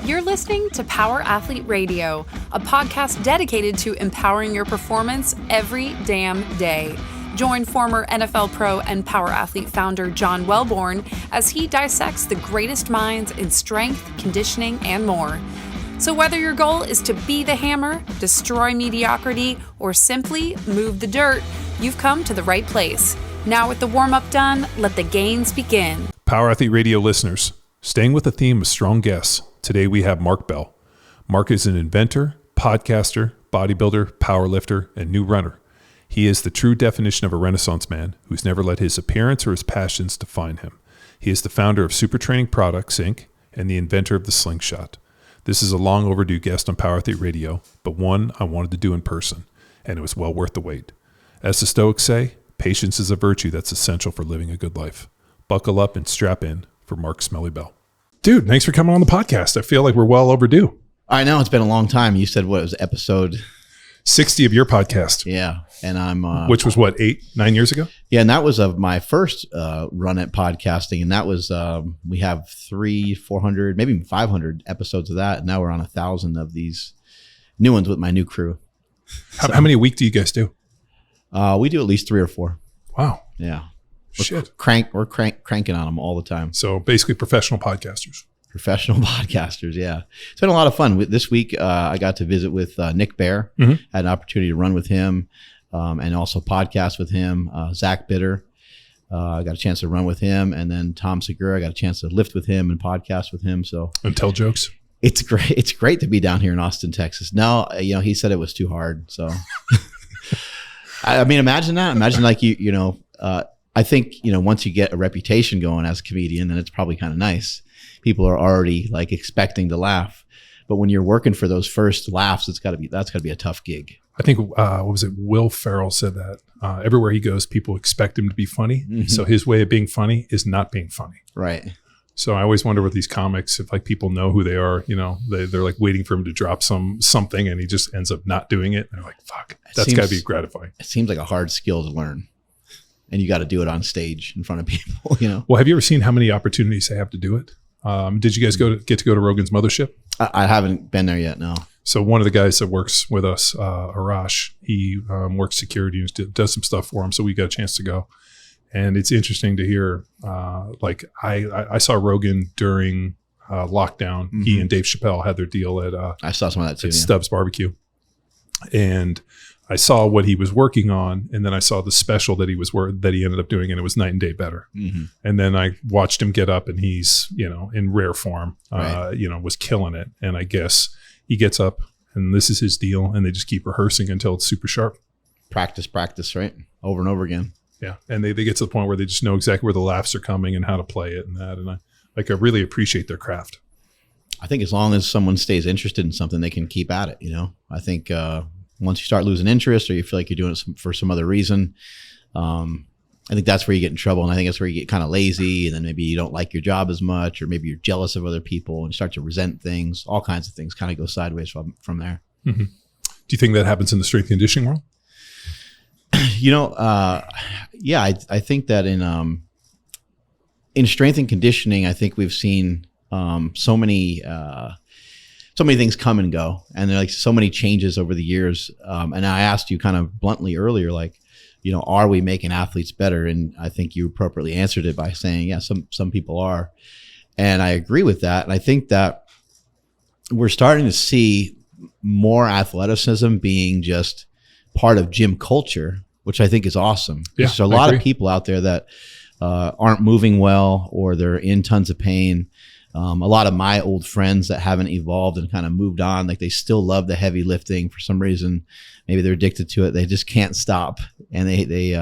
You're listening to Power Athlete Radio, a podcast dedicated to empowering your performance every damn day. Join former NFL pro and Power Athlete founder John Welborn as he dissects the greatest minds in strength, conditioning, and more. So whether your goal is to be the hammer, destroy mediocrity, or simply move the dirt, you've come to the right place. Now with the warm-up done, let the gains begin. Power Athlete Radio listeners, staying with the theme of strong guests, today we have Mark Bell. Mark is an inventor, podcaster, bodybuilder, powerlifter, and new runner. He is the true definition of a Renaissance man who's never let his appearance or his passions define him. He is the founder of Super Training Products, Inc., and the inventor of the slingshot. This is a long overdue guest on Power Athlete Radio, but one I wanted to do in person, and it was well worth the wait. As the Stoics say, patience is a virtue that's essential for living a good life. Buckle up and strap in for Mark Smelly Bell. Dude, thanks for coming on the podcast. I feel like we're well overdue. I know, it's been a long time. You said, what, it was episode 60 of your podcast. Yeah. And I'm which was what, 8-9 years ago? Yeah, and that was of my first run at podcasting, and that was we have 300-400, maybe 500 episodes of that, and now we're on 1,000 of these new ones with my new crew. How many a week do you guys do? We do at least 3 or 4. Wow. Yeah. Shit. We're cranking on them all the time. So basically professional podcasters. Professional podcasters, yeah. It's been a lot of fun. This week, I got to visit with Nick Bear. Mm-hmm. Had an opportunity to run with him and also podcast with him. Zach Bitter, I got a chance to run with him. And then Tom Segura, I got a chance to lift with him and podcast with him. So And tell jokes. It's great. It's great to be down here in Austin, Texas. No, he said it was too hard. So, I mean, imagine that. Imagine like I think, once you get a reputation going as a comedian, then it's probably kind of nice. People are already like expecting to laugh, but when you're working for those first laughs, that's got to be a tough gig. I think, what was it? Will Ferrell said that everywhere he goes, people expect him to be funny. Mm-hmm. So his way of being funny is not being funny. Right. So I always wonder with these comics, if like people know who they are, they're like waiting for him to drop something and he just ends up not doing it. And they're like, fuck, that's got to be gratifying. It seems like a hard skill to learn. And you got to do it on stage in front of people, Well, have you ever seen how many opportunities they have to do it? Did you guys get to go to Rogan's Mothership? I haven't been there yet, no. So one of the guys that works with us, Arash, he works security and does some stuff for him. So we got a chance to go. And it's interesting to hear, I saw Rogan during lockdown. Mm-hmm. He and Dave Chappelle had their deal at I saw some of that too, Stubbs Barbecue. And I saw what he was working on, and then I saw the special that he ended up doing, and it was night and day better. Mm-hmm. And then I watched him get up, and he's in rare form, right. Was killing it. And I guess he gets up, and this is his deal, and they just keep rehearsing until it's super sharp. Practice, right? Over and over again. Yeah, and they get to the point where they just know exactly where the laughs are coming and how to play it and that. And I really appreciate their craft. I think as long as someone stays interested in something, they can keep at it. I think. Once you start losing interest or you feel like you're doing it for some other reason, I think that's where you get in trouble. And I think that's where you get kind of lazy, and then maybe you don't like your job as much, or maybe you're jealous of other people and you start to resent things. All kinds of things kind of go sideways from there. Mm-hmm. Do you think that happens in the strength and conditioning world? Yeah, I think that in strength and conditioning, I think we've seen so many things come and go, and there are like so many changes over the years. And I asked you kind of bluntly earlier, like, are we making athletes better? And I think you appropriately answered it by saying, yeah, some people are. And I agree with that. And I think that we're starting to see more athleticism being just part of gym culture, which I think is awesome. Yeah, there's a lot of people out there that aren't moving well, or they're in tons of pain. A lot of my old friends that haven't evolved and kind of moved on, like they still love the heavy lifting for some reason. Maybe they're addicted to it. They just can't stop. And they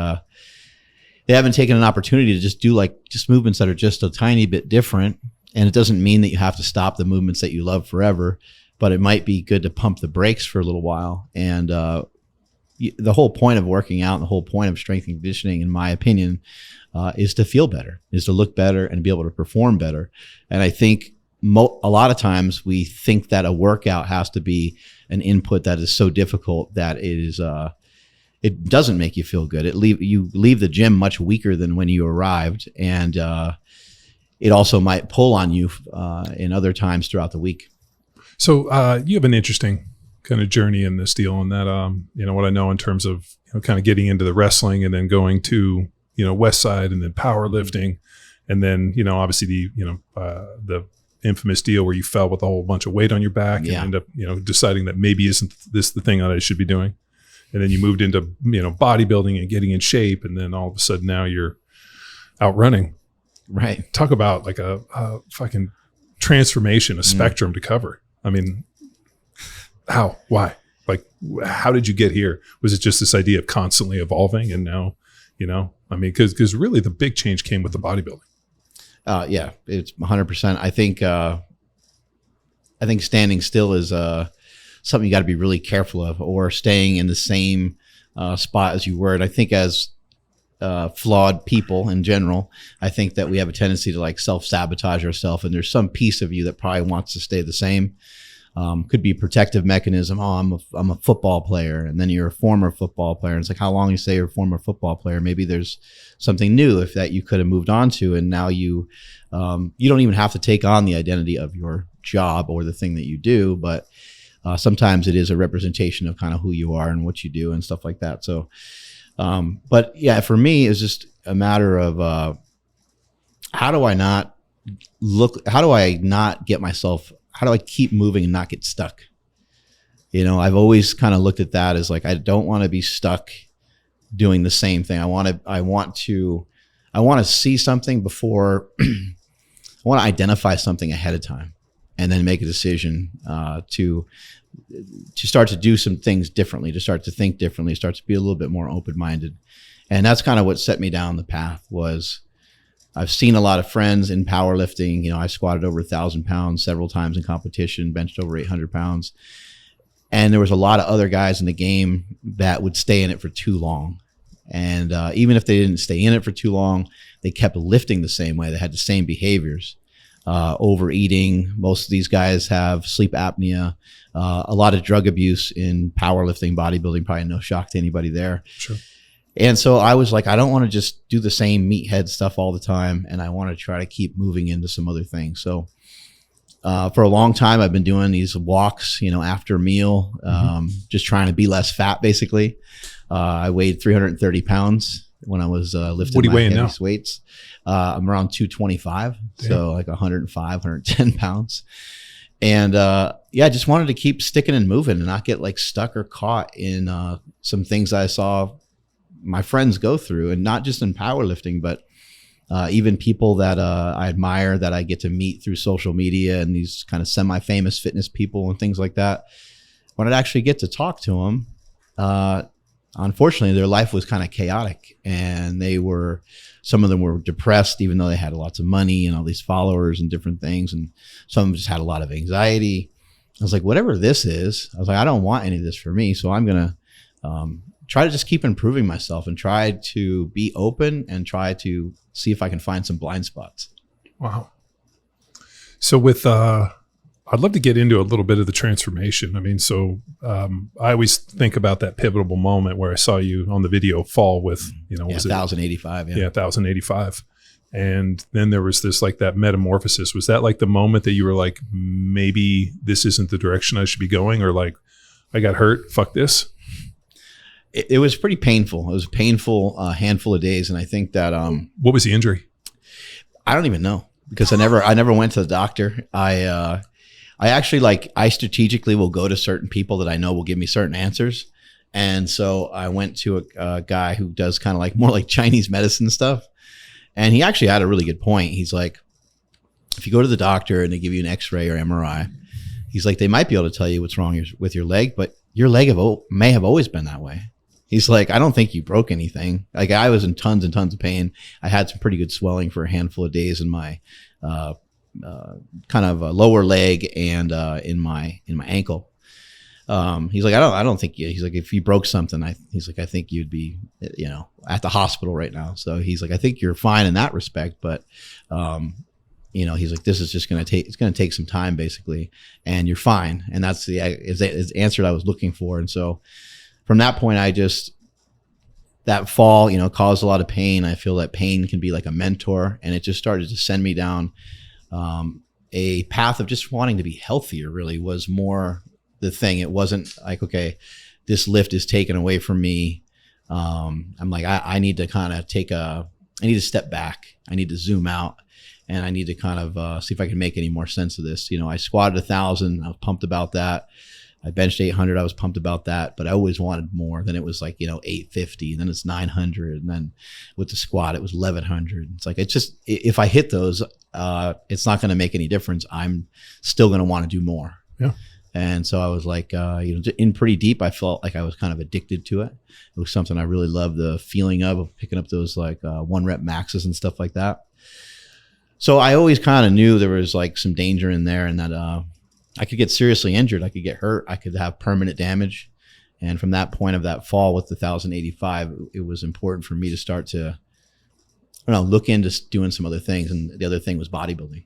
haven't taken an opportunity to just do just movements that are just a tiny bit different. And it doesn't mean that you have to stop the movements that you love forever, but it might be good to pump the brakes for a little while. And the whole point of working out and the whole point of strength and conditioning, in my opinion, is to feel better, is to look better and be able to perform better. And I think a lot of times we think that a workout has to be an input that is so difficult that it doesn't make you feel good. You leave the gym much weaker than when you arrived, and it also might pull on you in other times throughout the week. So you have an interesting kind of journey in this deal, and that what I know in terms of kind of getting into the wrestling and then going to West Side and then powerlifting, and then obviously the infamous deal where you fell with a whole bunch of weight on your back and end up deciding that maybe isn't this the thing that I should be doing, and then you moved into bodybuilding and getting in shape, and then all of a sudden now you're out running. Right. Talk about like a fucking transformation, a spectrum to cover. I mean, how? Why? Like, how did you get here? Was it just this idea of constantly evolving? And now, I mean, because really the big change came with the bodybuilding. Yeah, it's 100%. I think standing still is something you got to be really careful of, or staying in the same spot as you were. And I think as flawed people in general, I think that we have a tendency to like self-sabotage ourselves, and there's some piece of you that probably wants to stay the same. Could be a protective mechanism. Oh, I'm a football player, and then you're a former football player. And it's like, how long you say you're a former football player? Maybe there's something new that you could have moved on to, and now you don't even have to take on the identity of your job or the thing that you do, but sometimes it is a representation of kind of who you are and what you do and stuff like that. So, but yeah, for me, it's just a matter of how do I not get myself. How do I keep moving and not get stuck? I've always kind of looked at that as like, I don't want to be stuck doing the same thing. I want to see something before, I want to identify something ahead of time and then make a decision to start to do some things differently, to start to think differently, start to be a little bit more open-minded. And that's kind of what set me down the path. Was I've seen a lot of friends in powerlifting. I squatted over 1,000 pounds several times in competition, benched over 800 pounds. And there was a lot of other guys in the game that would stay in it for too long. And even if they didn't stay in it for too long, they kept lifting the same way. They had the same behaviors. Overeating. Most of these guys have sleep apnea. A lot of drug abuse in powerlifting, bodybuilding, probably no shock to anybody there. Sure. And so I was like, I don't want to just do the same meathead stuff all the time. And I want to try to keep moving into some other things. So for a long time, I've been doing these walks, after a meal, just trying to be less fat, basically. I weighed 330 pounds when I was lifting what do you weigh heavy now? Weights. I'm around 225. Damn. So like 105, 110 pounds. And I just wanted to keep sticking and moving and not get like stuck or caught in some things I saw my friends go through, and not just in powerlifting, but even people that I admire, that I get to meet through social media, and these kind of semi-famous fitness people and things like that. When I'd actually get to talk to them, unfortunately, their life was kind of chaotic, and some of them were depressed, even though they had lots of money and all these followers and different things. And some of them just had a lot of anxiety. I was like, whatever this is, I was like, I don't want any of this for me. So I'm going to try to just keep improving myself and try to be open and try to see if I can find some blind spots. Wow. So I'd love to get into a little bit of the transformation. I mean, I always think about that pivotal moment where I saw you on the video fall with, was 1,085. Yeah, 1,085. And then there was this, like, that metamorphosis. Was that like the moment that you were like, maybe this isn't the direction I should be going, or like, I got hurt, fuck this? It was pretty painful. It was a painful handful of days. And I think that, what was the injury? I don't even know, because I never went to the doctor. I actually I strategically will go to certain people that I know will give me certain answers. And so I went to a guy who does kind of like more like Chinese medicine stuff. And he actually had a really good point. He's like, if you go to the doctor and they give you an X-ray or MRI, he's like, they might be able to tell you what's wrong with your leg, but your leg may have always been that way. He's like, I don't think you broke anything. Like, I was in tons and tons of pain. I had some pretty good swelling for a handful of days in my kind of lower leg and in my ankle. He's like, I don't think he's like, if you broke something, I think you'd be, at the hospital right now. So he's like, I think you're fine in that respect, but, he's like, this is just it's going to take some time basically, and you're fine. And that's the answer I was looking for. And so from that point, that fall, caused a lot of pain. I feel that pain can be like a mentor, and it just started to send me down a path of just wanting to be healthier really was more the thing. It wasn't like, okay, this lift is taken away from me. I'm like, I need to kind of I need to step back. I need to zoom out, and I need to kind of see if I can make any more sense of this. I squatted 1,000. I was pumped about that. I benched 800. I was pumped about that, but I always wanted more. Then it was like, 850, and then it's 900. And then with the squat, it was 1,100. It's like, it's just, if I hit those, it's not going to make any difference. I'm still going to want to do more. Yeah. And so I was like, in pretty deep, I felt like I was kind of addicted to it. It was something I really loved the feeling of picking up those like 1 rep maxes and stuff like that. So I always kind of knew there was like some danger in there, and that I could get seriously injured. I could get hurt. I could have permanent damage. And from that point of that fall with the 1,085, it was important for me to start to, look into doing some other things. And the other thing was bodybuilding.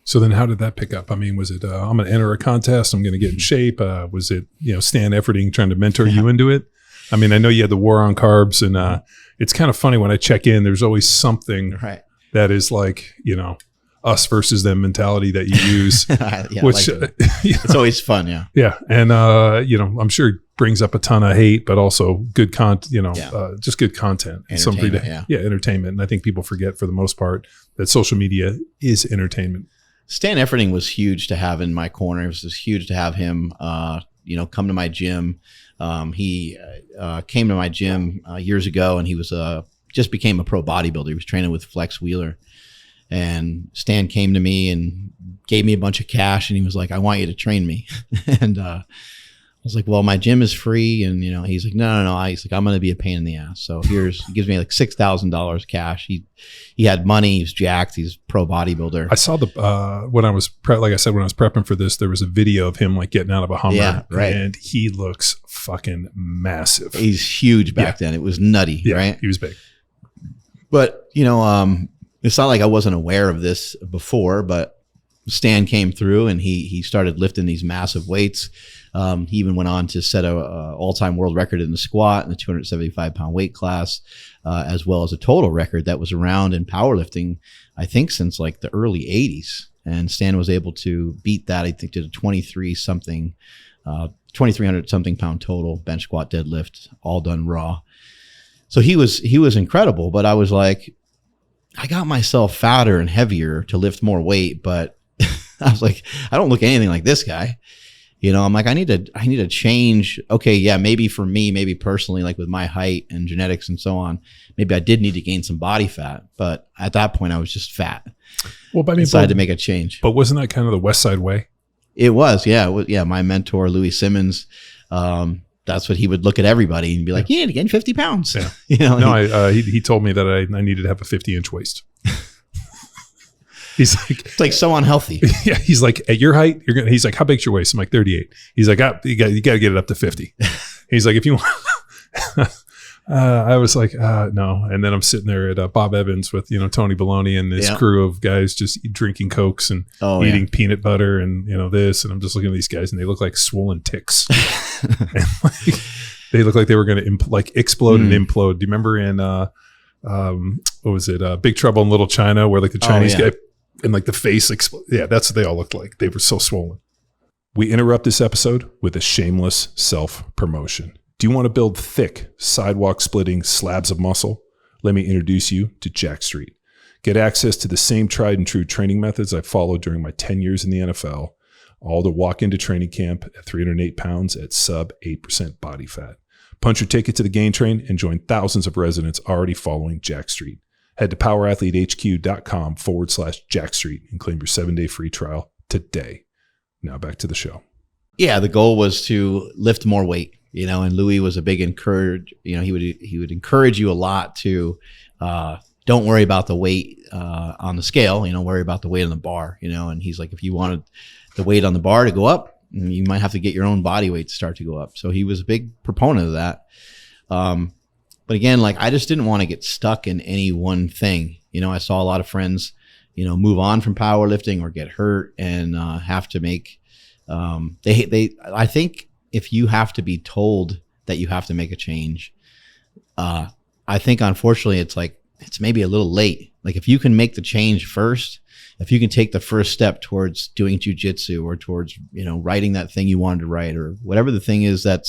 So then how did that pick up? I mean, was it, I'm going to enter a contest, I'm going to get in shape? Was it, Stan Efferding trying to mentor you into it? I mean, I know you had the war on carbs, and it's kind of funny when I check in, there's always something that is like, us versus them mentality that you use, which it's always fun. Yeah. Yeah. And, I'm sure it brings up a ton of hate, but also good just good content. Entertainment, entertainment. And I think people forget for the most part that social media is entertainment. Stan Efferding was huge to have in my corner. It was just huge to have him, come to my gym. He came to my gym years ago, and he was just became a pro bodybuilder. He was training with Flex Wheeler. And Stan came to me and gave me a bunch of cash, and he was like, I want you to train me. And I was like, well, my gym is free. And, he's like, no. He's like, I'm going to be a pain in the ass. So he gives me like $6,000 cash. He had money. He was jacked. He's a pro bodybuilder. I saw when I was prepping for this, there was a video of him like getting out of a Hummer. Yeah, right. And he looks fucking massive. He's huge back then. It was nutty, right? He was big. But, it's not like I wasn't aware of this before, but Stan came through and he started lifting these massive weights. He even went on to set a all-time world record in the squat in the 275-pound weight class, as well as a total record that was around in powerlifting, I think, since like the early 80s. And Stan was able to beat that, I think, to the 2,300 something pound total, bench, squat, deadlift, all done raw. So he was incredible, but I was like, I got myself fatter and heavier to lift more weight, but I was like, I don't look anything like this guy. I'm like, I need to change. Okay. Yeah. Maybe for me, maybe personally, like with my height and genetics and so on, maybe I did need to gain some body fat, but at that point I was just fat. Well, but I decided to make a change. But wasn't that kind of the West Side way? It was. Yeah. Yeah. My mentor, Louis Simmons, that's what he would look at everybody and be like, you need to gain 50 pounds. Yeah. No, he told me that I needed to have a 50-inch waist. He's like, it's like so unhealthy. Yeah. He's like, at your height, he's like, how big's your waist? I'm like 38. He's like, you got to get it up to 50. He's like, if you want, I was like, no. And then I'm sitting there at Bob Evans with, Tony Baloney and this crew of guys just drinking Cokes and eating peanut butter and, this. And I'm just looking at these guys and they look like swollen ticks. And like, they look like they were going to explode and implode. Do you remember in, what was it? Big Trouble in Little China, where like the Chinese guy and like the face exploded. Yeah, that's what they all looked like. They were so swollen. We interrupt this episode with a shameless self-promotion. Do you want to build thick, sidewalk-splitting slabs of muscle? Let me introduce you to Jack Street. Get access to the same tried and true training methods I followed during my 10 years in the NFL, all to walk into training camp at 308 pounds at sub 8% body fat. Punch your ticket to the gain train and join thousands of residents already following Jack Street. Head to powerathletehq.com/Jack Street and claim your 7-day free trial today. Now back to the show. Yeah, the goal was to lift more weight, and Louis was a big encourage. He would encourage you a lot to don't worry about the weight on the scale, worry about the weight on the bar, and he's like, if you wanted the weight on the bar to go up, you might have to get your own body weight to start to go up. So he was a big proponent of that. But again, like I just didn't want to get stuck in any one thing. I saw a lot of friends, move on from powerlifting or get hurt and have to make, I think if you have to be told that you have to make a change, I think unfortunately it's maybe a little late. Like if you can make the change first, if you can take the first step towards doing jujitsu or towards, writing that thing you wanted to write or whatever the thing is that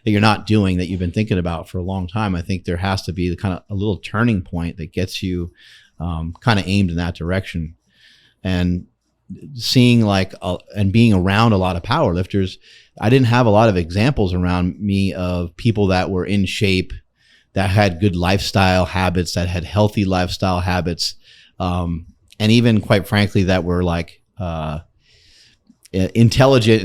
you're not doing that you've been thinking about for a long time, I think there has to be the kind of a little turning point that gets you kind of aimed in that direction. And seeing and being around a lot of power lifters, I didn't have a lot of examples around me of people that were in shape, that had good lifestyle habits, that had healthy lifestyle habits. And even quite frankly, that were intelligent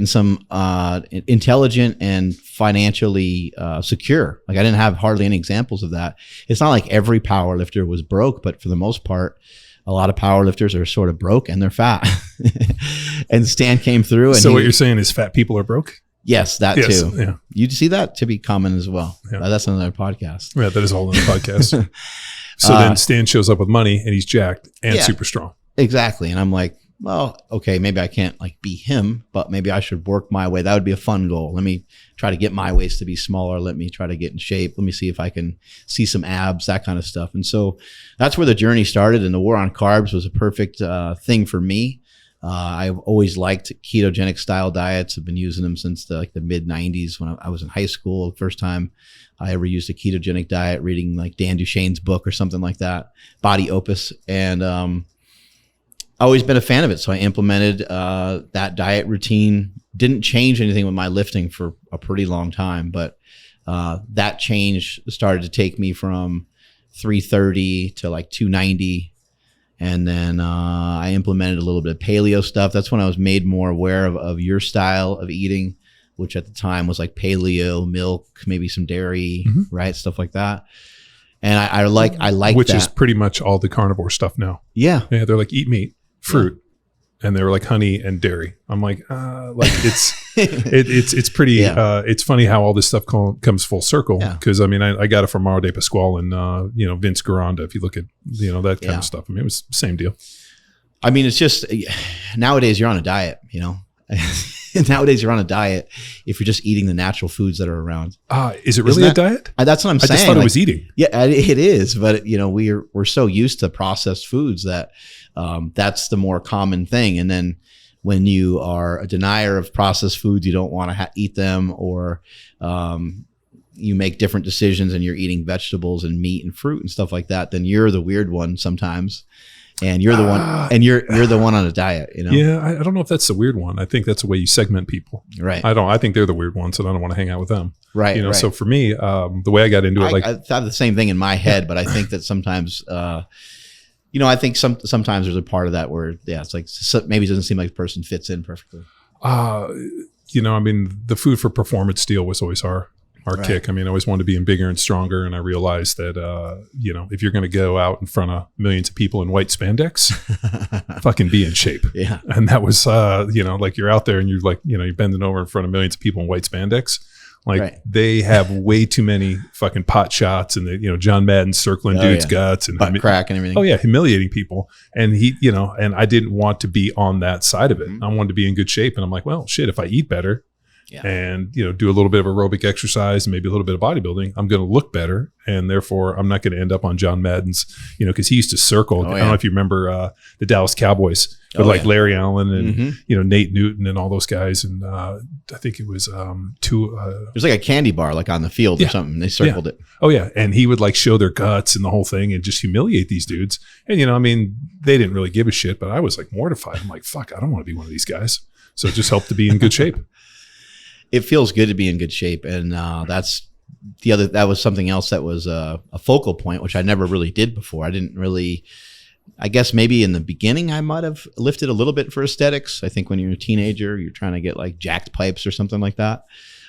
and financially secure. Like I didn't have hardly any examples of that. It's not like every power lifter was broke, but for the most part, a lot of power lifters are sort of broke and they're fat. And Stan came through. And so what you're saying is fat people are broke? Yes, that too. Yeah. You'd see that to be common as well. Yeah. That's another podcast. Yeah, that is all in the podcast. So then Stan shows up with money and he's jacked and super strong. Exactly. And I'm like, well, okay, maybe I can't be him, but maybe I should work my way. That would be a fun goal. Let me try to get my waist to be smaller. Let me try to get in shape. Let me see if I can see some abs, that kind of stuff. And so that's where the journey started. And the war on carbs was a perfect thing for me. I've always liked ketogenic style diets. I've been using them since the mid 90s when I was in high school. The first time I ever used a ketogenic diet, reading Dan Duchesne's book or something like that, Body Opus. And I've always been a fan of it. So I implemented that diet routine. Didn't change anything with my lifting for a pretty long time, but that change started to take me from 330 to 290. And then I implemented a little bit of paleo stuff. That's when I was made more aware of your style of eating, which at the time was paleo, milk, maybe some dairy, right? Stuff like that. And I like which that. is pretty much all the carnivore stuff now. Yeah. Yeah. They're eat meat, fruit. And they were honey and dairy. I'm it's it's pretty it's funny how all this stuff comes full circle, because I got it from Mauro de Pasquale and Vince Garanda. If you look at that kind of stuff, it was the same deal. It's just nowadays you're on a diet. Nowadays you're on a diet if you're just eating the natural foods that are around. Is it really a diet? That's what I'm saying. I just thought it was eating. Yeah, it is, but we're so used to processed foods that that's the more common thing. And then when you are a denier of processed foods, you don't want to eat them, or you make different decisions and you're eating vegetables and meat and fruit and stuff like that, then you're the weird one sometimes. And you're the one, and you're the one on a diet, Yeah, I don't know if that's the weird one. I think that's the way you segment people. Right. I think they're the weird ones, and I don't want to hang out with them. Right. Right. So for me, the way I got into it, I thought the same thing in my head, but I think that sometimes, I think sometimes there's a part of that where, it's maybe it doesn't seem like the person fits in perfectly. The food for performance deal was always our kick. I always wanted to be bigger and stronger. And I realized that, if you're going to go out in front of millions of people in white spandex, fucking be in shape. Yeah. And that was, you're out there and you're you're bending over in front of millions of people in white spandex. They have way too many fucking pot shots and John Madden circling dudes' guts and butt crack and everything. Oh yeah. Humiliating people. And and I didn't want to be on that side of it. I wanted to be in good shape. And I'm like, well, shit, if I eat better, and do a little bit of aerobic exercise and maybe a little bit of bodybuilding, I'm going to look better, and therefore I'm not going to end up on John Madden's, because he used to circle. I don't know if you remember the Dallas Cowboys with Larry Allen and Nate Newton and all those guys, and I think it was it was like a candy bar on the field or something. They circled it. Oh yeah, and he would show their guts and the whole thing and just humiliate these dudes. And they didn't really give a shit, but I was mortified. I'm like, fuck, I don't want to be one of these guys. So it just helped to be in good shape. It feels good to be in good shape. And that was something else that was a focal point, which I never really did before. I didn't really, I guess maybe in the beginning I might have lifted a little bit for aesthetics. I think when you're a teenager, you're trying to get jacked pipes or something like that.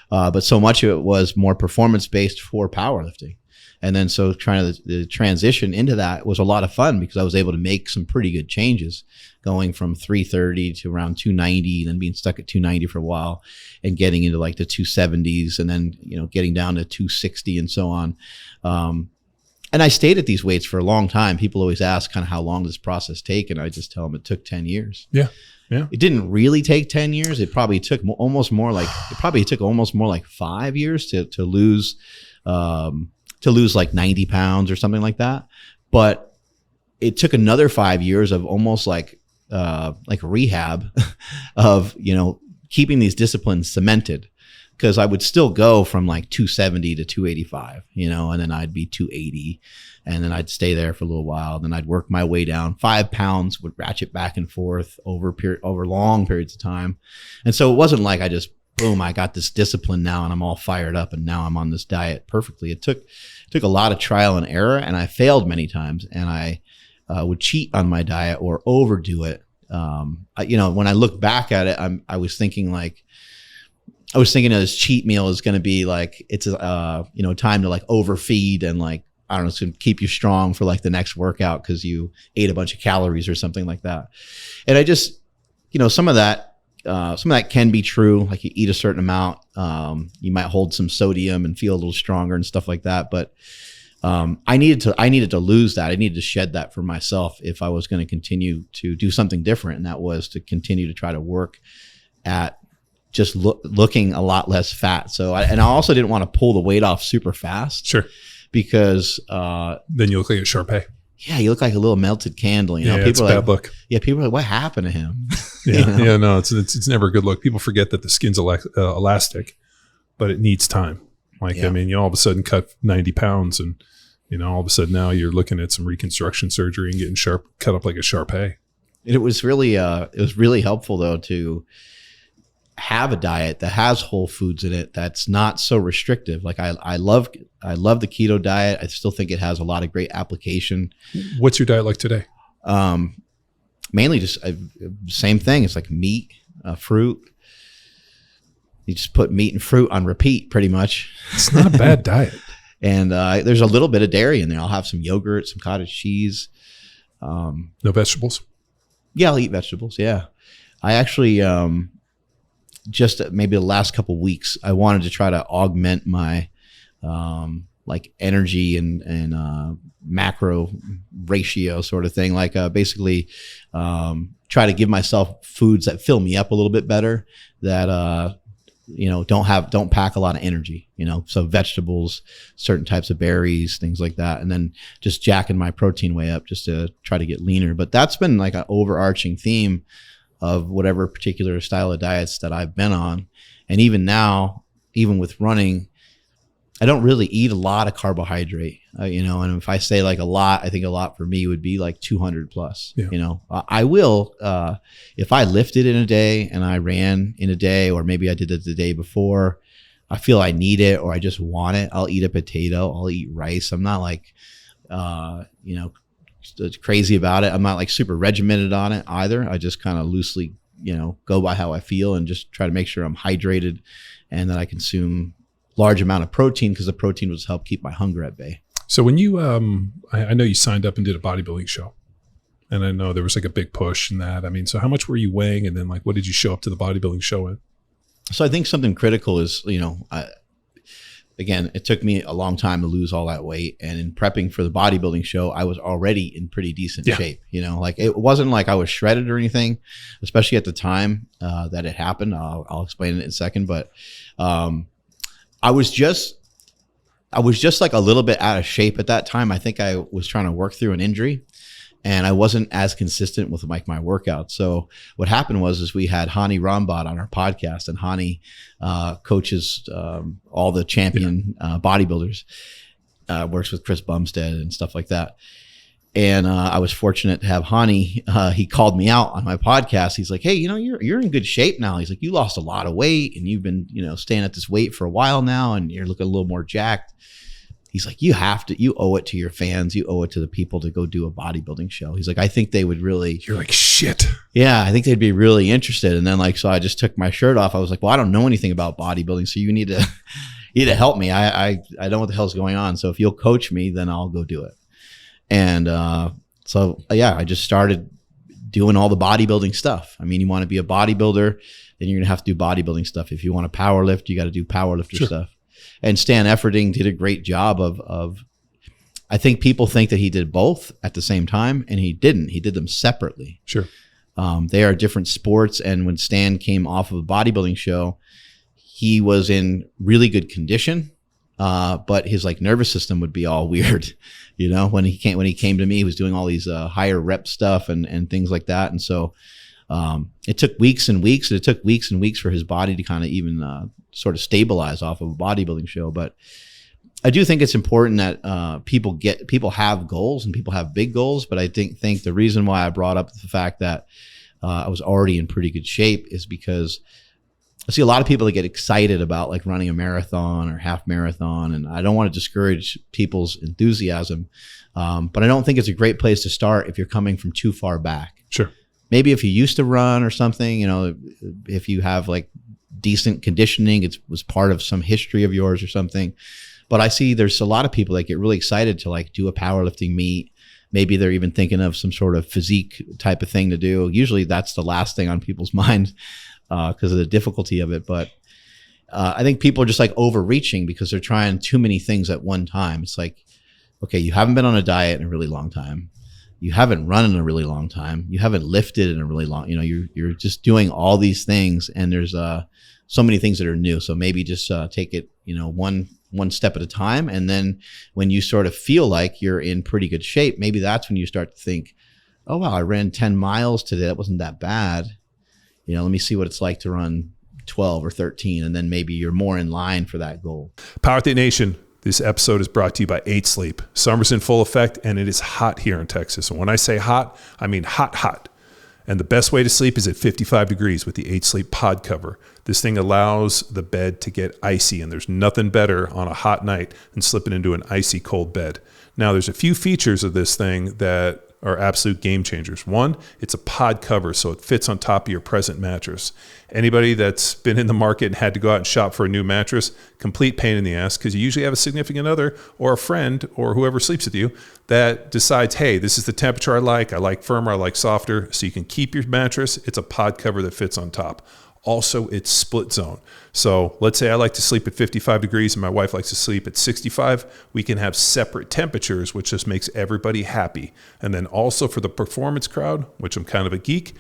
But so much of it was more performance based for powerlifting. And then so trying to the transition into that was a lot of fun because I was able to make some pretty good changes, going from 330 to around 290, then being stuck at 290 for a while and getting into the 270s and then, getting down to 260 and so on. And I stayed at these weights for a long time. People always ask kind of how long does this process take? And I just tell them it took 10 years. Yeah. Yeah. It didn't really take 10 years. It probably took almost more like 5 years to lose 90 pounds or something like that. But it took another 5 years of almost like rehab of, keeping these disciplines cemented. Because I would still go from like 270 to 285, and then I'd be 280, and then I'd stay there for a little while. Then I'd work my way down 5 pounds, would ratchet back and forth over long periods of time. And so it wasn't like I just, boom, I got this discipline now and I'm all fired up and now I'm on this diet perfectly. It took a lot of trial and error, and I failed many times, and I would cheat on my diet or overdo it. When I look back at it, I was thinking of this cheat meal is going to be like, it's time to like overfeed and like, I don't know, it's going to keep you strong for like the next workout because you ate a bunch of calories or something like that. And I just, some of that can be true. Like you eat a certain amount, you might hold some sodium and feel a little stronger and stuff like that. But I needed to lose that. I needed to shed that for myself if I was going to continue to do something different. And that was to continue to try to work at just looking a lot less fat. So, I also didn't want to pull the weight off super fast. Sure. Because then you look like a Sharpay. Yeah, you look like a little melted candle. People it's a bad look. Yeah, people are like, what happened to him? Yeah, no, it's never a good look. People forget that the skin's elastic, but it needs time. You all of a sudden cut 90 pounds, and all of a sudden now you're looking at some reconstruction surgery and getting cut up like a Sharpay. It was really helpful though to have a diet that has whole foods in it that's not so restrictive. Like I love the keto diet. I still think it has a lot of great application. What's your diet like today? Mainly just same thing. It's like meat, fruit. You just put meat and fruit on repeat pretty much. It's not a bad diet. And there's a little bit of dairy in there. I'll have some yogurt, some cottage cheese. No vegetables? Yeah, I'll eat vegetables. Yeah. I actually, just maybe the last couple of weeks, I wanted to try to augment my energy and macro ratio sort of thing. Basically try to give myself foods that fill me up a little bit better, that don't pack a lot of energy, so vegetables, certain types of berries, things like that. And then just jacking my protein way up just to try to get leaner. But that's been like an overarching theme of whatever particular style of diets that I've been on. And even now, even with running, I don't really eat a lot of carbohydrate, and if I say like a lot, I think a lot for me would be like 200 plus. Yeah. I will, if I lifted in a day and I ran in a day, or maybe I did it the day before, I feel I need it or I just want it, I'll eat a potato, I'll eat rice. I'm not like, crazy about it. I'm not like super regimented on it either. I just kind of loosely, go by how I feel and just try to make sure I'm hydrated and that I consume large amount of protein, because the protein was help keep my hunger at bay. So when you, I know you signed up and did a bodybuilding show, and I know there was like a big push in that. So how much were you weighing, and then like what did you show up to the bodybuilding show in? So I think something critical is, again, it took me a long time to lose all that weight. And in prepping for the bodybuilding show, I was already in pretty decent shape. It wasn't like I was shredded or anything, especially at the time that it happened. I'll explain it in a second. But I was just like a little bit out of shape at that time. I think I was trying to work through an injury, and I wasn't as consistent with like my workouts. So what happened was we had Hani Rambat on our podcast, and Hani coaches all the champion bodybuilders, works with Chris Bumstead and stuff like that. And I was fortunate to have Hani. He called me out on my podcast. He's like, "Hey, you're in good shape now." He's like, "You lost a lot of weight, and you've been, staying at this weight for a while now, and you're looking a little more jacked." He's like, "You owe it to your fans. You owe it to the people to go do a bodybuilding show." He's like, "I think they would really." You're like, "Shit." Yeah, I think they'd be really interested. And then so I just took my shirt off. I was like, "Well, I don't know anything about bodybuilding, so you need to help me. I don't know what the hell's going on. So if you'll coach me, then I'll go do it." And I just started doing all the bodybuilding stuff. You want to be a bodybuilder, then you're going to have to do bodybuilding stuff. If you want to power lift, you got to do powerlifter stuff. And Stan Efferding did a great job of, I think people think that he did both at the same time, and he didn't. He did them separately. Sure. They are different sports. And when Stan came off of a bodybuilding show, he was in really good condition. But his like nervous system would be all weird, when he came to me, he was doing all these higher rep stuff and things like that. And so it took weeks and weeks. It took weeks and weeks for his body to kind of even sort of stabilize off of a bodybuilding show. But I do think it's important that people have goals and people have big goals. But I think the reason why I brought up the fact that I was already in pretty good shape is because I see a lot of people that get excited about like running a marathon or half marathon, and I don't want to discourage people's enthusiasm, but I don't think it's a great place to start if you're coming from too far back. Sure. Maybe if you used to run or something, if you have like decent conditioning, it was part of some history of yours or something. But I see there's a lot of people that get really excited to like do a powerlifting meet. Maybe they're even thinking of some sort of physique type of thing to do. Usually that's the last thing on people's mind because of the difficulty of it. But I think people are just like overreaching because they're trying too many things at one time. It's like, okay, you haven't been on a diet in a really long time. You haven't run in a really long time. You haven't lifted in a really long, you're just doing all these things, and there's so many things that are new. So maybe just take it, one step at a time. And then when you sort of feel like you're in pretty good shape, maybe that's when you start to think, oh, wow, I ran 10 miles today. That wasn't that bad. Let me see what it's like to run 12 or 13. And then maybe you're more in line for that goal. Powerlifting Nation, this episode is brought to you by 8 Sleep. Summer's in full effect, and it is hot here in Texas. And when I say hot, I mean hot, hot. And the best way to sleep is at 55 degrees with the 8 Sleep pod cover. This thing allows the bed to get icy, and there's nothing better on a hot night than slipping into an icy cold bed. Now, there's a few features of this thing that are absolute game changers. One, it's a pod cover, so it fits on top of your present mattress. Anybody that's been in the market and had to go out and shop for a new mattress, complete pain in the ass, because you usually have a significant other or a friend or whoever sleeps with you that decides, hey, this is the temperature I like firmer, I like softer, so you can keep your mattress. It's a pod cover that fits on top. Also, it's split zone. So let's say I like to sleep at 55 degrees and my wife likes to sleep at 65. We can have separate temperatures, which just makes everybody happy. And then also for the performance crowd, which I'm kind of a geek,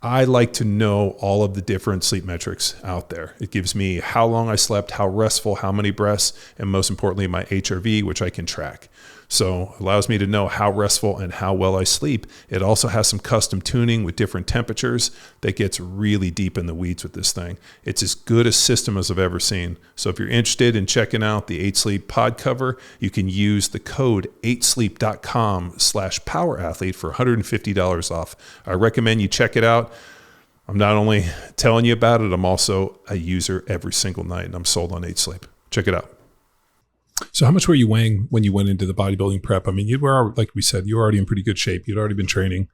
I like to know all of the different sleep metrics out there. It gives me how long I slept, how restful, how many breaths, and most importantly, my HRV, which I can track. So it allows me to know how restful and how well I sleep. It also has some custom tuning with different temperatures that gets really deep in the weeds with this thing. It's as good a system as I've ever seen. So if you're interested in checking out the 8 Sleep pod cover, you can use the code 8sleep.com/powerathlete for $150 off. I recommend you check it out. I'm not only telling you about it, I'm also a user every single night, and I'm sold on 8 Sleep. Check it out. So how much were you weighing when you went into the bodybuilding prep? I mean, you were, like we said, you were already in pretty good shape. You'd already been training.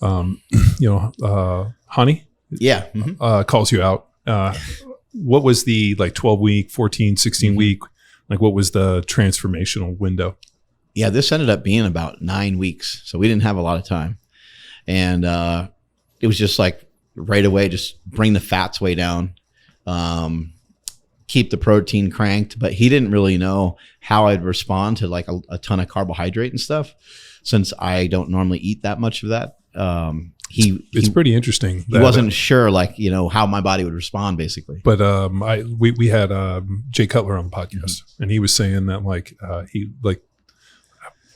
Honey, Yeah. calls you out. What was the 12-week, 14, 16-week, what was the transformational window? Yeah, this ended up being about 9 weeks. So we didn't have a lot of time. And it was just like right away, just bring the fats way down. Keep the protein cranked, but he didn't really know how I'd respond to like a ton of carbohydrate and stuff, since I don't normally eat that much of that. It's pretty interesting. He wasn't sure, how my body would respond, basically. But we had Jay Cutler on the podcast, and he was saying that what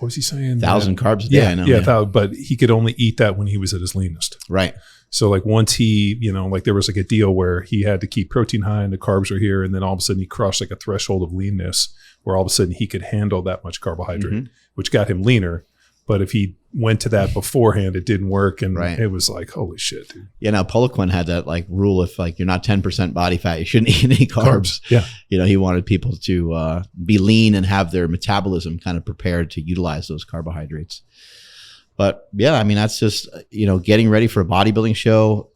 was he saying? 1,000 carbs a day. Yeah, I know, yeah. But he could only eat that when he was at his leanest. Right. So once he, there was a deal where he had to keep protein high and the carbs were here. And then all of a sudden he crossed a threshold of leanness where all of a sudden he could handle that much carbohydrate, which got him leaner. But if he went to that beforehand, it didn't work. And it was like, holy shit, dude. Yeah. Now Poliquin had that rule. If you're not 10% body fat, you shouldn't eat any carbs. Yeah. He wanted people to be lean and have their metabolism kind of prepared to utilize those carbohydrates. But yeah, I mean, that's just, getting ready for a bodybuilding show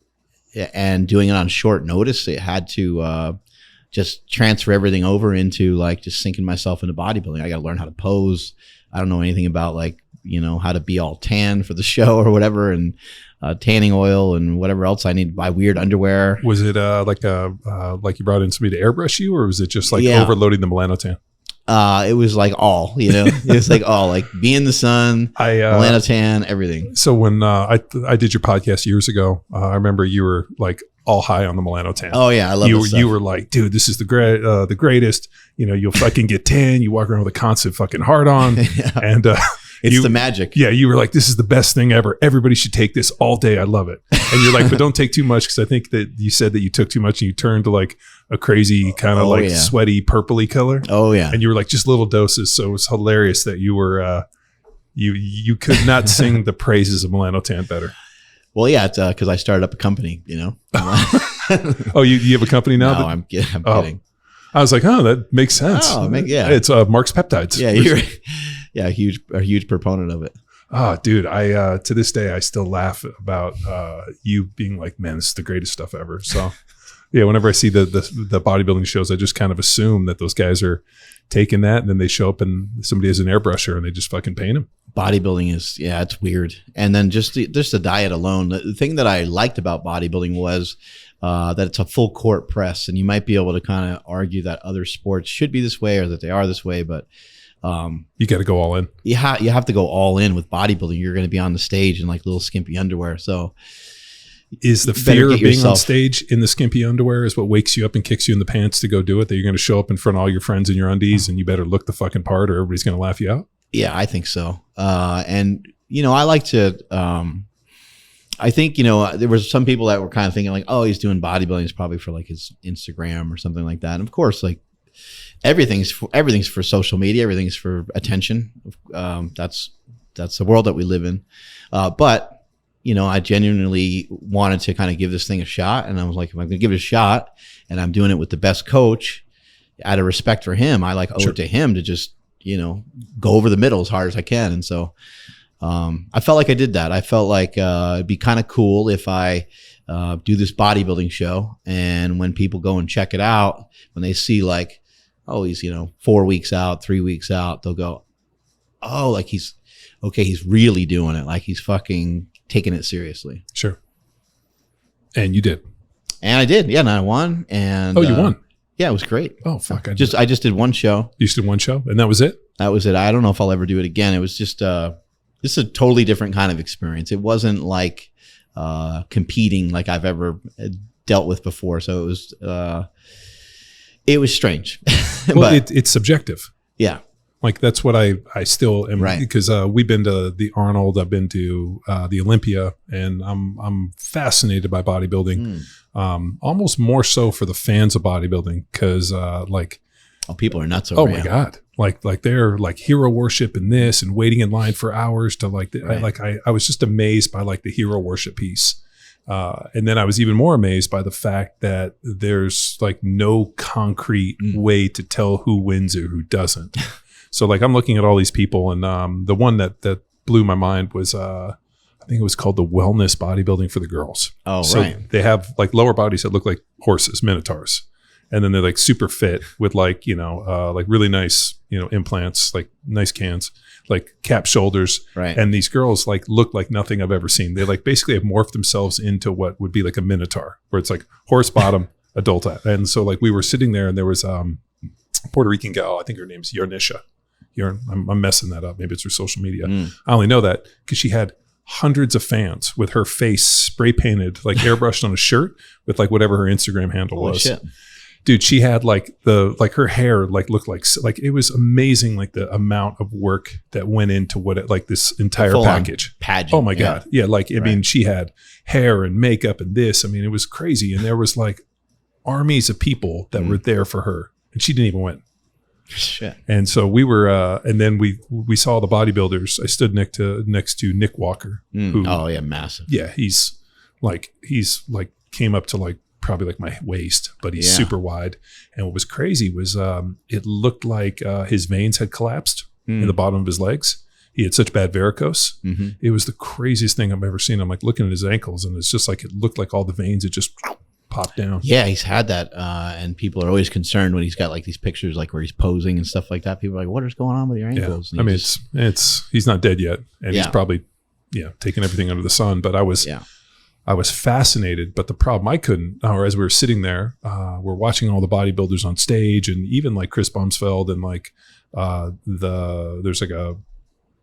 and doing it on short notice. It had to just transfer everything over into just sinking myself into bodybuilding. I got to learn how to pose. I don't know anything about how to be all tan for the show or whatever, and tanning oil and whatever else I need to buy, weird underwear. Was it like you brought in somebody to airbrush you, or was it just overloading the melanotan? It was all, it was all be in the sun, melanotan, everything. So when I did your podcast years ago, I remember you were all high on the melanotan. Oh yeah, I love you. this stuff. You were like, dude, this is the greatest. You know, you'll fucking get tan. You walk around with a constant fucking heart on, and it's the magic. Yeah, you were like, this is the best thing ever. Everybody should take this all day. I love it. And you're like, but don't take too much, because I think that you said that you took too much and you turned to like a crazy kind of sweaty purpley color. Oh yeah, and you were like, just little doses. So it was hilarious that you were you could not sing the praises of melanotan better. Well, yeah, it's because I started up a company. You know. Oh, you have a company now? No, I'm kidding. I was like, oh, that makes sense. Oh, yeah. It's Mark's Peptides. Yeah, you're a huge proponent of it. Oh, dude, I to this day I still laugh about you being like, man, this is the greatest stuff ever. So, yeah, whenever I see the bodybuilding shows, I just kind of assume that those guys are taking that, and then they show up and somebody has an airbrusher and they just fucking paint them. Bodybuilding is, it's weird. And then just the diet alone. The thing that I liked about bodybuilding was that it's a full court press, and you might be able to kind of argue that other sports should be this way or that they are this way, but you got to go all in. You have to go all in with bodybuilding. You're going to be on the stage in like little skimpy underwear. So is the fear of being on stage in the skimpy underwear is what wakes you up and kicks you in the pants to go do it? That you're going to show up in front of all your friends in your undies and you better look the fucking part or everybody's going to laugh you out? Yeah, I think so. And I like to, I think, there was some people that were kind of thinking like, oh, he's doing bodybuilding. It's probably for like his Instagram or something like that. And of course, like everything's for social media. Everything's for attention. That's the world that we live in. But I genuinely wanted to kind of give this thing a shot. And I was like, if I'm going to give it a shot and I'm doing it with the best coach, out of respect for him, I owe it to him to just, go over the middle as hard as I can. And so I felt like I did that. I felt like it'd be kind of cool if I do this bodybuilding show, and when people go and check it out, when they see like, oh, he's 4 weeks out, 3 weeks out, they'll go, oh, like he's really doing it, like he's fucking taking it seriously. Sure. And you did. And I did. Yeah, and I won. And you won. Yeah, it was great. Oh fuck! I just did one show. You just did one show, and that was it. That was it. I don't know if I'll ever do it again. It was just a totally different kind of experience. It wasn't like competing like I've ever dealt with before. So it was strange. Well, it's subjective. Yeah. Like that's what I still am, right? Because we've been to the Arnold, I've been to the Olympia, and I'm fascinated by bodybuilding. Almost more so for the fans of bodybuilding, because people are nuts over. Oh my god, like they're like hero worship and this, and waiting in line for hours to I was just amazed by like the hero worship piece. And then I was even more amazed by the fact that there's like no concrete way to tell who wins or who doesn't. So like I'm looking at all these people, and the one that blew my mind was I think it was called the wellness bodybuilding for the girls. Oh, so right. They have like lower bodies that look like horses, minotaurs, and then they're like super fit with like like really nice implants, like nice cans, like cap shoulders. Right. And these girls like look like nothing I've ever seen. They like basically have morphed themselves into what would be like a minotaur, where it's like horse bottom, adult. And so like we were sitting there, and there was a Puerto Rican gal. I think her name's Yarnisha. I'm messing that up. Maybe it's her social media. I only know that because she had hundreds of fans with her face spray painted, like airbrushed on a shirt with like whatever her Instagram handle Holy was. Shit. Dude, she had like her hair like looked like it was amazing, like the amount of work that went into what it like this entire package. Pageant. Oh my god. Yeah, like I mean she had hair and makeup and this. I mean, it was crazy, and there was like armies of people that were there for her, and she didn't even win. Shit. And so we were and then we saw the bodybuilders. I stood next to Nick Walker. Who, oh yeah, massive. Yeah, he's like came up to like probably like my waist, but he's super wide. And what was crazy was it looked like his veins had collapsed in the bottom of his legs. He had such bad varicose. It was the craziest thing I've ever seen. I'm like looking at his ankles, and it's just like it looked like all the veins had just popped down. Yeah, he's had that, and people are always concerned when he's got like these pictures like where he's posing and stuff like that. People are like, what is going on with your ankles? Yeah. I mean, it's he's not dead yet, and he's probably taking everything under the sun. But I was fascinated. But the problem I couldn't, or as we were sitting there, we're watching all the bodybuilders on stage, and even like Chris Bumsfeld, and like there's like a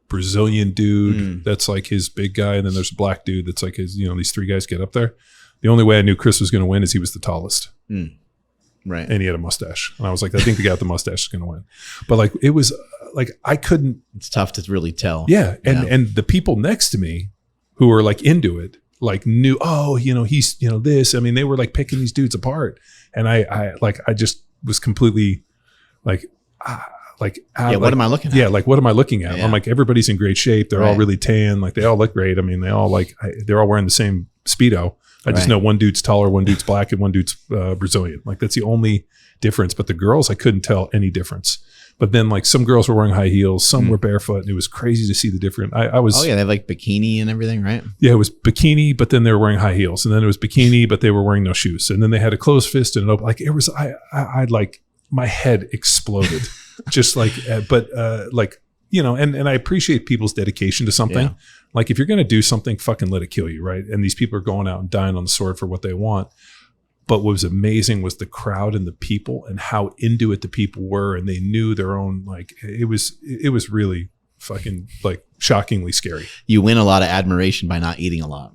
Brazilian dude that's like his big guy, and then there's a black dude that's like his, these three guys get up there. The only way I knew Chris was going to win is he was the tallest. Right. And he had a mustache. And I was like, I think the guy with the mustache is going to win. But like, it was like, I couldn't. It's tough to really tell. Yeah. And the people next to me who were like into it, like knew, oh, he's, this. I mean, they were like picking these dudes apart. And I just was completely like, what am I looking at? Yeah. Like, what am I looking at? Yeah. I'm like, everybody's in great shape. They're all really tan. Like they all look great. I mean, they all they're all wearing the same Speedo. I just know one dude's taller, one dude's black, and one dude's Brazilian. Like that's the only difference. But the girls, I couldn't tell any difference. But then like some girls were wearing high heels, some were barefoot, and it was crazy to see the difference. I was. Oh yeah, they have like bikini and everything, right? Yeah, it was bikini, but then they were wearing high heels, and then it was bikini, but they were wearing no shoes, and then they had a closed fist and an open. Like it was, I like my head exploded, just like, and I appreciate people's dedication to something. Yeah. Like if you're going to do something, fucking let it kill you, right? And these people are going out and dying on the sword for what they want. But what was amazing was the crowd and the people and how into it the people were, and they knew their own. Like it was really fucking like shockingly scary. You win a lot of admiration by not eating a lot.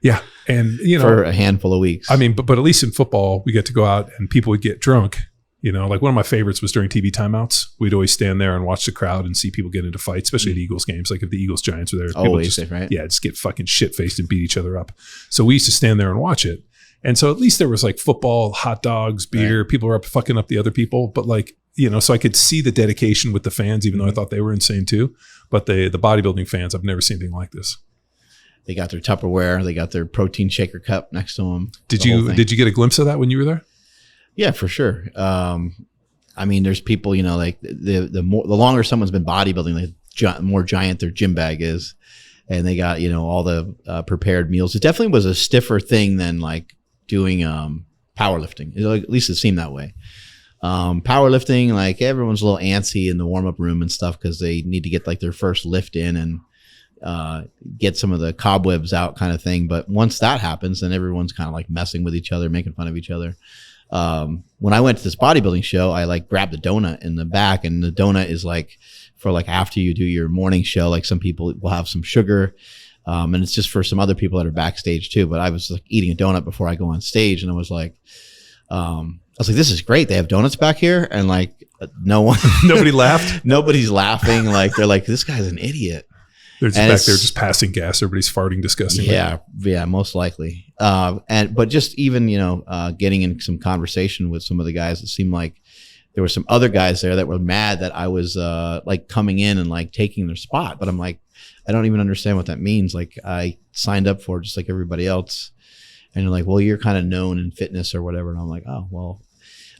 Yeah, and for a handful of weeks. I mean, but at least in football, we get to go out and people would get drunk. Like one of my favorites was during TV timeouts. We'd always stand there and watch the crowd and see people get into fights, especially at Eagles games. Like if the Eagles Giants were there, always, right? Yeah, just get fucking shit faced and beat each other up. So we used to stand there and watch it. And so at least there was like football, hot dogs, beer. Right. People were up fucking up the other people. But like, so I could see the dedication with the fans, even though I thought they were insane too. But the bodybuilding fans, I've never seen anything like this. They got their Tupperware. They got their protein shaker cup next to them. Did you get a glimpse of that when you were there? Yeah, for sure. I mean, there's people, like the longer someone's been bodybuilding, the more giant their gym bag is. And they got, all the prepared meals. It definitely was a stiffer thing than like doing powerlifting. At least it seemed that way. Powerlifting, like everyone's a little antsy in the warm-up room and stuff because they need to get like their first lift in and get some of the cobwebs out kind of thing. But once that happens, then everyone's kind of like messing with each other, making fun of each other. When I went to this bodybuilding show, I like grabbed a donut in the back, and the donut is like for like after you do your morning show, like some people will have some sugar. And it's just for some other people that are backstage too. But I was like eating a donut before I go on stage, and I was like, this is great. They have donuts back here. And like no one, nobody laughed. Nobody's laughing. Like they're like, this guy's an idiot. They're just back there just passing gas. Everybody's farting disgustingly. Yeah, most likely. But just even, getting in some conversation with some of the guys, it seemed like there were some other guys there that were mad that I was like coming in and like taking their spot. But I'm like, I don't even understand what that means. Like I signed up for it just like everybody else. And they're like, well, you're kind of known in fitness or whatever. And I'm like, oh, well,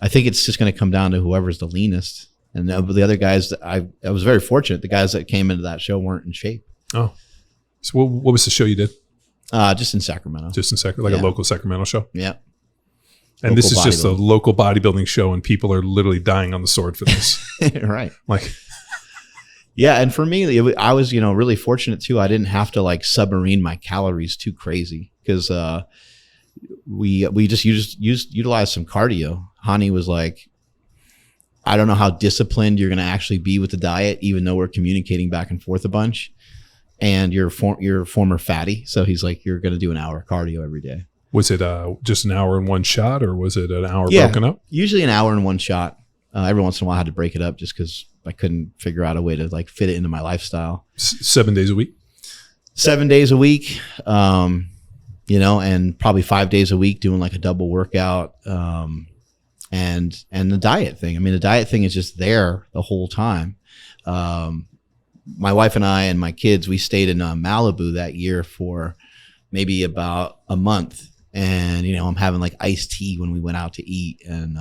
I think it's just going to come down to whoever's the leanest. And the other guys, I was very fortunate. The guys that came into that show weren't in shape. Oh, so what was the show you did? Just in Sacramento. Just in Sacramento, like a local Sacramento show? Yeah. And this is just a local bodybuilding show, and people are literally dying on the sword for this. Right. Like, yeah. And for me, I was, really fortunate too. I didn't have to like submarine my calories too crazy because we just utilized some cardio. Hani was like, I don't know how disciplined you're going to actually be with the diet, even though we're communicating back and forth a bunch. And you're a former fatty. So he's like, you're going to do an hour of cardio every day. Was it just an hour in one shot, or was it an hour broken up? Usually an hour in one shot. Every once in a while I had to break it up just because I couldn't figure out a way to like fit it into my lifestyle. 7 days a week? 7 days a week, and probably 5 days a week doing like a double workout. And the diet thing. I mean, the diet thing is just there the whole time. My wife and I and my kids, we stayed in Malibu that year for maybe about a month. And, I'm having like iced tea when we went out to eat and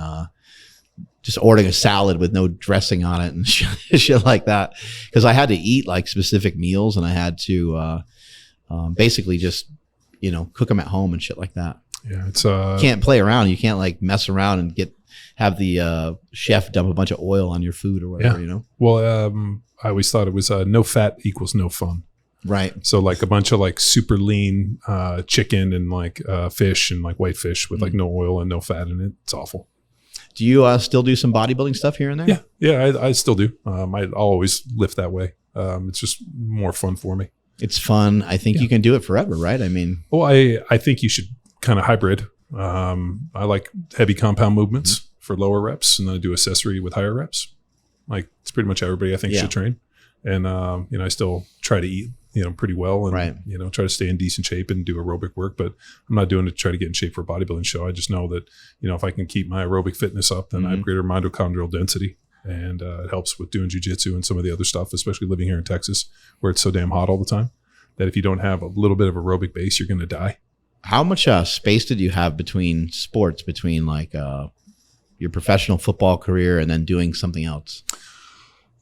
just ordering a salad with no dressing on it and shit like that. Because I had to eat like specific meals and I had to basically just, cook them at home and shit like that. Yeah, it's can't play around. You can't like mess around and have the chef dump a bunch of oil on your food or whatever, Well, I always thought it was no fat equals no fun. Right. So like a bunch of like super lean chicken and like fish and like white fish with like no oil and no fat in it. It's awful. Do you still do some bodybuilding stuff here and there? Yeah, I still do. I'll always lift that way. It's just more fun for me. It's fun. I think you can do it forever, right? I mean, well, I think you should kind of hybrid. I like heavy compound movements for lower reps, and then I do accessory with higher reps. Like it's pretty much everybody I think should train. And, I still try to eat, pretty well and, try to stay in decent shape and do aerobic work, but I'm not doing it to try to get in shape for a bodybuilding show. I just know that, if I can keep my aerobic fitness up, then I have greater mitochondrial density, and it helps with doing jujitsu and some of the other stuff, especially living here in Texas where it's so damn hot all the time that if you don't have a little bit of aerobic base, you're going to die. How much space did you have between sports, between like your professional football career and then doing something else?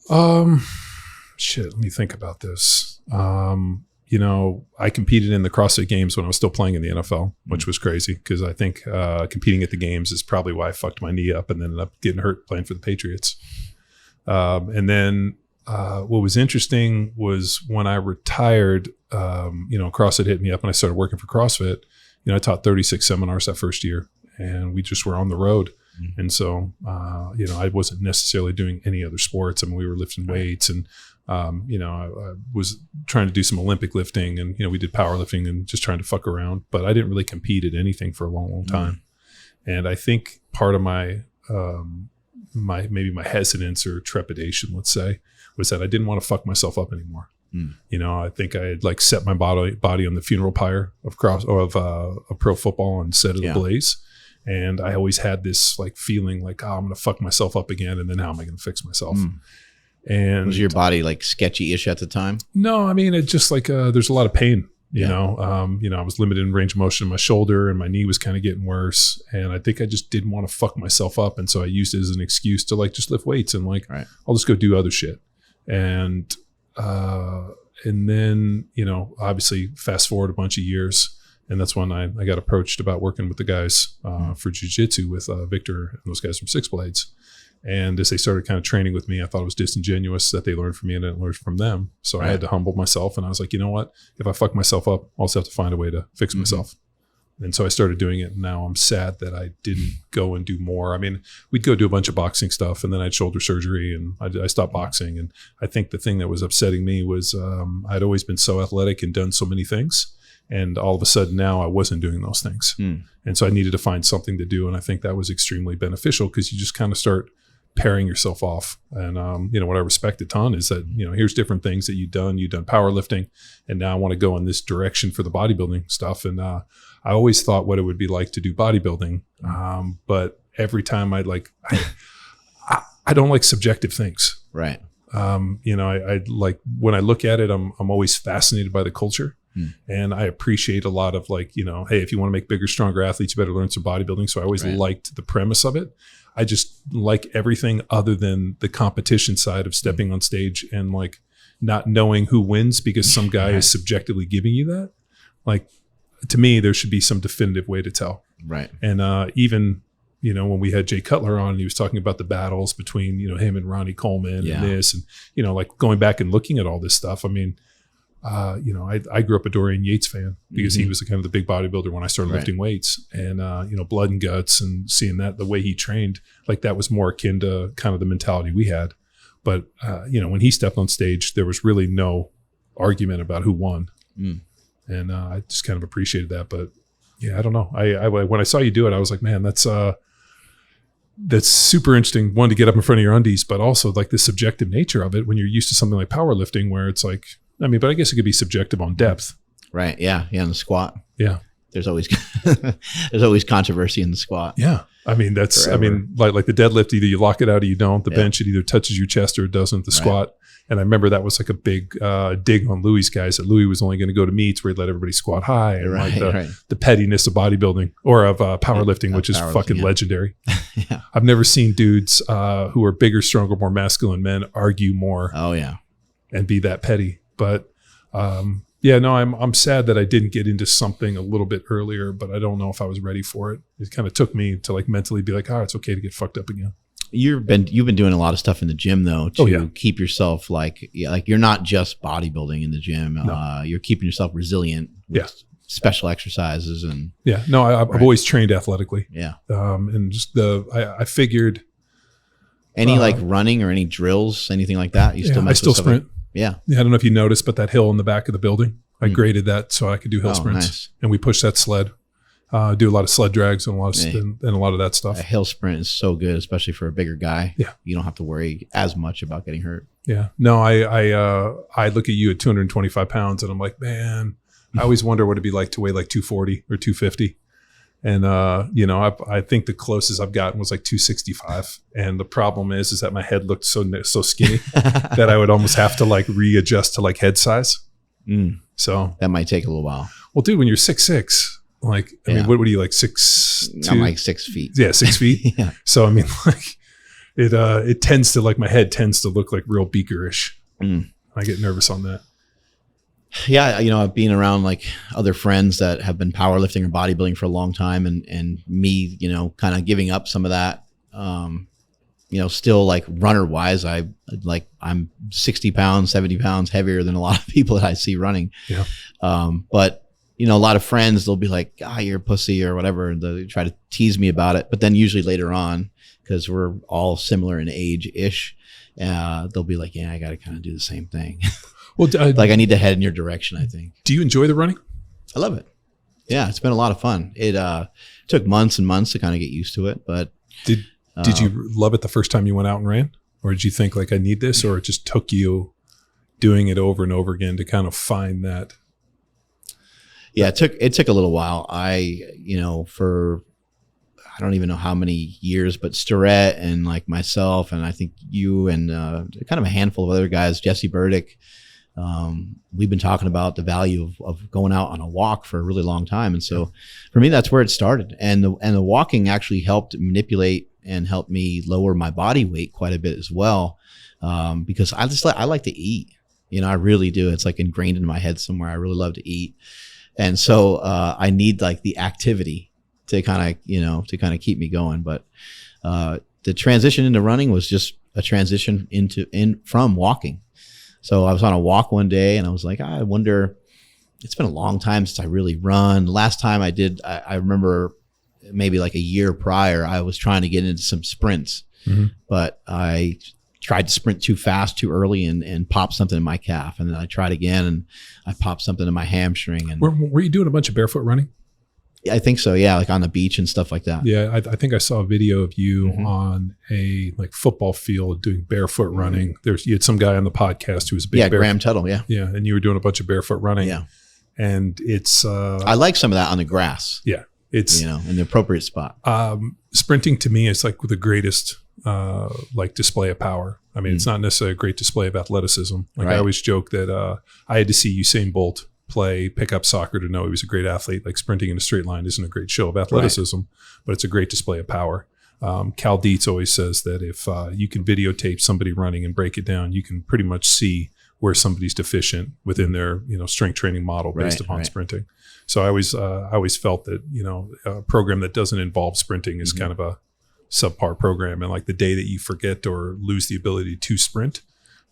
Let me think about this. I competed in the CrossFit Games when I was still playing in the NFL, which was crazy because I think competing at the games is probably why I fucked my knee up and then ended up getting hurt playing for the Patriots. And then what was interesting was when I retired, CrossFit hit me up and I started working for CrossFit. I taught 36 seminars that first year, and we just were on the road. And so, I wasn't necessarily doing any other sports. I mean, we were lifting weights and, I was trying to do some Olympic lifting and, we did powerlifting and just trying to fuck around, but I didn't really compete at anything for a long, long time. And I think part of my my hesitance or trepidation, let's say, was that I didn't want to fuck myself up anymore. I think I had like set my body on the funeral pyre of pro football and set it ablaze. And I always had this like feeling like, I'm going to fuck myself up again. And then how am I going to fix myself? And was your body like sketchy-ish at the time? No, I mean, it just like, there's a lot of pain, you know, I was limited in range of motion in my shoulder and my knee was kind of getting worse. And I think I just didn't want to fuck myself up. And so I used it as an excuse to like, just lift weights and like, I'll just go do other shit. And then, obviously fast forward a bunch of years. And that's when I got approached about working with the guys for jiu-jitsu with Victor and those guys from Six Blades. And as they started kind of training with me, I thought it was disingenuous that they learned from me and I didn't learn from them. So I had to humble myself. And I was like, you know what? If I fuck myself up, I'll just have to find a way to fix myself. And so I started doing it. And now I'm sad that I didn't go and do more. I mean, we'd go do a bunch of boxing stuff and then I had shoulder surgery and I stopped boxing. And I think the thing that was upsetting me was I'd always been so athletic and done so many things. And all of a sudden now I wasn't doing those things. And so I needed to find something to do. And I think that was extremely beneficial because you just kind of start pairing yourself off. And, what I respect a ton is that, here's different things that you've done powerlifting. And now I want to go in this direction for the bodybuilding stuff. And I always thought what it would be like to do bodybuilding. But every time I don't like subjective things. Right. I like when I look at it, I'm always fascinated by the culture. And I appreciate a lot of like, hey, if you want to make bigger, stronger athletes, you better learn some bodybuilding. So I always liked the premise of it. I just like everything other than the competition side of stepping on stage and like not knowing who wins because some guy is subjectively giving you that. Like to me, there should be some definitive way to tell. Right. And even, when we had Jay Cutler on, and he was talking about the battles between, him and Ronnie Coleman and this, and, like going back and looking at all this stuff. I mean, I grew up a Dorian Yates fan because he was the kind of the big bodybuilder when I started lifting weights and, blood and guts and seeing that the way he trained, like that was more akin to kind of the mentality we had. But, when he stepped on stage, there was really no argument about who won. And I just kind of appreciated that. But yeah, I don't know. I when I saw you do it, I was like, man, that's super interesting. One, to get up in front of your undies, but also like the subjective nature of it when you're used to something like powerlifting where it's like, but I guess it could be subjective on depth. Right. Yeah. Yeah. In the squat. Yeah. There's always controversy in the squat. Yeah. That's, forever. Like the deadlift, either you lock it out or you don't. The bench, it either touches your chest or it doesn't. The squat. And I remember that was like a big dig on Louis' guys that Louis was only going to go to meets where he'd let everybody squat high. And the pettiness of bodybuilding or of powerlifting, which is fucking legendary. I've never seen dudes who are bigger, stronger, more masculine men argue more. Oh yeah. And be that petty. But I'm sad that I didn't get into something a little bit earlier, but I don't know if I was ready for it. It kind of took me to like mentally be like, it's okay to get fucked up again. You've been doing a lot of stuff in the gym though to keep yourself like you're not just bodybuilding in the gym. No. You're keeping yourself resilient with special exercises and I've always trained athletically. Yeah. And just I figured any like running or any drills, anything like that. I still sprint. Yeah. I don't know if you noticed, but that hill in the back of the building, I graded that so I could do hill sprints. Nice. And we pushed that sled. Do a lot of sled drags and a lot of that stuff. A hill sprint is so good, especially for a bigger guy. Yeah. You don't have to worry as much about getting hurt. Yeah. No, I look at you at 225 pounds and I'm like, man, I always wonder what it'd be like to weigh like 240 or 250. And, I think the closest I've gotten was like 265. And the problem is that my head looked so skinny that I would almost have to like readjust to like head size. So that might take a little while. Well, dude, when you're 6'6", like, I mean, what are you like 6'2"? I'm like 6 feet. Yeah, 6 feet. Yeah. So, I mean, like it tends to like my head tends to look like real beakerish. I get nervous on that. Yeah. Being around like other friends that have been powerlifting or bodybuilding for a long time and me, kind of giving up some of that, still like runner wise, I'm 60 pounds, 70 pounds heavier than a lot of people that I see running. Yeah. But a lot of friends, they'll be like, you're a pussy or whatever. And they try to tease me about it. But then usually later on, because we're all similar in age-ish, they'll be like, I got to kind of do the same thing. Well, like I need to head in your direction, I think. Do you enjoy the running? I love it. Yeah, it's been a lot of fun. It took months and months to kind of get used to it. But did you love it the first time you went out and ran? Or did you think like I need this? Or it just took you doing it over and over again to kind of find that? Yeah, it took a little while. I don't even know how many years, but Starrett and like myself, and I think you and kind of a handful of other guys, Jesse Burdick, we've been talking about the value of going out on a walk for a really long time. And so for me, that's where it started. And the walking actually helped manipulate and helped me lower my body weight quite a bit as well. Because I like to eat, I really do. It's like ingrained in my head somewhere. I really love to eat. And so I need like the activity to kind of keep me going. But the transition into running was just a transition from walking. So I was on a walk one day and I was like, I wonder, it's been a long time since I really run. The last time I did, I remember maybe like a year prior, I was trying to get into some sprints, but I tried to sprint too fast, too early and popped something in my calf. And then I tried again and I popped something in my hamstring. And were you doing a bunch of barefoot running? I think so. Yeah. Like on the beach and stuff like that. Yeah. I think I saw a video of you on a like football field doing barefoot running. You had some guy on the podcast who was a big Graham Tuttle. Yeah. Yeah. And you were doing a bunch of barefoot running. Yeah. And it's, I like some of that on the grass. Yeah. It's, in the appropriate spot. Sprinting to me is like the greatest, like display of power. I mean, it's not necessarily a great display of athleticism. Like I always joke that, I had to see Usain Bolt play pickup soccer to know he was a great athlete. Like sprinting in a straight line isn't a great show of athleticism, but it's a great display of power. Cal Dietz always says that if you can videotape somebody running and break it down, you can pretty much see where somebody's deficient within their strength training model based upon sprinting. So I always felt that a program that doesn't involve sprinting is kind of a subpar program. And like the day that you forget or lose the ability to sprint,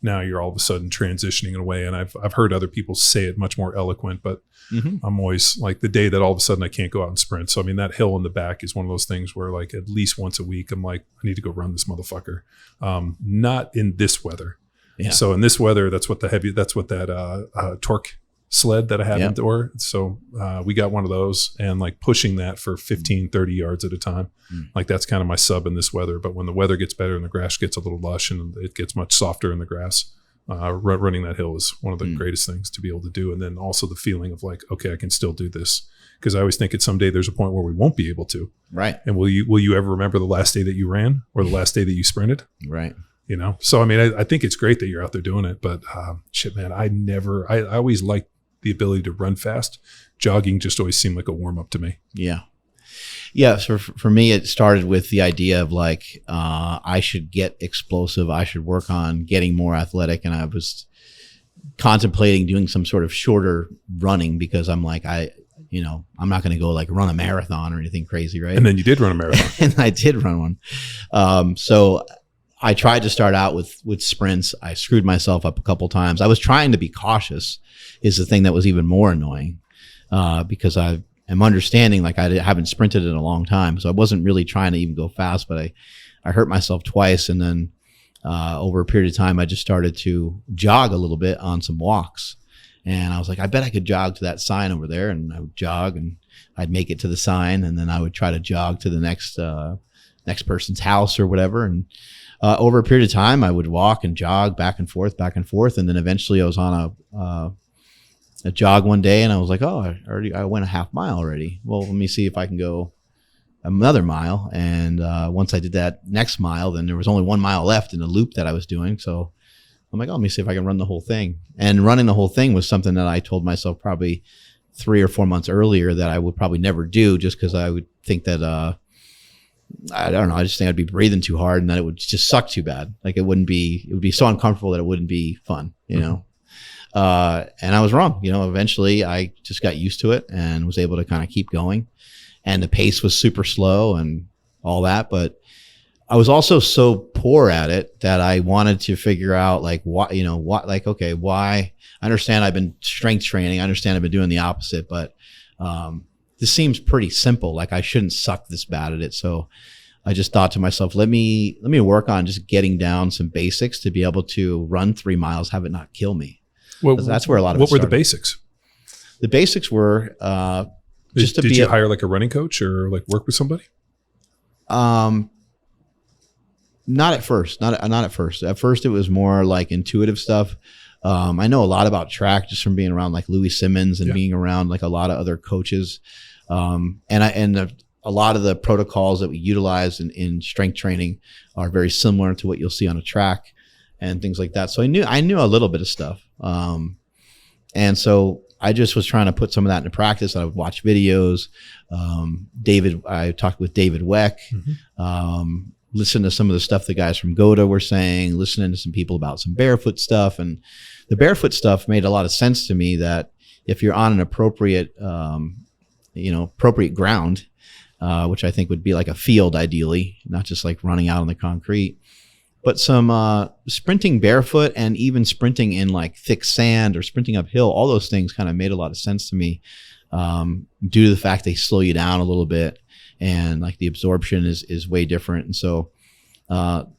now you're all of a sudden transitioning away. And I've heard other people say it much more eloquent, but I'm always like the day that all of a sudden I can't go out and sprint. So I mean, that hill in the back is one of those things where like at least once a week I'm like, I need to go run this motherfucker. Not in this weather. Yeah. So in this weather, that's what that torque sled that I have indoor. So we got one of those and like pushing that for 15, 30 yards at a time. Like that's kind of my sub in this weather. But when the weather gets better and the grass gets a little lush and it gets much softer in the grass, running that hill is one of the greatest things to be able to do. And then also the feeling of like, okay, I can still do this. Because I always think at someday there's a point where we won't be able to. Right. And will you ever remember the last day that you ran or the last day that you sprinted? Right. So I mean, I think it's great that you're out there doing it, but shit, man, I always liked the ability to run fast. Jogging just always seemed like a warm up to me. Yeah. Yeah. So for me, it started with the idea of like, I should get explosive. I should work on getting more athletic. And I was contemplating doing some sort of shorter running because I'm like, I'm not going to go like run a marathon or anything crazy. Right. And then you did run a marathon. And I did run one. So I tried to start out with sprints. I screwed myself up a couple times. I was trying to be cautious is the thing that was even more annoying, because I am understanding like I haven't sprinted in a long time. So I wasn't really trying to even go fast, but I hurt myself twice. And then, over a period of time, I just started to jog a little bit on some walks. And I was like, I bet I could jog to that sign over there. And I would jog and I'd make it to the sign, and then I would try to jog to the next person's house or whatever. And over a period of time, I would walk and jog back and forth. And then eventually I was on a jog one day, and I was like, oh, I went a half mile already. Well, let me see if I can go another mile. And once I did that next mile, then there was only 1 mile left in the loop that I was doing. So I'm like, oh, let me see if I can run the whole thing. And running the whole thing was something that I told myself probably 3 or 4 months earlier that I would probably never do, just because I would think that, I don't know, I just think I'd be breathing too hard and that it would just suck too bad. Like it would be so uncomfortable that it wouldn't be fun, you know? And I was wrong. Eventually I just got used to it and was able to kind of keep going, and the pace was super slow and all that. But I was also so poor at it that I wanted to figure out like why. I understand I've been strength training. I understand I've been doing the opposite, but this seems pretty simple. Like I shouldn't suck this bad at it. So I just thought to myself, let me work on just getting down some basics to be able to run 3 miles, have it not kill me. Well, that's where a lot of what it were the started. basics? The basics were Did you hire like a running coach or like work with somebody? Not at first. Not at first. At first, it was more like intuitive stuff. I know a lot about track just from being around like Louis Simmons and being around like a lot of other coaches. A lot of the protocols that we utilize in strength training are very similar to what you'll see on a track and things like that. So I knew a little bit of stuff. And so I just was trying to put some of that into practice. I would watch videos. I talked with David Weck, listen to some of the stuff the guys from GOTA were saying, listening to some people about some barefoot stuff. And the barefoot stuff made a lot of sense to me, that if you're on an appropriate ground, which I think would be like a field ideally, not just like running out on the concrete, but some sprinting barefoot and even sprinting in like thick sand or sprinting uphill, all those things kind of made a lot of sense to me, due to the fact they slow you down a little bit, and like the absorption is way different. And so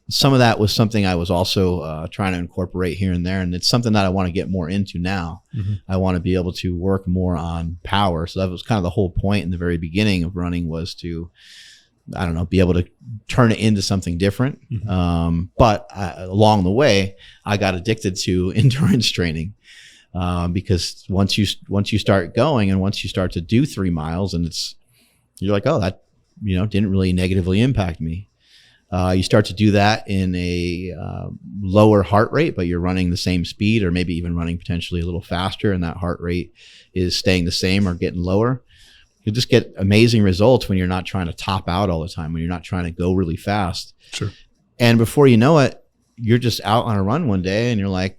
some of that was something I was also trying to incorporate here and there. And it's something that I want to get more into now. I want to be able to work more on power. So that was kind of the whole point in the very beginning of running, was to, I don't know, be able to turn it into something different. But along the way, I got addicted to endurance training, because once you start going and once you start to do 3 miles, and you're like, oh, that, didn't really negatively impact me. You start to do that in a lower heart rate, but you're running the same speed, or maybe even running potentially a little faster, and that heart rate is staying the same or getting lower. You'll just get amazing results when you're not trying to top out all the time, when you're not trying to go really fast. Sure. And before you know it, you're just out on a run one day and you're like,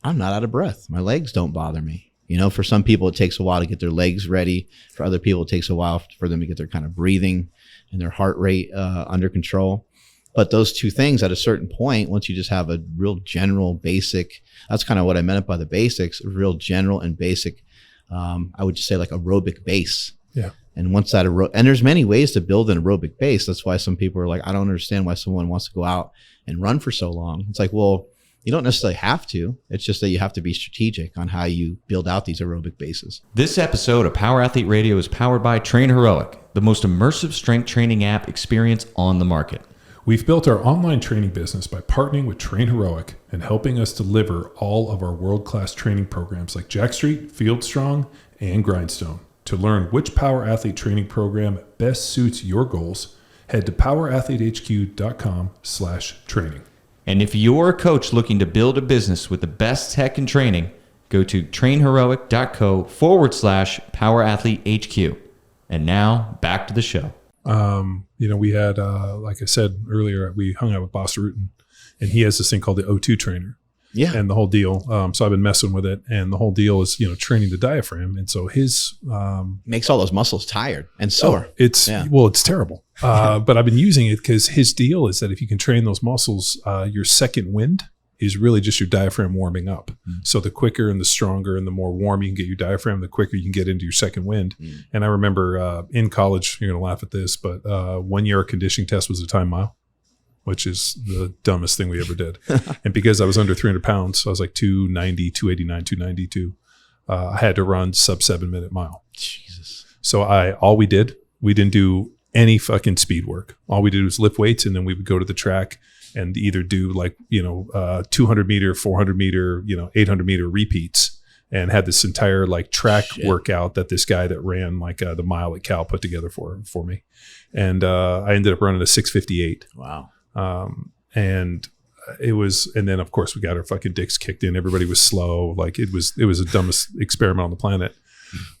I'm not out of breath. My legs don't bother me. For some people, it takes a while to get their legs ready. For other people, it takes a while for them to get their kind of breathing and their heart rate under control. But those two things, at a certain point, once you just have a real general basic, that's kind of what I meant by the basics, real general and basic, I would just say like aerobic base. Yeah. And once that, and there's many ways to build an aerobic base. That's why some people are like, I don't understand why someone wants to go out and run for so long. It's like, well, you don't necessarily have to. It's just that you have to be strategic on how you build out these aerobic bases. This episode of Power Athlete Radio is powered by Train Heroic, the most immersive strength training app experience on the market. We've built our online training business by partnering with Train Heroic and helping us deliver all of our world-class training programs like Jack Street, Field Strong, and Grindstone. To learn which Power Athlete training program best suits your goals, head to powerathletehq.com/training. And if you're a coach looking to build a business with the best tech and training, go to trainheroic.co/powerathletehq. And now back to the show. We had, like I said earlier, we hung out with Boss Rutan, and he has this thing called the O2 trainer. Yeah. And the whole deal. So I've been messing with it, and the whole deal is, training the diaphragm. And so his, makes all those muscles tired and sore. It's terrible. But I've been using it because his deal is that if you can train those muscles, your second wind is really just your diaphragm warming up. So the quicker and the stronger and the more warm you can get your diaphragm, the quicker you can get into your second wind. And I remember in college, you're going to laugh at this, but 1 year conditioning test was a time mile, which is the dumbest thing we ever did. And because I was under 300 pounds, I was like 290, 289, 292. I had to run sub 7 minute mile. Jesus. So we didn't do any fucking speed work. All we did was lift weights, and then we would go to the track and either do 200 meter, 400 meter, 800 meter repeats, and had this entire track workout that this guy that ran the mile at Cal put together for me. And I ended up running a 6:58. Wow. And then of course we got our fucking dicks kicked in. Everybody was slow. It was the dumbest experiment on the planet.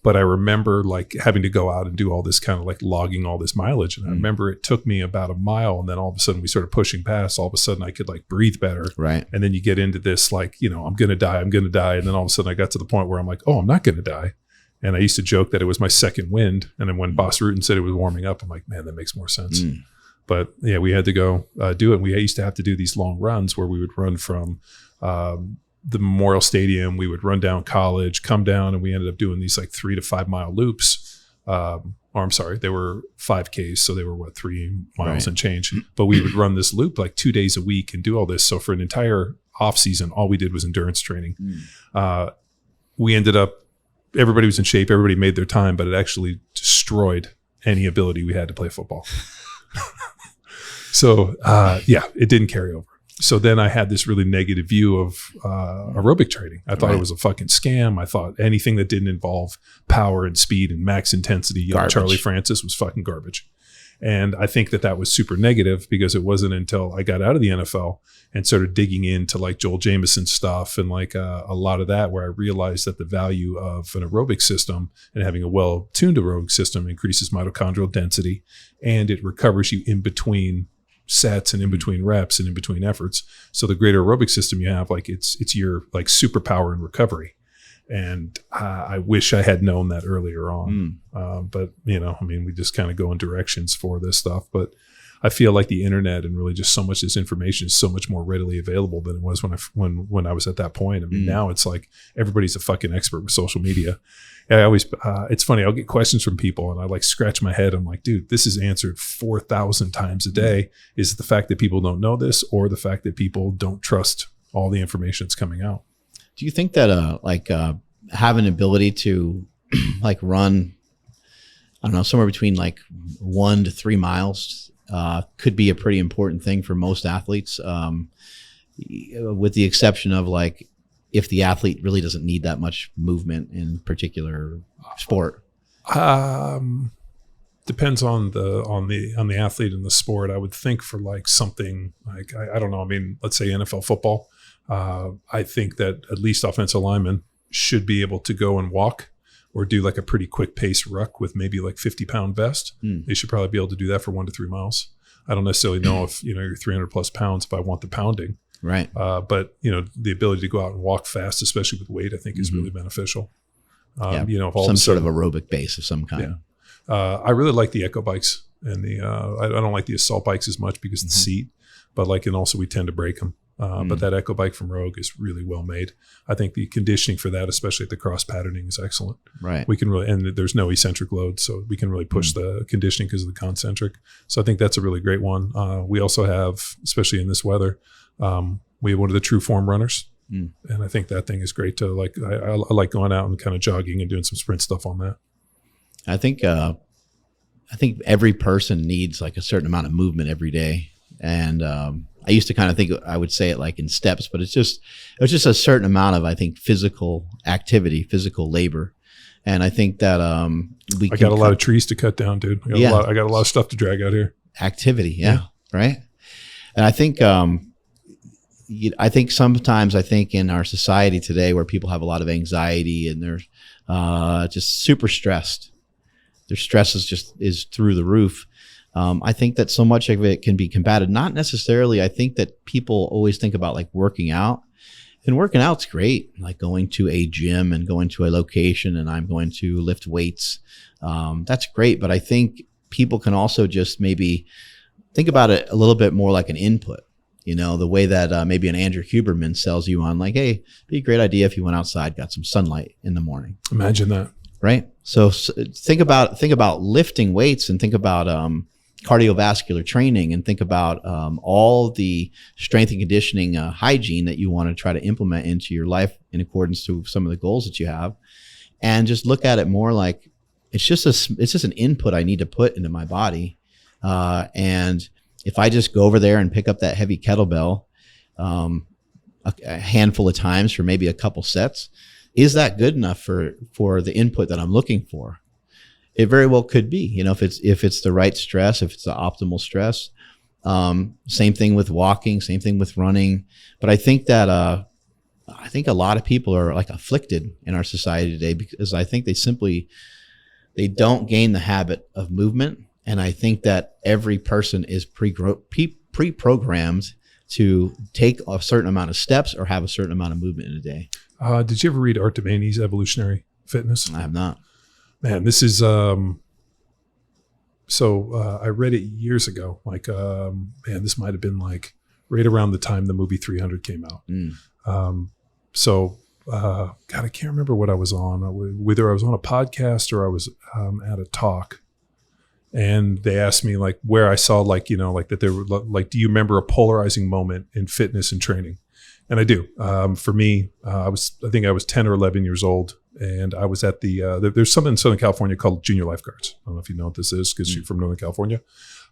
But I remember having to go out and do all this kind of logging all this mileage. And I remember it took me about a mile, and then all of a sudden we started pushing past. All of a sudden I could breathe better. Right. And then you get into this I'm going to die. And then all of a sudden I got to the point where I'm like, oh, I'm not going to die. And I used to joke that it was my second wind. And then when Boss Rutan said it was warming up, I'm like, man, that makes more sense. But yeah, we had to go do it. We used to have to do these long runs where we would run from the Memorial Stadium. We would run down College, come down, and we ended up doing these 3 to 5 mile loops. They were 5Ks. So they were 3 miles and change. But we would run this loop 2 days a week and do all this. So for an entire off season, all we did was endurance training. We ended up, everybody was in shape. Everybody made their time, but it actually destroyed any ability we had to play football. So it didn't carry over. So then I had this really negative view of aerobic training. I thought it was a fucking scam. I thought anything that didn't involve power and speed and max intensity, Charlie Francis, was fucking garbage. And I think that was super negative, because it wasn't until I got out of the NFL and started digging into Joel Jameson stuff and a lot of that, where I realized that the value of an aerobic system and having a well-tuned aerobic system increases mitochondrial density, and it recovers you in between sets and in between reps and in between efforts. So the greater aerobic system you have, it's your superpower in recovery. And I wish I had known that earlier on. But we just kind of go in directions for this stuff. But I feel like the internet and really just so much of this information is so much more readily available than it was when I was at that point. Now it's everybody's a fucking expert with social media. I always, it's funny, I'll get questions from people and I scratch my head. I'm like, dude, this is answered 4,000 times a day. Is it the fact that people don't know this, or the fact that people don't trust all the information that's coming out? Do you think that have an ability to run, I don't know, somewhere between 1 to 3 miles could be a pretty important thing for most athletes, with the exception of if the athlete really doesn't need that much movement in particular sport? Depends on the athlete and the sport. I would think for something I don't know. Let's say NFL football. I think that at least offensive linemen should be able to go and walk or do a pretty quick pace ruck with maybe 50-pound vest. They should probably be able to do that for 1 to 3 miles. I don't necessarily know if you're 300 plus pounds if I want the pounding. Right. But the ability to go out and walk fast, especially with weight, I think is really beneficial. If all some sort of aerobic base of some kind. Yeah. I really like the echo bikes and I don't like the assault bikes as much because of the seat, but and also we tend to break them. But that echo bike from Rogue is really well made. I think the conditioning for that, especially at the cross patterning, is excellent. Right. We can really, and there's no eccentric load, so we can really push the conditioning because of the concentric. So I think that's a really great one. We also have, especially in this weather, we have one of the true form runners. And I think that thing is great to I like going out and kind of jogging and doing some sprint stuff on that. I think every person needs a certain amount of movement every day. And I used to kind of think I would say it in steps, but it's just a certain amount of, I think, physical activity, physical labor. And I think that I got a lot of trees to cut down, dude. I got a lot of stuff to drag out here. Activity, yeah. Right. And I think sometimes in our society today, where people have a lot of anxiety and they're just super stressed, their stress is through the roof. I think that so much of it can be combated. Not necessarily. I think that people always think about working out, and working out's great. Going to a gym and going to a location and I'm going to lift weights. That's great. But I think people can also just maybe think about it a little bit more like an input, the way that maybe an Andrew Huberman sells you on hey, it'd be a great idea if you went outside, got some sunlight in the morning. Imagine that. Right. So think about lifting weights and think about, cardiovascular training and think about all the strength and conditioning hygiene that you want to try to implement into your life in accordance to some of the goals that you have, and just look at it more it's just an input I need to put into my body. And if I just go over there and pick up that heavy kettlebell, a handful of times for maybe a couple sets, is that good enough for the input that I'm looking for? It very well could be, you know, if it's the right stress, if it's the optimal stress. Same thing with walking, same thing with running. But I think that, I think a lot of people are like afflicted in our society today because I think they don't gain the habit of movement. And I think that every person is pre-programmed to take a certain amount of steps or have a certain amount of movement in a day. Did you ever read Art Devaney's Evolutionary Fitness? I have not. Man, this is, I read it years ago. Like, this might've been like right around the time the movie 300 came out. God, I can't remember what I was on, whether I was on a podcast or I was at a talk. And they asked me like where I saw like, you know, like that they were like, do you remember a polarizing moment in fitness and training? And I do. For me, I think I was 10 or 11 years old, and I was at there's something in Southern California called junior lifeguards. I don't know if you know what this is because you're from Northern California,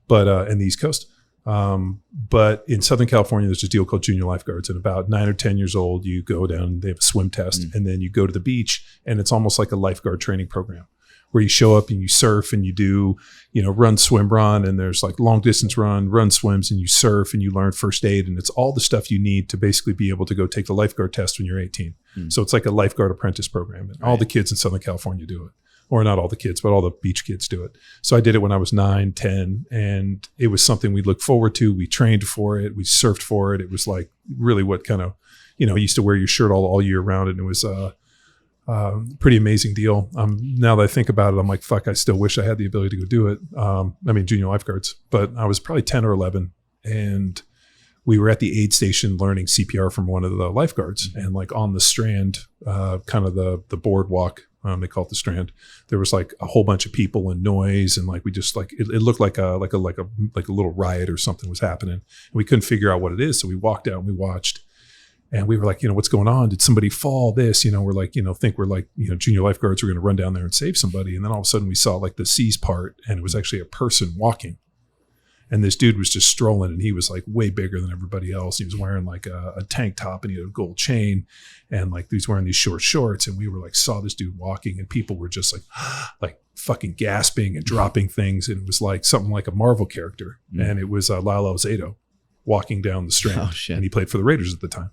but in the East Coast. But in Southern California, there's a deal called junior lifeguards, and about 9 or 10 years old, you go down, they have a swim test, and then you go to the beach, and it's almost like a lifeguard training program where you show up and you surf and you do, you know, run, swim, run, and there's like long distance run swims, and you surf and you learn first aid, and it's all the stuff you need to basically be able to go take the lifeguard test when you're 18. So it's like a lifeguard apprentice program, and all the kids in Southern California do it. Or not all the kids, but all the beach kids do it. So I did it when I was 9, 10, and it was something we looked forward to. We trained for it. We surfed for it. It was like really what kind of, you know, you used to wear your shirt all year round, and it was pretty amazing deal. Now that I think about it, I'm like, fuck, I still wish I had the ability to go do it. Junior lifeguards, but I was probably 10 or 11, and we were at the aid station learning CPR from one of the lifeguards, and like on the Strand, kind of the boardwalk, they call it the Strand. There was like a whole bunch of people and noise, and like we just like it looked like a little riot or something was happening. And we couldn't figure out what it is, so we walked out and we watched, and we were like, you know, what's going on? Did somebody fall? This, you know, we're like, you know, think we're like, you know, junior lifeguards, we're going to run down there and save somebody, and then all of a sudden we saw like the seas part, and it was actually a person walking. And this dude was just strolling, and he was like way bigger than everybody else. He was wearing like a tank top, and he had a gold chain, and like he was wearing these short shorts. And we were like, saw this dude walking, and people were just like fucking gasping and dropping things. And it was like something like a Marvel character. And it was Lyle Alzado walking down the Strand. Oh, shit. And he played for the Raiders at the time.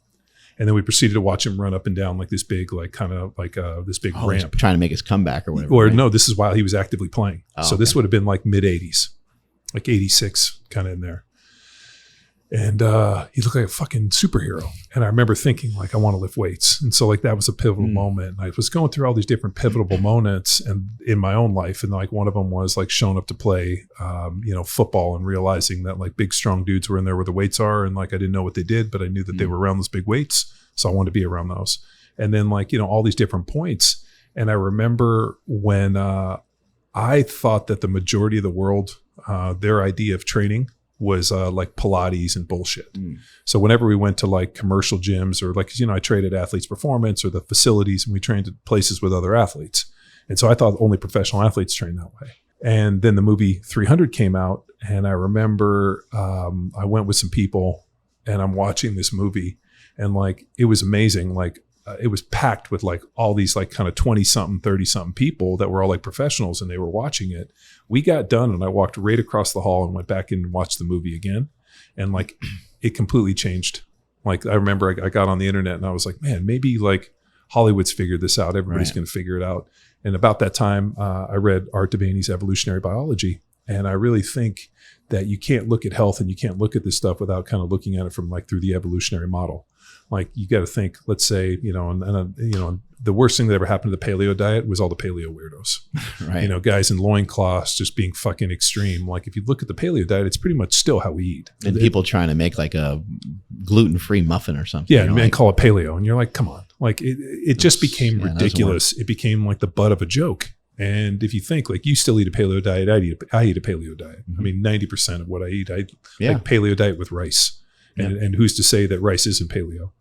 And then we proceeded to watch him run up and down like this big, like kind of like this big ramp. Trying to make his comeback or whatever. Or right? No, this is while he was actively playing. So okay. This would have been like mid 80s, like 86 kind of in there. And he looked like a fucking superhero. And I remember thinking like, I want to lift weights. And so like that was a pivotal moment. And I was going through all these different pivotal moments and in my own life. And like one of them was like showing up to play, you know, football and realizing that like big, strong dudes were in there where the weights are. And like, I didn't know what they did, but I knew that they were around those big weights. So I wanted to be around those. And then like, you know, all these different points. And I remember when I thought that the majority of the world, their idea of training was like Pilates and bullshit. So whenever we went to like commercial gyms or like, you know, I traded Athletes Performance or the facilities, and we trained at places with other athletes. And so I thought only professional athletes train that way. And then the movie 300 came out, and I remember I went with some people, and I'm watching this movie, and like it was amazing. Like it was packed with like all these like kind of 20 something, 30 something people that were all like professionals, and they were watching it. We got done, and I walked right across the hall and went back in and watched the movie again. And like it completely changed. Like I remember I got on the internet, and I was like, man, maybe like Hollywood's figured this out. Everybody's going to figure it out. And about that time, I read Art Devaney's Evolutionary Biology. And I really think that you can't look at health and you can't look at this stuff without kind of looking at it from like through the evolutionary model. Like you got to think, let's say, you know, you know, the worst thing that ever happened to the paleo diet was all the paleo weirdos, Right. You know, guys in loincloths just being fucking extreme. Like if you look at the paleo diet, it's pretty much still how we eat. And people trying to make like a gluten-free muffin or something. Yeah, you know, and like, call it paleo. And you're like, come on. Like it just became ridiculous. It became like the butt of a joke. And if you think like you still eat a paleo diet, I eat a paleo diet. I mean, 90% of what I eat, like paleo diet with rice. And who's to say that rice isn't paleo?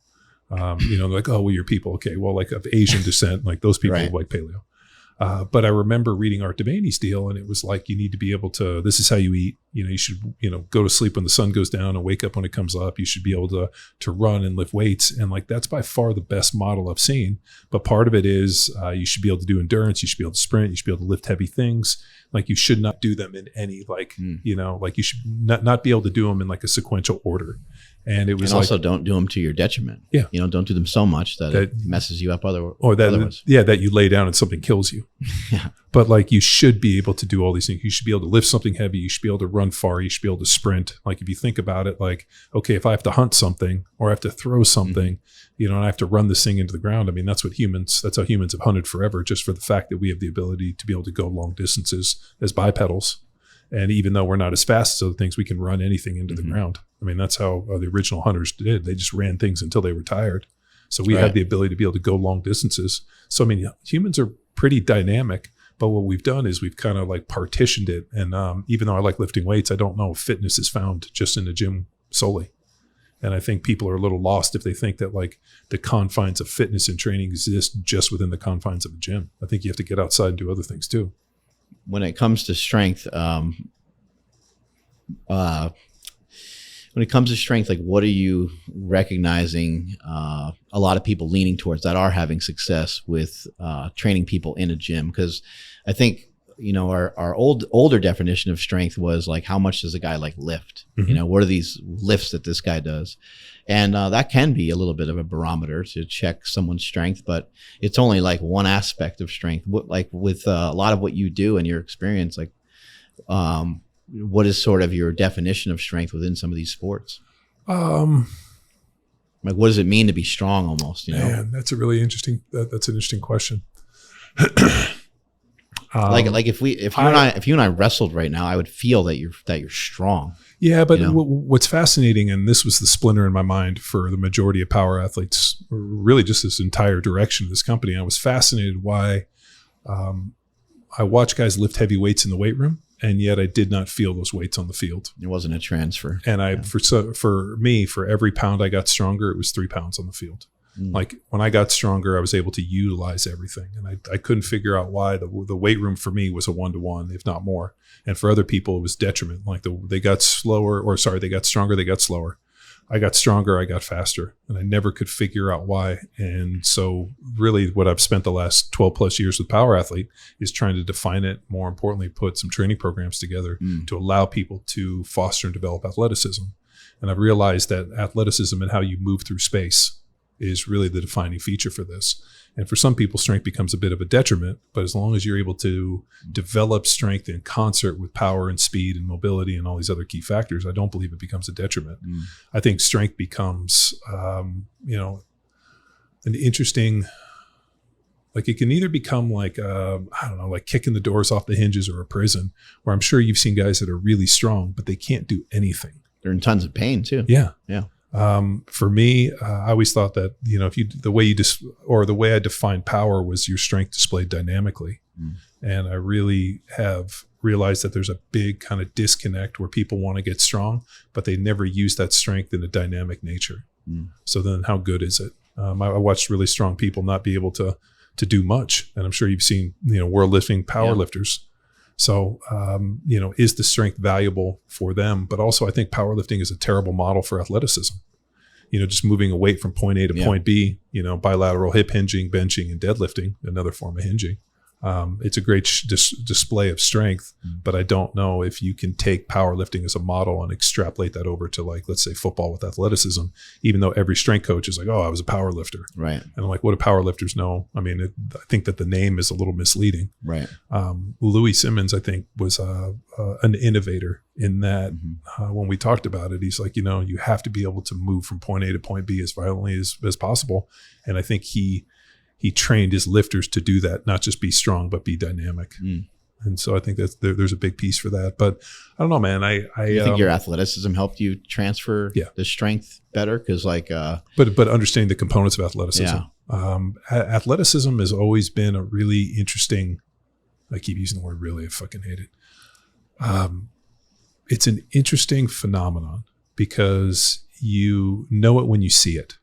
You know, like, oh, well, you're people. Okay, well, like of Asian descent, like those people like paleo. But I remember reading Art Devaney's deal, and it was like, you need to be able to, this is how you eat. You should, go to sleep when the sun goes down and wake up when it comes up. You should be able to run and lift weights. And like, that's by far the best model I've seen. But part of it is you should be able to do endurance. You should be able to sprint. You should be able to lift heavy things. Like, you should not do them in any, like you should not be able to do them in like a sequential order. And it was and also don't do them to your detriment. Yeah. Don't do them so much that it messes you up otherwise. That you lay down and something kills you. Yeah. But like, you should be able to do all these things. You should be able to lift something heavy. You should be able to run far. You should be able to sprint. Like, if you think about it, like, okay, if I have to hunt something or I have to throw something, and I have to run this thing into the ground. I mean, that's how humans have hunted forever, just for the fact that we have the ability to be able to go long distances as bipedals. And even though we're not as fast as other things, we can run anything into the ground. I mean, that's how the original hunters did. They just ran things until they were tired. So we have the ability to be able to go long distances. So, I mean, humans are pretty dynamic, but what we've done is we've kind of like partitioned it. And even though I like lifting weights, I don't know if fitness is found just in the gym solely. And I think people are a little lost if they think that like the confines of fitness and training exist just within the confines of a gym. I think you have to get outside and do other things too. When it comes to strength, like what are you recognizing a lot of people leaning towards that are having success with training people in a gym? Because I think, our older definition of strength was like, how much does a guy like lift? What are these lifts that this guy does? And that can be a little bit of a barometer to check someone's strength, but it's only like one aspect of strength. Like with a lot of what you do and your experience, like what is sort of your definition of strength within some of these sports? Like, what does it mean to be strong almost? Man, that's a really interesting, that's an interesting question. Like if you and I wrestled right now, I would feel that you're strong. Yeah, but what's fascinating, and this was the splinter in my mind for the majority of power athletes, or really just this entire direction of this company. I was fascinated why I watch guys lift heavy weights in the weight room, and yet I did not feel those weights on the field. It wasn't a transfer. And for me, for every pound I got stronger, it was 3 pounds on the field. Like, when I got stronger, I was able to utilize everything. And I couldn't figure out why the weight room for me was a 1-to-1, if not more. And for other people, it was detriment. Like they got stronger, they got slower. I got stronger, I got faster. And I never could figure out why. And so really what I've spent the last 12 plus years with Power Athlete is trying to define it. More importantly, put some training programs together to allow people to foster and develop athleticism. And I've realized that athleticism and how you move through space is really the defining feature for this. And for some people, strength becomes a bit of a detriment, but as long as you're able to develop strength in concert with power and speed and mobility and all these other key factors, I don't believe it becomes a detriment. I think strength becomes, an interesting, like, it can either become like, like kicking the doors off the hinges or a prison, where I'm sure you've seen guys that are really strong, but they can't do anything. They're in tons of pain too. Yeah. Yeah. For me, I always thought that, the way I defined power was your strength displayed dynamically. And I really have realized that there's a big kind of disconnect where people want to get strong, but they never use that strength in a dynamic nature. So then how good is it? I watched really strong people not be able to do much. And I'm sure you've seen, world lifting power lifters. So, is the strength valuable for them? But also I think powerlifting is a terrible model for athleticism. Just moving a weight from point A to point B, bilateral hip hinging, benching, and deadlifting, another form of hinging. It's a great display of strength, but I don't know if you can take powerlifting as a model and extrapolate that over to, like, let's say football with athleticism, even though every strength coach is like, oh, I was a power lifter. Right. And I'm like, what do power lifters know? I mean, I think that the name is a little misleading. Right. Louis Simmons, I think, was an innovator in that. When we talked about it, he's like, you have to be able to move from point A to point B as violently as possible. And I think he trained his lifters to do that, not just be strong, but be dynamic. And so I think that there's a big piece for that. But I don't know, man. I think your athleticism helped you transfer the strength better? Because but understanding the components of athleticism. Athleticism has always been a really interesting, I keep using the word really, I fucking hate it. It's an interesting phenomenon because you know it when you see it.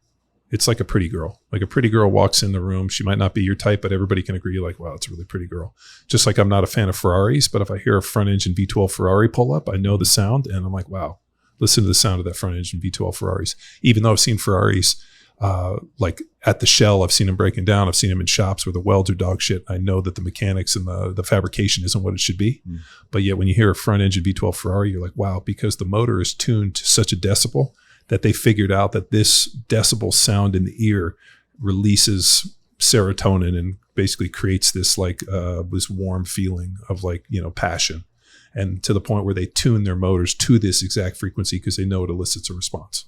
It's like a pretty girl. Like a pretty girl walks in the room. She might not be your type, but everybody can agree like, wow, it's a really pretty girl. Just like I'm not a fan of Ferraris, but if I hear a front engine V12 Ferrari pull up, I know the sound and I'm like, wow, listen to the sound of that front engine V12 Ferraris. Even though I've seen Ferraris like at the shell, I've seen them breaking down. I've seen them in shops where the welds are dog shit. I know that the mechanics and the fabrication isn't what it should be. But yet when you hear a front engine V12 Ferrari, you're like, wow, because the motor is tuned to such a decibel that they figured out that this decibel sound in the ear releases serotonin and basically creates this like this warm feeling of like, passion. And to the point where they tune their motors to this exact frequency because they know it elicits a response.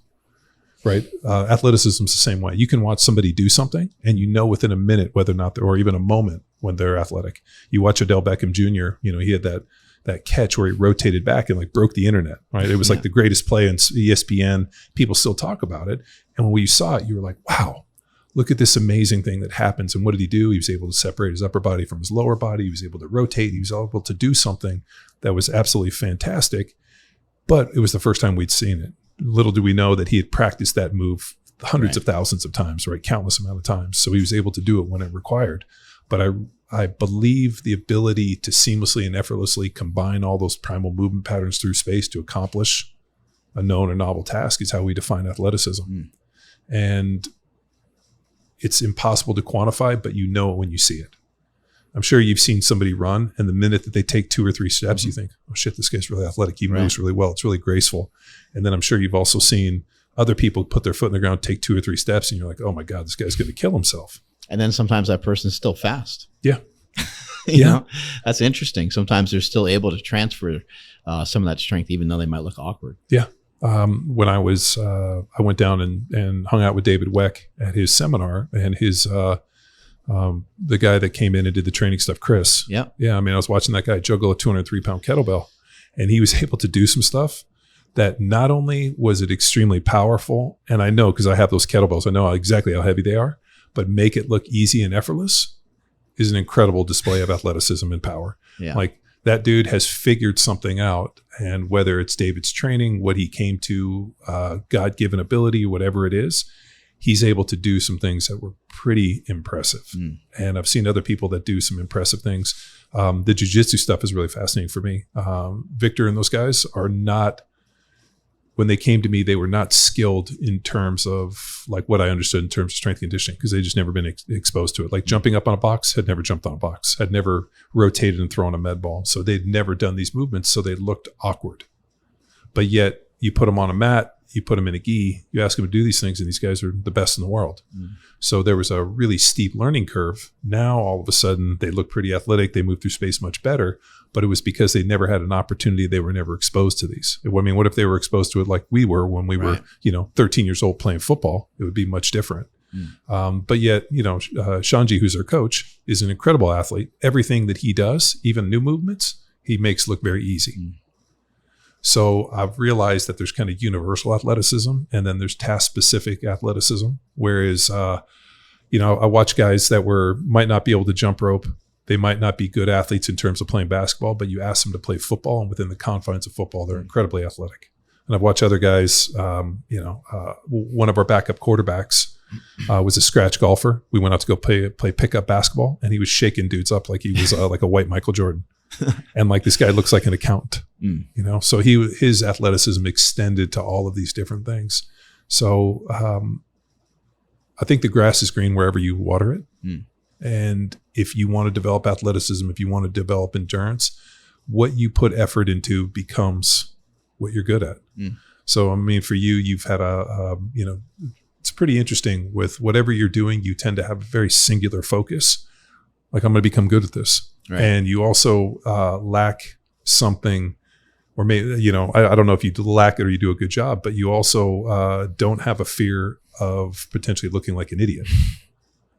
Right? Athleticism is the same way. You can watch somebody do something and you know within a minute whether or not, or even a moment when they're athletic. You watch Odell Beckham Jr., he had that catch where he rotated back and like broke the internet, right? It was like the greatest play on ESPN. People still talk about it. And when you saw it, you were like, wow, look at this amazing thing that happens. And what did he do? He was able to separate his upper body from his lower body. He was able to rotate. He was able to do something that was absolutely fantastic. But it was the first time we'd seen it. Little do we know that he had practiced that move hundreds of thousands of times, right? Countless amount of times. So he was able to do it when it required. But I believe the ability to seamlessly and effortlessly combine all those primal movement patterns through space to accomplish a known or novel task is how we define athleticism. And it's impossible to quantify, but you know it when you see it. I'm sure you've seen somebody run, and the minute that they take 2 or 3 steps, you think, oh shit, this guy's really athletic. He moves really well. It's really graceful. And then I'm sure you've also seen other people put their foot in the ground, take 2 or 3 steps, and you're like, oh my God, this guy's going to kill himself. And then sometimes that person's still fast. Yeah. you know, that's interesting. Sometimes they're still able to transfer some of that strength, even though they might look awkward. Yeah. When I was, I went down and hung out with David Weck at his seminar, and his, the guy that came in and did the training stuff, Chris. Yeah. Yeah. I mean, I was watching that guy juggle a 203-pound kettlebell, and he was able to do some stuff that not only was it extremely powerful, and I know because I have those kettlebells, I know exactly how heavy they are, but make it look easy and effortless is an incredible display of athleticism and power. Yeah. Like that dude has figured something out, and whether it's David's training, what he came to, God-given ability, whatever it is, he's able to do some things that were pretty impressive. And I've seen other people that do some impressive things. The jiu-jitsu stuff is really fascinating for me. Victor and those guys are not, when they came to me, they were not skilled in terms of like what I understood in terms of strength conditioning, because they just never been exposed to it. Like jumping up on a box, had never jumped on a box, had never rotated and thrown a med ball. So they'd never done these movements. So they looked awkward. But yet you put them on a mat, you put them in a gi, you ask them to do these things, and these guys are the best in the world. So there was a really steep learning curve. Now, all of a sudden, they look pretty athletic. They move through space much better, but it was because they never had an opportunity. They were never exposed to these. I mean, what if they were exposed to it like we were when we were, 13 years old playing football? It would be much different. But yet, Shanji, who's our coach, is an incredible athlete. Everything that he does, even new movements, he makes look very easy. So I've realized that there's kind of universal athleticism, and then there's task-specific athleticism. Whereas, I watch guys that might not be able to jump rope. They might not be good athletes in terms of playing basketball, but you ask them to play football, and within the confines of football, they're incredibly athletic. And I've watched other guys. One of our backup quarterbacks was a scratch golfer. We went out to go play pickup basketball, and he was shaking dudes up like he was like a white Michael Jordan. And like this guy looks like an accountant, so his athleticism extended to all of these different things. So I think the grass is green wherever you water it. And if you want to develop athleticism, if you want to develop endurance, what you put effort into becomes what you're good at. So, I mean, for you, you've had it's pretty interesting with whatever you're doing, you tend to have a very singular focus. Like, I'm going to become good at this. Right. And you also lack something, or maybe, I don't know if you lack it or you do a good job, but you also don't have a fear of potentially looking like an idiot.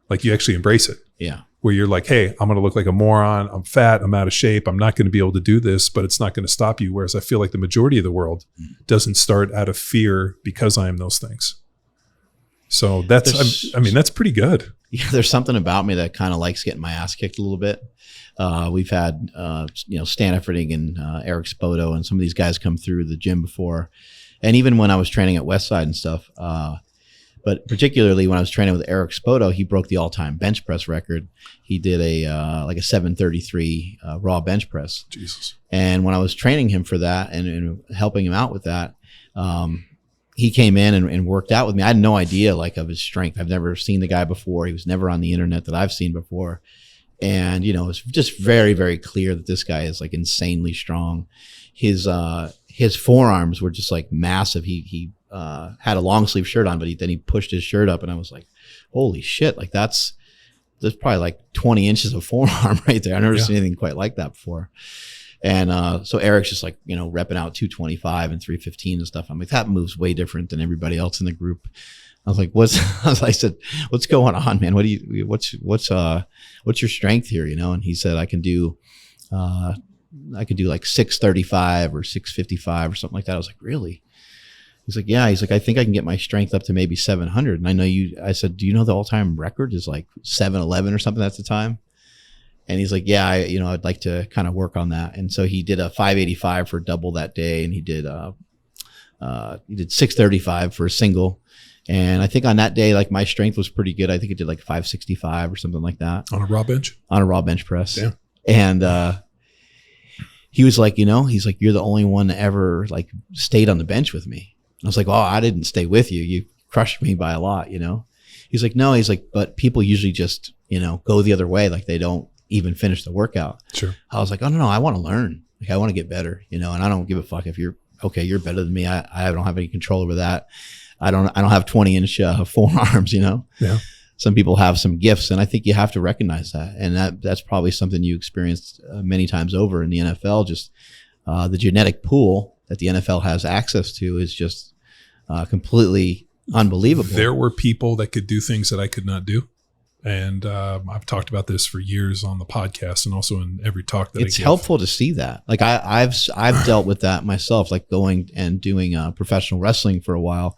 Like you actually embrace it. Yeah. Where you're like, hey, I'm going to look like a moron. I'm fat. I'm out of shape. I'm not going to be able to do this, but it's not going to stop you. Whereas I feel like the majority of the world doesn't start out of fear because I am those things. So that's pretty good. Yeah, there's something about me that kind of likes getting my ass kicked a little bit. We've had, Stan Efferding and Eric Spoto and some of these guys come through the gym before. And even when I was training at Westside and stuff, But particularly when I was training with Eric Spoto, he broke the all-time bench press record. He did a 733 raw bench press. Jesus. And when I was training him for that and helping him out with that, he came in and worked out with me. I had no idea like of his strength. I've never seen the guy before. He was never on the internet that I've seen before. And, you know, it's just very, very clear that this guy is like insanely strong. His forearms were just like massive. He had a long sleeve shirt on, but then he pushed his shirt up and I was like, holy shit. Like there's probably like 20 inches of forearm right there. I've never seen anything quite like that before. And so Eric's just like, you know, repping out 225 and 315 and stuff. I'm like, that moves way different than everybody else in the group. I was like, I said, what's going on, man? What's your strength here? You know? And he said, I could do like 635 or 655 or something like that. I was like, really? He's like, yeah. He's like, I think I can get my strength up to maybe 700. And I said, do you know the all-time record is like 711 or something at the time? And he's like, yeah, I'd like to kind of work on that. And so he did a 585 for a double that day. And he did 635 for a single. And I think on that day, like my strength was pretty good. I think it did like 565 or something like that. On a raw bench? On a raw bench press. Yeah. And he was like, he's like, you're the only one that ever like stayed on the bench with me. I was like, oh, I didn't stay with you. You crushed me by a lot, you know? He's like, no, he's like, but people usually just, go the other way. Like they don't even finish the workout. Sure. I was like, oh, no, I want to learn. Like I want to get better, and I don't give a fuck if you're better than me. I don't have any control over that. I don't have 20-inch forearms, Yeah. Some people have some gifts, and I think you have to recognize that. And that's probably something you experienced many times over in the NFL. Just the genetic pool that the NFL has access to is just completely unbelievable. There were people that could do things that I could not do. And I've talked about this for years on the podcast and also in every talk that it's helpful to see that. Like I've dealt with that myself, like going and doing professional wrestling for a while.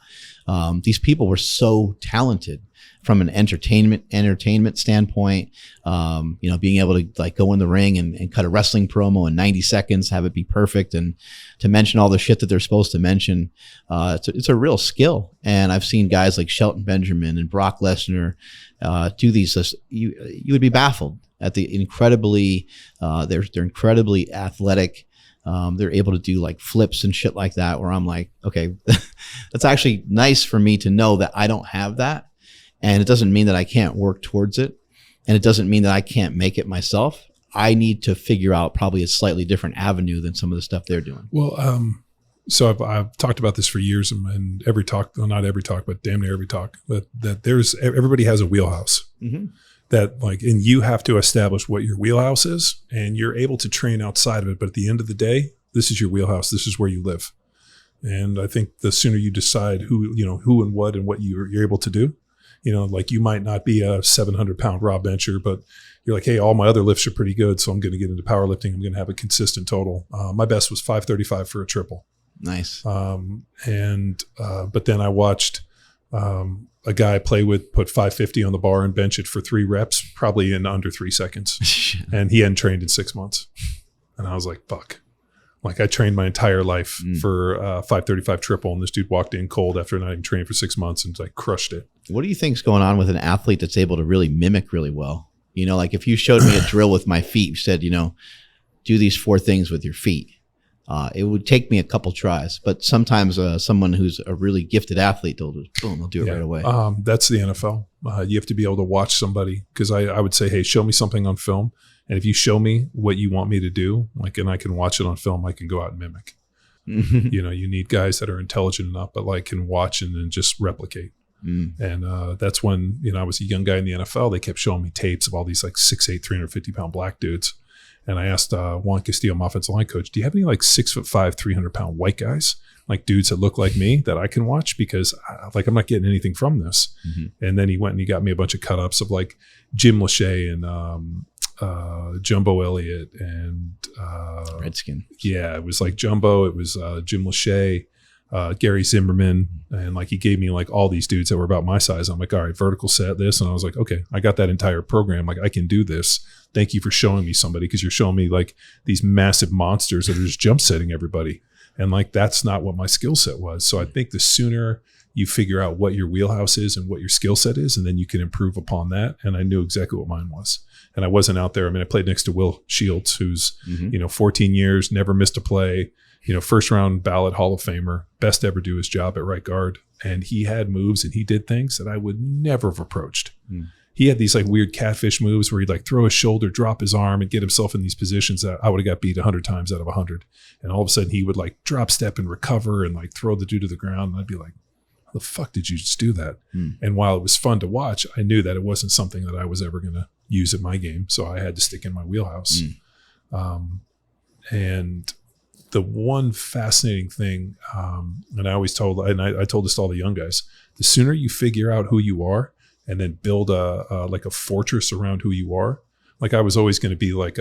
These people were so talented from an entertainment standpoint, being able to like go in the ring and cut a wrestling promo in 90 seconds, have it be perfect, and to mention all the shit that they're supposed to mention. It's a real skill. And I've seen guys like Shelton Benjamin and Brock Lesnar do these. You would be baffled at the incredibly, they're incredibly athletic. They're able to do like flips and shit like that, where I'm like, okay, that's actually nice for me to know that I don't have that. And it doesn't mean that I can't work towards it. And it doesn't mean that I can't make it myself. I need to figure out probably a slightly different avenue than some of the stuff they're doing. Well, so I've talked about this for years and every talk, well, not every talk, but damn near every talk, that everybody has a wheelhouse. Mm-hmm. That like, and you have to establish what your wheelhouse is, and you're able to train outside of it. But at the end of the day, this is your wheelhouse. This is where you live. And I think the sooner you decide who and what you're able to do, like you might not be a 700-pound raw bencher, but you're like, hey, all my other lifts are pretty good, so I'm going to get into powerlifting. I'm going to have a consistent total. My best was 535 for a triple. Nice. But then I watched a guy put 550 on the bar and bench it for 3 reps, probably in under 3 seconds. And he hadn't trained in 6 months. And I was like, fuck. Like I trained my entire life for 535 triple, and this dude walked in cold after not even training for 6 months and like crushed it. What do you think's going on with an athlete that's able to really mimic really well? Like if you showed me a drill with my feet, you said, do these 4 things with your feet. It would take me a couple tries, but sometimes someone who's a really gifted athlete, they'll do it right away. That's the NFL. You have to be able to watch somebody, because I would say, hey, show me something on film. And if you show me what you want me to do, like, and I can watch it on film, I can go out and mimic. You need guys that are intelligent enough, but like can watch and then just replicate. And that's when, I was a young guy in the NFL. They kept showing me tapes of all these like 6'8", 350-pound black dudes. And I asked Juan Castillo, my offensive line coach, do you have any like 6'5", 300-pound white guys, like dudes that look like me that I can watch? Because I'm not getting anything from this. Mm-hmm. And then he went and he got me a bunch of cut-ups of like Jim Lachey and Jumbo Elliott and Redskin. Yeah, it was like Jumbo. It was Jim Lachey, Gary Zimmerman, and like he gave me like all these dudes that were about my size. I'm like, all right, vertical set this, and I was like, okay, I got that entire program. Like I can do this. Thank you for showing me somebody, because you're showing me like these massive monsters that are just jump setting everybody. And like, that's not what my skill set was. So I think the sooner you figure out what your wheelhouse is and what your skill set is, and then you can improve upon that. And I knew exactly what mine was. And I wasn't out there. I mean, I played next to Will Shields, who's, 14 years, never missed a play, first round ballot Hall of Famer, best ever do his job at right guard. And he had moves and he did things that I would never have approached. He had these like weird catfish moves where he'd like throw his shoulder, drop his arm, and get himself in these positions that I would have got beat 100 times out of 100. And all of a sudden he would like drop step and recover and like throw the dude to the ground. And I'd be like, how the fuck did you just do that? And while it was fun to watch, I knew that it wasn't something that I was ever going to use in my game. So I had to stick in my wheelhouse. And the one fascinating thing, and I always told, and I told this to all the young guys, the sooner you figure out who you are and then build like a fortress around who you are. Like I was always going to be like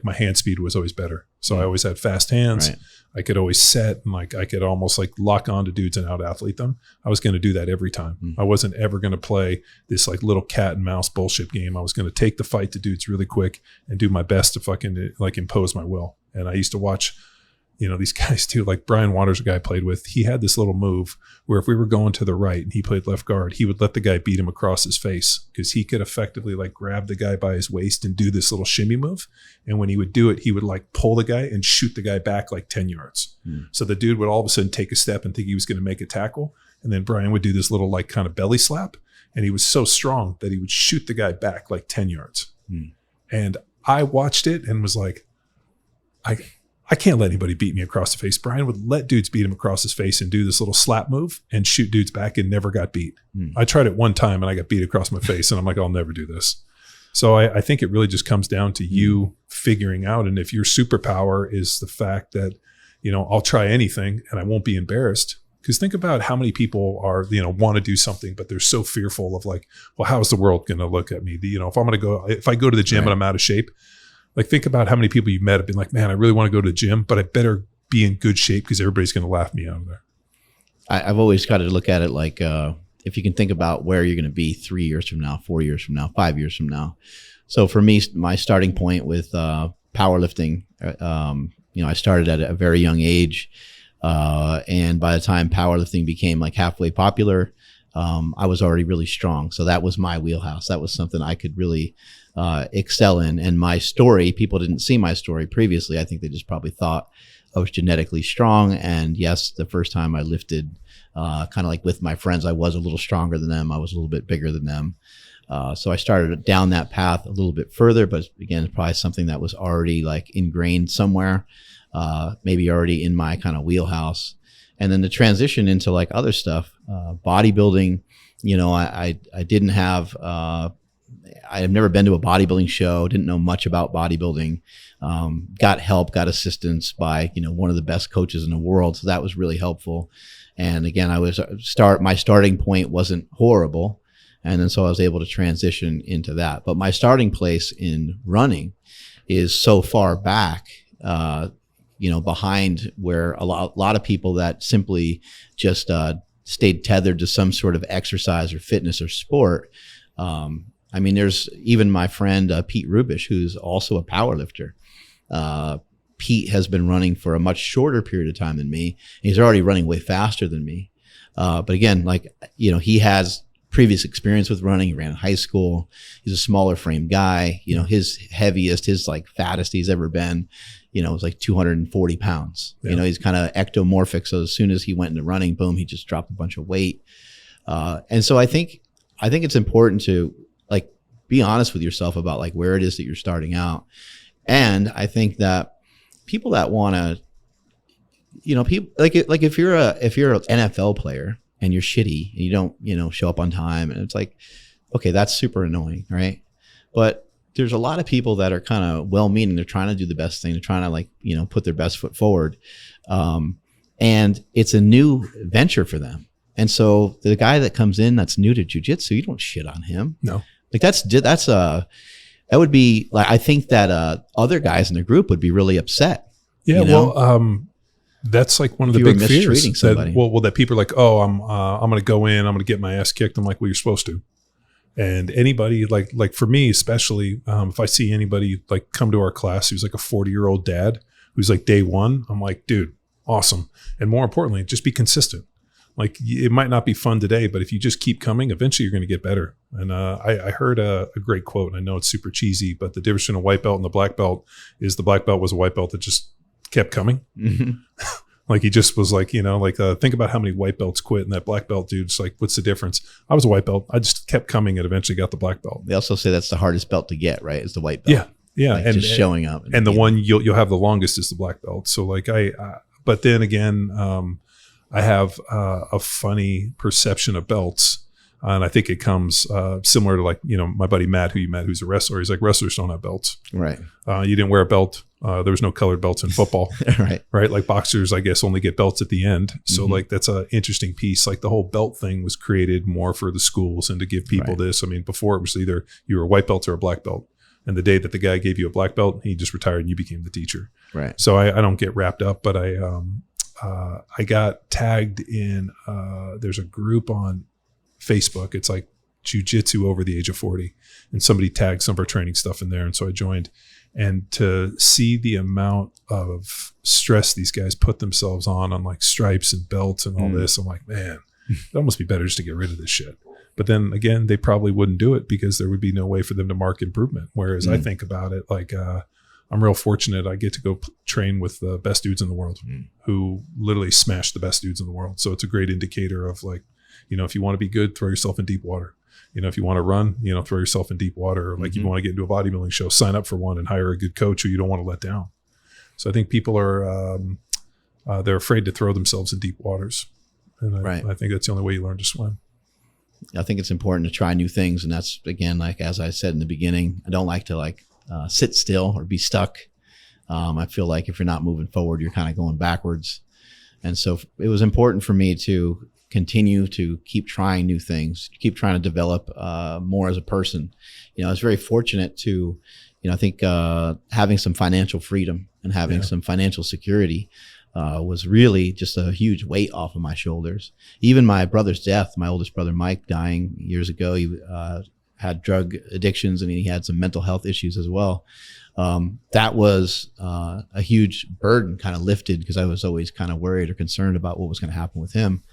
my hand speed was always better. So I always had fast hands. Right. I could always set and like I could almost like lock onto dudes and out athlete them. I was going to do that every time. I wasn't ever going to play this like little cat and mouse bullshit game. I was going to take the fight to dudes really quick and do my best to fucking like impose my will. And I used to watch, these guys too, like Brian Waters, a guy I played with, he had this little move where if we were going to the right and he played left guard, he would let the guy beat him across his face because he could effectively like grab the guy by his waist and do this little shimmy move. And when he would do it, he would like pull the guy and shoot the guy back like 10 yards. So the dude would all of a sudden take a step and think he was going to make a tackle. And then Brian would do this little like kind of belly slap. And he was so strong that he would shoot the guy back like 10 yards. And I watched it and was like, I can't let anybody beat me across the face. Brian would let dudes beat him across his face and do this little slap move and shoot dudes back and never got beat. I tried it one time and I got beat across my face and I'm like, I'll never do this. So I think it really just comes down to you figuring out. And if your superpower is the fact that, I'll try anything and I won't be embarrassed. Because think about how many people are, want to do something, but they're so fearful of like, well, how's the world going to look at me? If I go to the gym and I'm out of shape, like think about how many people you've met have been like, man, I really want to go to the gym, but I better be in good shape because everybody's going to laugh me out of there. I've always got to look at it like if you can think about where you're going to be 3 years from now, 4 years from now, 5 years from now. So for me, my starting point with powerlifting, I started at a very young age. And by the time powerlifting became like halfway popular, I was already really strong. So that was my wheelhouse. That was something I could really excel in. And my story, people didn't see my story previously. I think they just probably thought I was genetically strong. And yes, the first time I lifted, kind of like with my friends, I was a little stronger than them. I was a little bit bigger than them. So I started down that path a little bit further, but again, it's probably something that was already like ingrained somewhere, maybe already in my kind of wheelhouse. And then the transition into like other stuff, bodybuilding, I didn't have, I have never been to a bodybuilding show, didn't know much about bodybuilding, got help, got assistance by, one of the best coaches in the world. So that was really helpful. And again, my starting point wasn't horrible. And then so I was able to transition into that. But my starting place in running is so far back, behind where a lot of people that simply just stayed tethered to some sort of exercise or fitness or sport. There's even my friend Pete Rubish, who's also a power lifter. Pete has been running for a much shorter period of time than me. He's already running way faster than me. But again, he has previous experience with running. He ran in high school. He's a smaller frame guy. His heaviest, his fattest he's ever been, was like 240 pounds. Yeah. He's kind of ectomorphic. So as soon as he went into running, boom, he just dropped a bunch of weight. And so I think it's important to be honest with yourself about where it is that you're starting out. And I think that people that want to, people if you're an NFL player and you're shitty and you don't, show up on time, and it's like, okay, that's super annoying, right? But there's a lot of people that are kind of well-meaning. They're trying to do the best thing. They're trying to put their best foot forward. And it's a new venture for them. And so the guy that comes in that's new to jiu-jitsu, you don't shit on him. No. That would be I think that other guys in the group would be really upset. Yeah. That's one of the big fears that people are like, oh, I'm going to go in, I'm going to get my ass kicked. I'm like, well, you're supposed to. And anybody like for me, especially if I see anybody come to our class who's like a 40-year-old dad who's day one, I'm like, dude, awesome. And more importantly, just be consistent. Like, it might not be fun today, but if you just keep coming, eventually you're going to get better. And I heard a great quote, and I know it's super cheesy, but the difference between a white belt and the black belt is the black belt was a white belt that just kept coming. Mm-hmm. Like, he just was like, think about how many white belts quit, and that black belt dude's like, what's the difference? I was a white belt. I just kept coming and eventually got the black belt. They also say that's the hardest belt to get, right? Is the white belt. Yeah. Yeah. Like, just showing up. And the one you'll have the longest is the black belt. So like but then again, I have a funny perception of belts. And I think it comes similar to, like, my buddy Matt, who you met, who's a wrestler. He's like, wrestlers don't have belts. Right. You didn't wear a belt. There was no colored belts in football. Right. Right. Like, boxers, I guess, only get belts at the end. So like, that's an interesting piece. Like, the whole belt thing was created more for the schools and to give people this. I mean, before it was either you were a white belt or a black belt. And the day that the guy gave you a black belt, he just retired and you became the teacher. Right. So I don't get wrapped up, but I got tagged in, there's a group on Facebook. It's like jiu-jitsu over the age of 40. And somebody tagged some of our training stuff in there. And so I joined. And to see the amount of stress these guys put themselves on like stripes and belts and all this, I'm like, man, it almost be better just to get rid of this shit. But then again, they probably wouldn't do it because there would be no way for them to mark improvement. Whereas I think about it like, I'm real fortunate. I get to go train with the best dudes in the world who literally smash the best dudes in the world. So it's a great indicator of, like, if you want to be good, throw yourself in deep water. If you want to run, throw yourself in deep water. Or like, you want to get into a bodybuilding show, sign up for one and hire a good coach who you don't want to let down. So I think people are, they're afraid to throw themselves in deep waters. And I think that's the only way you learn to swim. I think it's important to try new things. And that's, again, like, as I said in the beginning, I don't like to sit still or be stuck. I feel like if you're not moving forward, you're kind of going backwards. And so it was important for me to continue to keep trying new things, keep trying to develop more as a person. I was very fortunate to, I think having some financial freedom and having some financial security was really just a huge weight off of my shoulders. Even my brother's death, my oldest brother, Mike, dying years ago, he had drug addictions and he had some mental health issues as well. That was a huge burden kind of lifted because I was always kind of worried or concerned about what was going to happen with him.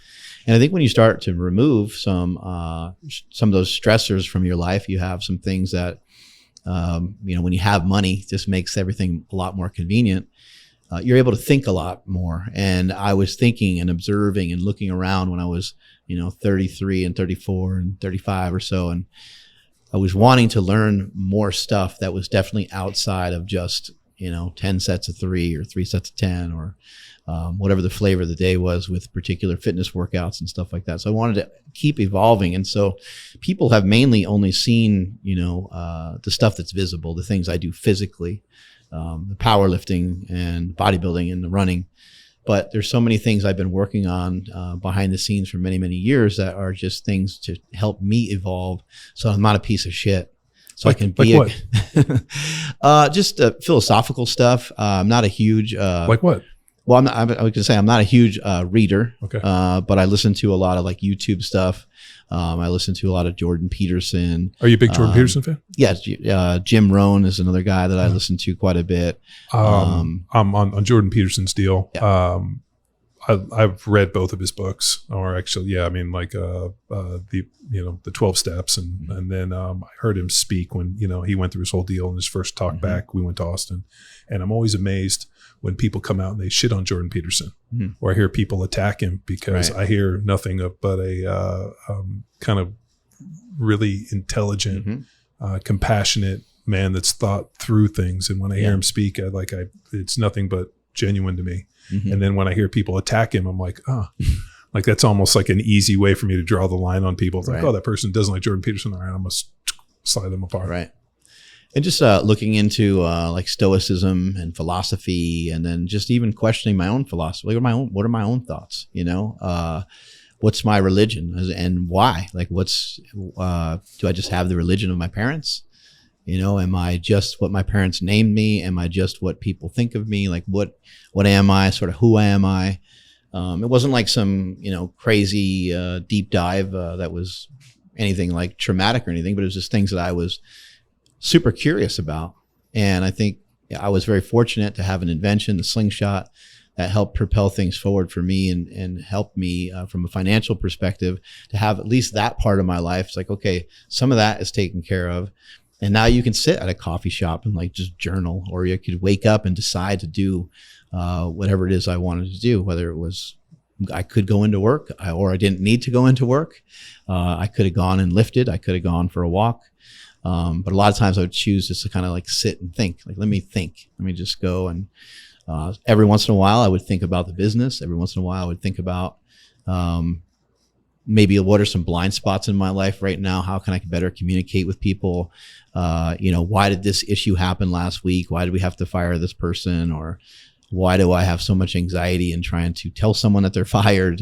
And I think when you start to remove some of those stressors from your life, you have some things that, when you have money, just makes everything a lot more convenient. You're able to think a lot more. And I was thinking and observing and looking around when I was, 33 and 34 and 35 or so. And I was wanting to learn more stuff that was definitely outside of just, 10 sets of 3 or 3 sets of 10 or whatever the flavor of the day was with particular fitness workouts and stuff like that. So I wanted to keep evolving. And so people have mainly only seen, the stuff that's visible, the things I do physically, the powerlifting and bodybuilding and the running. But there's so many things I've been working on behind the scenes for many, many years that are just things to help me evolve. So I'm not a piece of shit. So I can be just philosophical stuff. I'm not a huge like what? Well, I was going to say I'm not a huge reader, okay. But I listen to a lot of like YouTube stuff. I listen to a lot of Jordan Peterson. Are you a big Jordan Peterson fan? Yeah, Jim Rohn is another guy that I listen to quite a bit. I'm on Jordan Peterson's deal. Yeah. I've read both of his books, or actually, the 12 steps, and then I heard him speak when he went through his whole deal. In his first talk back, we went to Austin, and I'm always amazed when people come out and they shit on Jordan Peterson, or I hear people attack him because I hear nothing but a kind of really intelligent, compassionate man that's thought through things. And when I hear him speak, it's nothing but genuine to me. And then when I hear people attack him, I'm like, like that's almost like an easy way for me to draw the line on people. It's like, that person doesn't like Jordan Peterson. All right, I'm going to slide them apart. Right. And just looking into like stoicism and philosophy, and then just even questioning my own philosophy. What are my own thoughts? What's my religion and why? Like, do I just have the religion of my parents? Am I just what my parents named me? Am I just what people think of me? Like, what am I? Sort of who am I? It wasn't like some, crazy deep dive that was anything like traumatic or anything, but it was just things that I was super curious about. And I think I was very fortunate to have an invention, the slingshot, that helped propel things forward for me and helped me from a financial perspective to have at least that part of my life. It's like, okay, some of that is taken care of. And now you can sit at a coffee shop and like just journal, or you could wake up and decide to do whatever it is I wanted to do, whether it was I could go into work or I didn't need to go into work. I could have gone and lifted. I could have gone for a walk. But a lot of times I would choose just to kind of like sit and think, like, let me think. Let me just go. And every once in a while I would think about the business. Every once in a while I would think about maybe what are some blind spots in my life right now? How can I better communicate with people? Why did this issue happen last week? Why did we have to fire this person? Or why do I have so much anxiety in trying to tell someone that they're fired?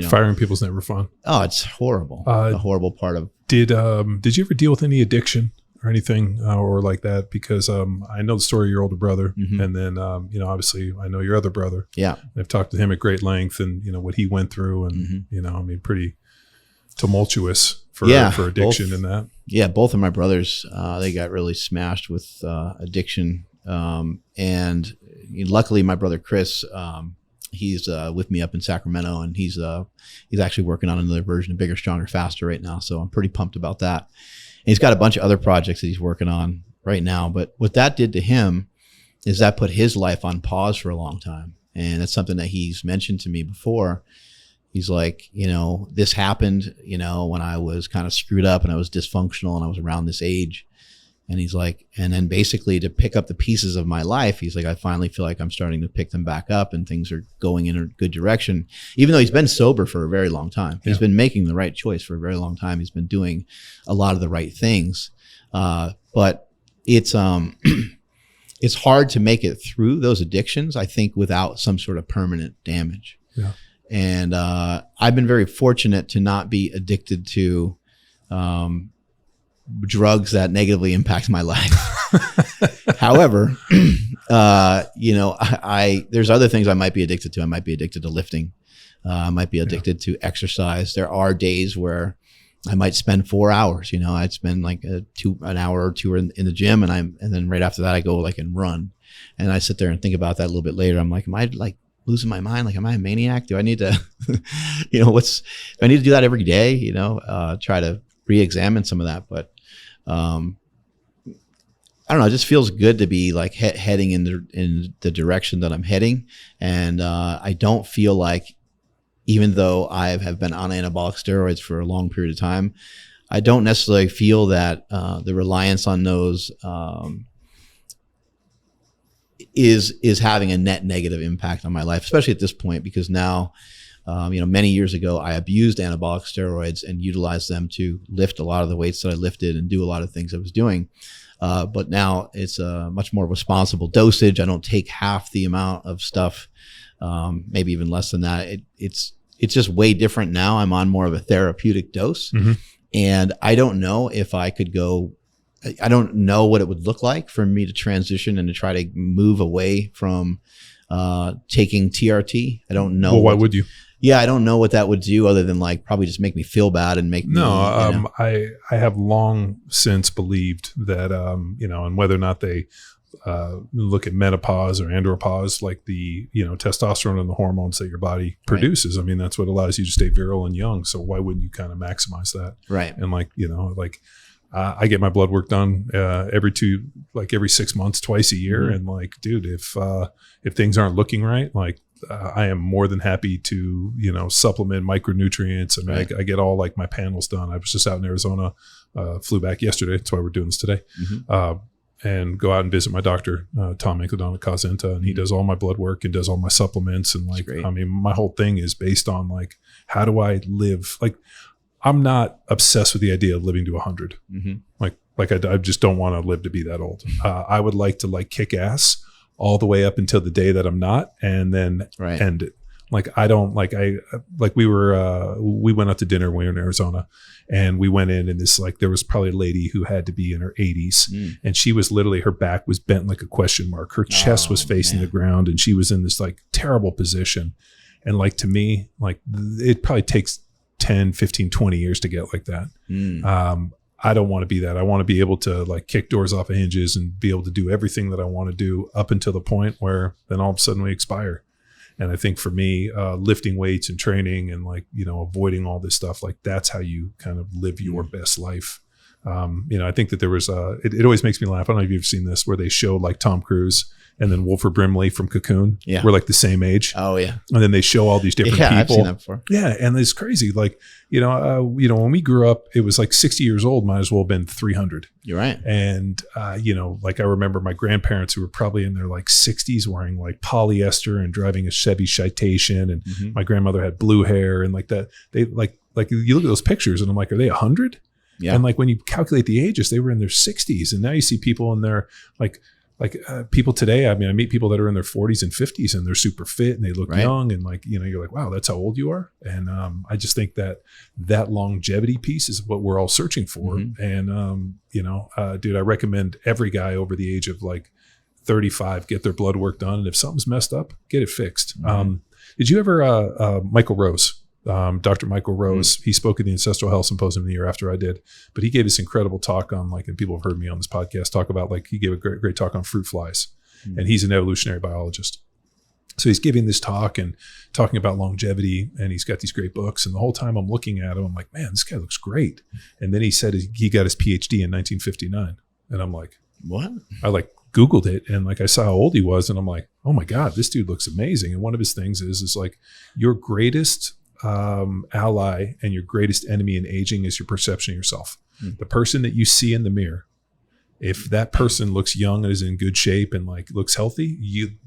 Firing people's never fun. Oh, it's horrible. The horrible part of. Did you ever deal with any addiction or anything or like that? Because I know the story of your older brother, and then obviously I know your other brother. Yeah, I've talked to him at great length, and what he went through, and pretty tumultuous for addiction both, and that. Yeah, both of my brothers, they got really smashed with addiction, and luckily my brother Chris, he's with me up in Sacramento, and he's actually working on another version of Bigger, Stronger, Faster right now. So I'm pretty pumped about that. And he's got a bunch of other projects that he's working on right now. But what that did to him is that put his life on pause for a long time. And that's something that he's mentioned to me before. He's like, this happened, when I was kind of screwed up and I was dysfunctional and I was around this age. And he's like, and then basically to pick up the pieces of my life, he's like, I finally feel like I'm starting to pick them back up and things are going in a good direction. Even though he's been sober for a very long time, he's been making the right choice for a very long time. He's been doing a lot of the right things. But it's it's hard to make it through those addictions, I think, without some sort of permanent damage. Yeah. And I've been very fortunate to not be addicted to drugs that negatively impact my life. However, there's other things I might be addicted to. I might be addicted to lifting. I might be addicted to exercise. There are days where I might spend 4 hours. I'd spend like an hour or two in the gym, and then right after that I go like and run. And I sit there and think about that a little bit later. I'm like, am I like losing my mind? Like, am I a maniac? Do I need to, do I need to do that every day? Try to re-examine some of that, but. I don't know. It just feels good to be like heading in the direction that I'm heading. And I don't feel like, even though I have been on anabolic steroids for a long period of time, I don't necessarily feel that the reliance on those is having a net negative impact on my life, especially at this point, because now, many years ago, I abused anabolic steroids and utilized them to lift a lot of the weights that I lifted and do a lot of things I was doing. But now it's a much more responsible dosage. I don't take half the amount of stuff, maybe even less than that. It's just way different now. I'm on more of a therapeutic dose. And I don't know if I could go, I don't know what it would look like for me to transition and to try to move away from taking TRT. I don't know. Well, why would you? Yeah, I don't know what that would do other than like probably just make me feel bad and make me. I have long since believed that, and whether or not they look at menopause or andropause, like the, testosterone and the hormones that your body produces. Right. I mean, that's what allows you to stay virile and young. So why wouldn't you kind of maximize that? Right. And I get my blood work done every 6 months, twice a year. And like, dude, if things aren't looking right, like I am more than happy to, supplement micronutrients. And right. I get all like my panels done. I was just out in Arizona, flew back yesterday. That's why we're doing this today. And go out and visit my doctor, Tom Ankledon at Cosenta, and he does all my blood work and does all my supplements. And like, I mean, my whole thing is based on like, how do I live? Like, I'm not obsessed with the idea of living to 100. Like I just don't want to live to be that old. I would like to like kick ass all the way up until the day that I'm not, and then end it. Like I don't like we went out to dinner when we were in Arizona, and we went in and this like there was probably a lady who had to be in her 80s, and she was literally, her back was bent like a question mark. Her chest was facing the ground, and she was in this like terrible position. And like to me, like it probably takes 10, 15, 20 years to get like that. I don't want to be that. I want to be able to like kick doors off of hinges and be able to do everything that I want to do up until the point where then all of a sudden we expire. And I think for me, lifting weights and training and like, avoiding all this stuff, like that's how you kind of live your best life. I think that there was it always makes me laugh. I don't know if you've seen this, where they show like Tom Cruise and then Wilford Brimley from Cocoon. Yeah. We're like the same age. Oh yeah. And then they show all these different people. I've seen that before. Yeah. And it's crazy. Like, when we grew up, it was like 60 years old, might as well have been 300. You're right. And, like I remember my grandparents who were probably in their like 60s wearing like polyester and driving a Chevy Citation. And my grandmother had blue hair and like that. They like you look at those pictures and I'm like, are they 100? Yeah. And like when you calculate the ages, they were in their 60s. And now you see people in their people today. I mean, I meet people that are in their 40s and 50s and they're super fit and they look young. And like, you're like, wow, that's how old you are. And I just think that longevity piece is what we're all searching for. And, dude, I recommend every guy over the age of like 35 get their blood work done. And if something's messed up, get it fixed. Did you ever, Michael Rose? Dr. Michael Rose, he spoke at the Ancestral Health Symposium the year after I did, but he gave this incredible talk on and people have heard me on this podcast talk about he gave a great talk on fruit flies, and he's an evolutionary biologist. So he's giving this talk and talking about longevity, and he's got these great books. And the whole time I'm looking at him, I'm like, man, this guy looks great. And then he said he got his PhD in 1959. And I'm like, what? I Googled it and I saw how old he was. And I'm like, oh my God, this dude looks amazing. And one of his things is like your greatest ally and your greatest enemy in aging is your perception of yourself. The person that you see in the mirror, if that person looks young and is in good shape and looks healthy,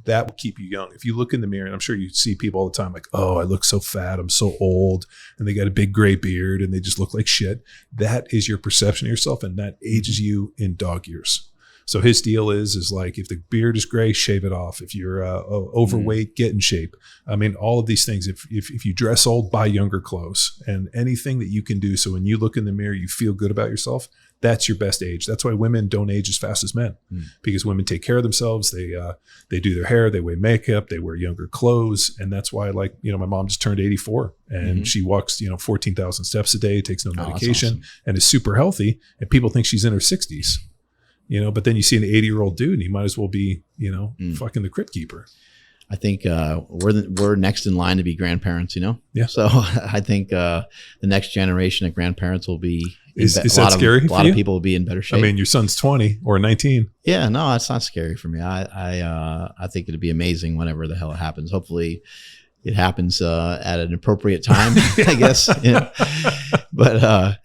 that will keep you young. If you look in the mirror, and I'm sure you see people all the time like, oh, I look so fat, I'm so old, and they got a big gray beard and they just look like shit. That is your perception of yourself, and that ages you in dog years. So his deal is like, if the beard is gray, shave it off. If you're overweight, get in shape. I mean, all of these things. If you dress old, buy younger clothes, and anything that you can do so when you look in the mirror, you feel good about yourself. That's your best age. That's why women don't age as fast as men, because women take care of themselves. They do their hair, they wear makeup, they wear younger clothes, and that's why my mom just turned 84, and she walks 14,000 steps a day, takes no medication, and is super healthy. And people think she's in her 60s. But then you see an 80-year-old dude and he might as well be, fucking the crypt keeper. I think we're next in line to be grandparents, Yeah. So I think the next generation of grandparents will be, is that scary? A lot of people will be in better shape. I mean, your son's 20 or 19. Yeah, no, it's not scary for me. I think it'd be amazing whenever the hell it happens. Hopefully it happens at an appropriate time, I guess. But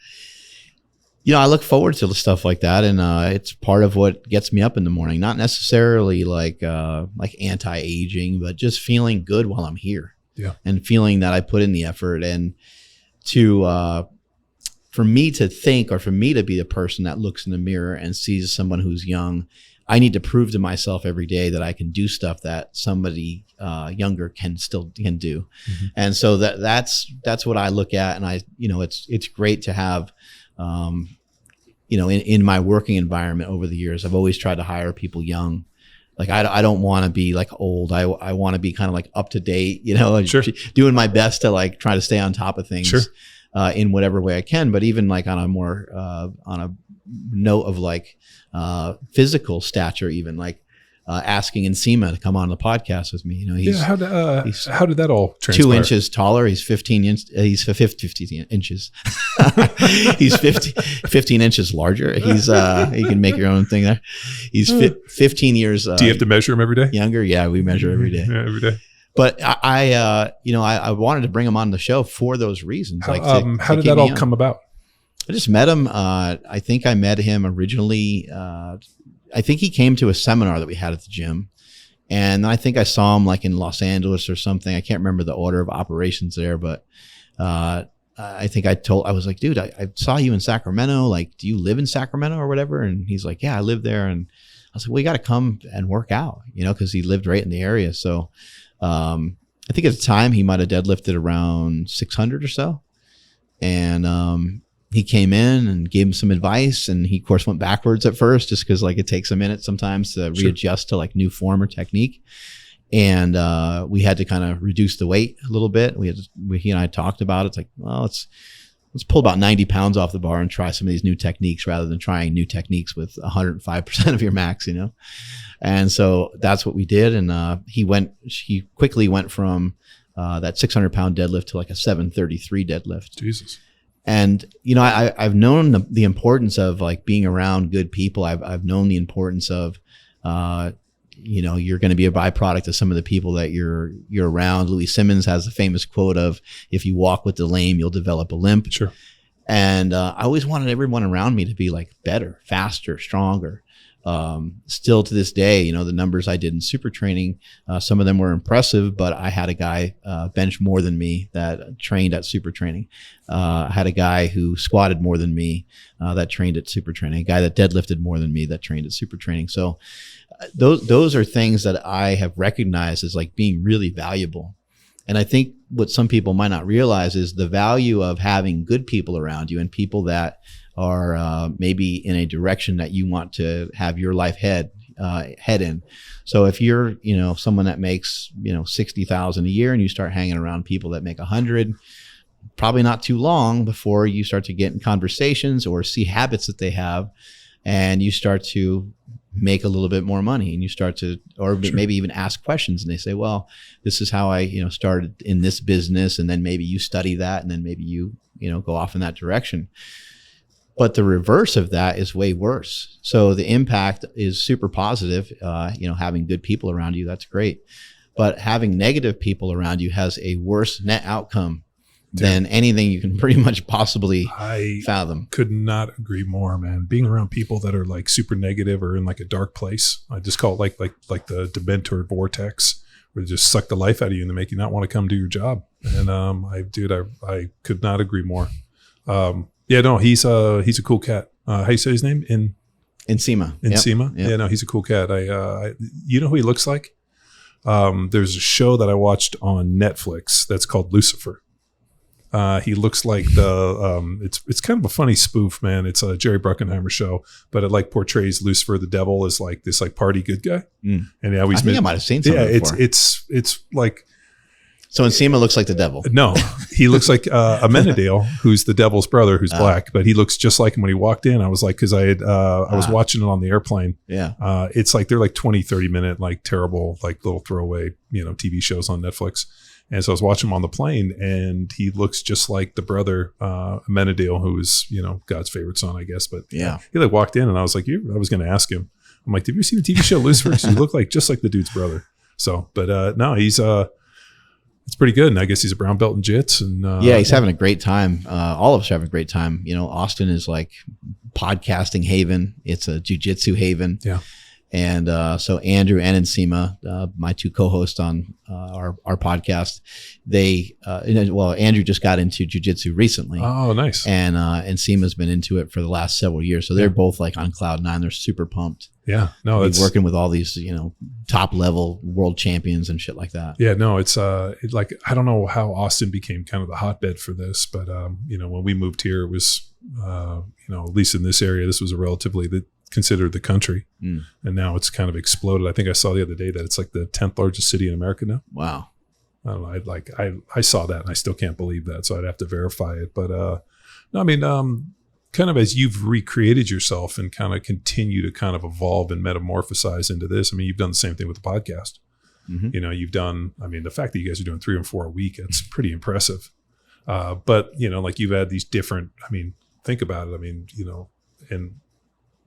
I look forward to stuff like that, and it's part of what gets me up in the morning. Not necessarily like anti-aging, but just feeling good while I'm here. Yeah, and feeling that I put in the effort, and for me to think, or for me to be the person that looks in the mirror and sees someone who's young, I need to prove to myself every day that I can do stuff that somebody younger can do. And so that's what I look at, and it's great to have. In my working environment over the years, I've always tried to hire people young. Like I don't want to be old. I want to be kind of up to date, Sure. doing my best to try to stay on top of things, sure. In whatever way I can. But even on a more on a note of physical stature, even asking Nsima to come on the podcast with me. He's how did that all transpire? 2 inches taller. He's 15 inches. He's 15 inches larger. He's you can make your own thing there. He's 15 years. Do you have to measure him every day? Younger? Yeah, we measure every day. Yeah, every day. But I wanted to bring him on the show for those reasons. How did that all come about? I just met him. I think I met him originally. I think he came to a seminar that we had at the gym, and I think I saw him in Los Angeles or something. I can't remember the order of operations there, but I think I was like, dude, I saw you in Sacramento. Do you live in Sacramento or whatever? And he's like, yeah, I live there. And I was like, well, you got to come and work out, because he lived right in the area. So I think at the time he might have deadlifted around 600 or so, and he came in and gave him some advice, and he of course went backwards at first just because it takes a minute sometimes to readjust to new form or technique. And we had to kind of reduce the weight a little bit. He and I talked about it. It's let's pull about 90 pounds off the bar and try some of these new techniques rather than trying new techniques with 105% of your max, you know? And so that's what we did. And he quickly went from that 600 pound deadlift to like a 733 deadlift. Jesus. And, you know, I've known the importance of like being around good people. I've known the importance of, you know, you're going to be a byproduct of some of the people that you're around. Louis Simmons has a famous quote of, if you walk with the lame, you'll develop a limp. Sure. And I always wanted everyone around me to be like better, faster, stronger. Still to this day, you know, the numbers I did in super training, some of them were impressive, but I had a guy bench more than me that trained at super training. I had a guy who squatted more than me that trained at super training, a guy that deadlifted more than me that trained at super training. So those are things that I have recognized as like being really valuable. And I think what some people might not realize is the value of having good people around you and people that are maybe in a direction that you want to have your life head in. So if you're, you know, someone that makes, you know, 60,000 a year and you start hanging around people that make 100, probably not too long before you start to get in conversations or see habits that they have, and you start to make a little bit more money, and you start to, or Sure. maybe even ask questions, and they say, well, this is how I, you know, started in this business. And then maybe you study that, and then maybe you know, go off in that direction. But the reverse of that is way worse. So the impact is super positive. You know, having good people around you, that's great. But having negative people around you has a worse net outcome than anything you can pretty much possibly fathom. Could not agree more, man. Being around people that are like super negative or in like a dark place, I just call it like the dementor vortex, where they just suck the life out of you and they make you not want to come do your job. And I could not agree more. Yeah, no, he's a cool cat. How you say his name? Nsima. Nsima? Yep. Yeah, no, he's a cool cat. You know who he looks like? There's a show that I watched on Netflix that's called Lucifer. He looks like it's kind of a funny spoof, man. It's a Jerry Bruckheimer show, but it like portrays Lucifer, the devil, as like this like party good guy. And he always, I think I might have seen something before. it's like, so Nsima looks like the devil. no, he looks like Amenadiel, who's the devil's brother, who's black, but he looks just like him when he walked in. I was like, cause I was watching it on the airplane. Yeah. It's like, they're like 20, 30 minute, like terrible, like little throwaway, you know, TV shows on Netflix. And so I was watching him on the plane, and he looks just like the brother, Amenadiel, who is, you know, God's favorite son, I guess. But Yeah. he like walked in, and I was like, I was going to ask him. I'm like, have you seen the TV show Lucifer? 'Cause you look like just like the dude's brother. So, but no, he's it's pretty good. And I guess he's a brown belt in jits. And Yeah, he's having a great time. All of us are having a great time. You know, Austin is like podcasting haven. It's a jiu-jitsu haven. Yeah. And so Andrew and Nsima, my two co-hosts on our podcast, Andrew just got into jiu-jitsu recently. Oh, nice. And Nsima's been into it for the last several years. So they're both like on cloud nine. They're super pumped. Yeah. No, He's working with all these, you know, top level world champions and shit like that. Yeah, no, it's like, I don't know how Austin became kind of the hotbed for this, but you know, when we moved here, it was you know, at least in this area, this was a relatively considered the country, and now it's kind of exploded. I think I saw the other day that it's like the 10th largest city in America now. Wow. I don't know. I saw that, and I still can't believe that, so I'd have to verify it. But no, I mean, kind of as you've recreated yourself and kind of continue to kind of evolve and metamorphosize into this. I mean, you've done the same thing with the podcast. Mm-hmm. You know, you've done. I mean, the fact that you guys are doing 3 and 4 a week, it's pretty impressive. But you know, like you've had these different. I mean, think about it. I mean, you know, and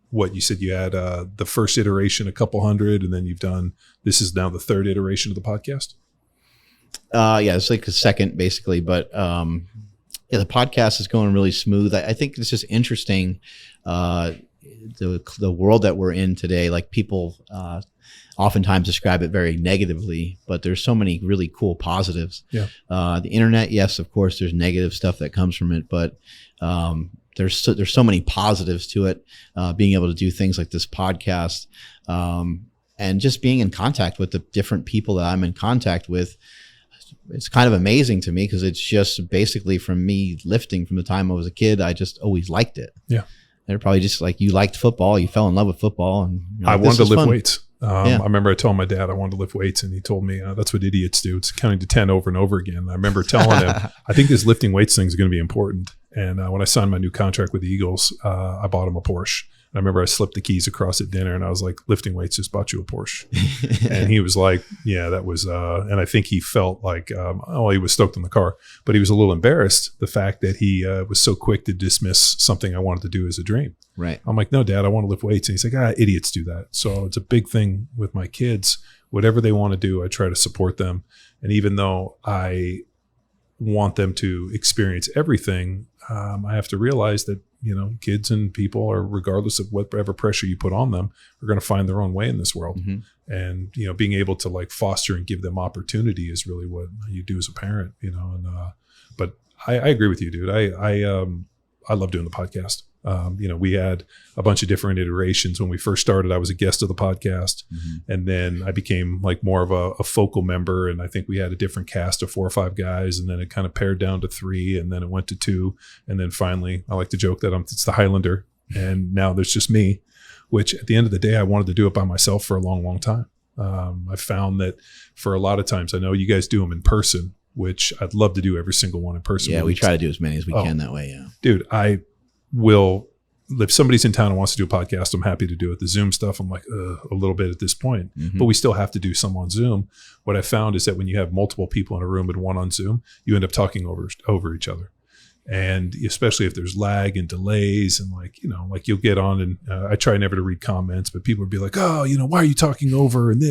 what you said, you had the first iteration, a couple hundred, and then you've done, this is now the 3rd iteration of the podcast. Yeah, it's like a second basically, but yeah, the podcast is going really smooth. I think it's just interesting, the world that we're in today. Like people oftentimes describe it very negatively, but there's so many really cool positives. Yeah. The internet, yes, of course, there's negative stuff that comes from it, but there's so many positives to it. Being able to do things like this podcast, and just being in contact with the different people that I'm in contact with. It's kind of amazing to me because it's just basically from me lifting from the time I was a kid. I just always liked it. Yeah. They're probably just like, you liked football, you fell in love with football, and you're like, I wanted to lift fun. weights. I remember I told my dad I wanted to lift weights, and he told me that's what idiots do. It's counting to 10 over and over again. I remember telling him, I think this lifting weights thing is going to be important. And when I signed my new contract with the Eagles, I bought him a Porsche. And I remember I slipped the keys across at dinner, and I was like, lifting weights just bought you a Porsche. And he was like, yeah, that was, and I think he felt like, he was stoked on the car, but he was a little embarrassed, the fact that he was so quick to dismiss something I wanted to do as a dream. Right. I'm like, no, Dad, I want to lift weights. And he's like, idiots do that. So it's a big thing with my kids. Whatever they want to do, I try to support them. And even though I want them to experience everything, I have to realize that, kids and people are, regardless of whatever pressure you put on them, are going to find their own way in this world. Mm-hmm. And, being able to like foster and give them opportunity is really what you do as a parent, but I agree with you, dude. I love doing the podcast. We had a bunch of different iterations. When we first started, I was a guest of the podcast, and then I became like more of a focal member. And I think we had a different cast of 4 or 5 guys, and then it kind of pared down to 3, and then it went to 2. And then finally, I like to joke that it's the Highlander, and now there's just me, which at the end of the day, I wanted to do it by myself for a long, long time. I found that for a lot of times, I know you guys do them in person, which I'd love to do every single one in person. Yeah, we try to do as many as we can that way. Yeah, dude, if somebody's in town and wants to do a podcast, I'm happy to do it. The Zoom stuff, I'm like, a little bit at this point, but we still have to do some on Zoom. What I found is that when you have multiple people in a room and one on Zoom, you end up talking over each other. And especially if there's lag and delays and like you'll get on and I try never to read comments, but people would be like, why are you talking over? And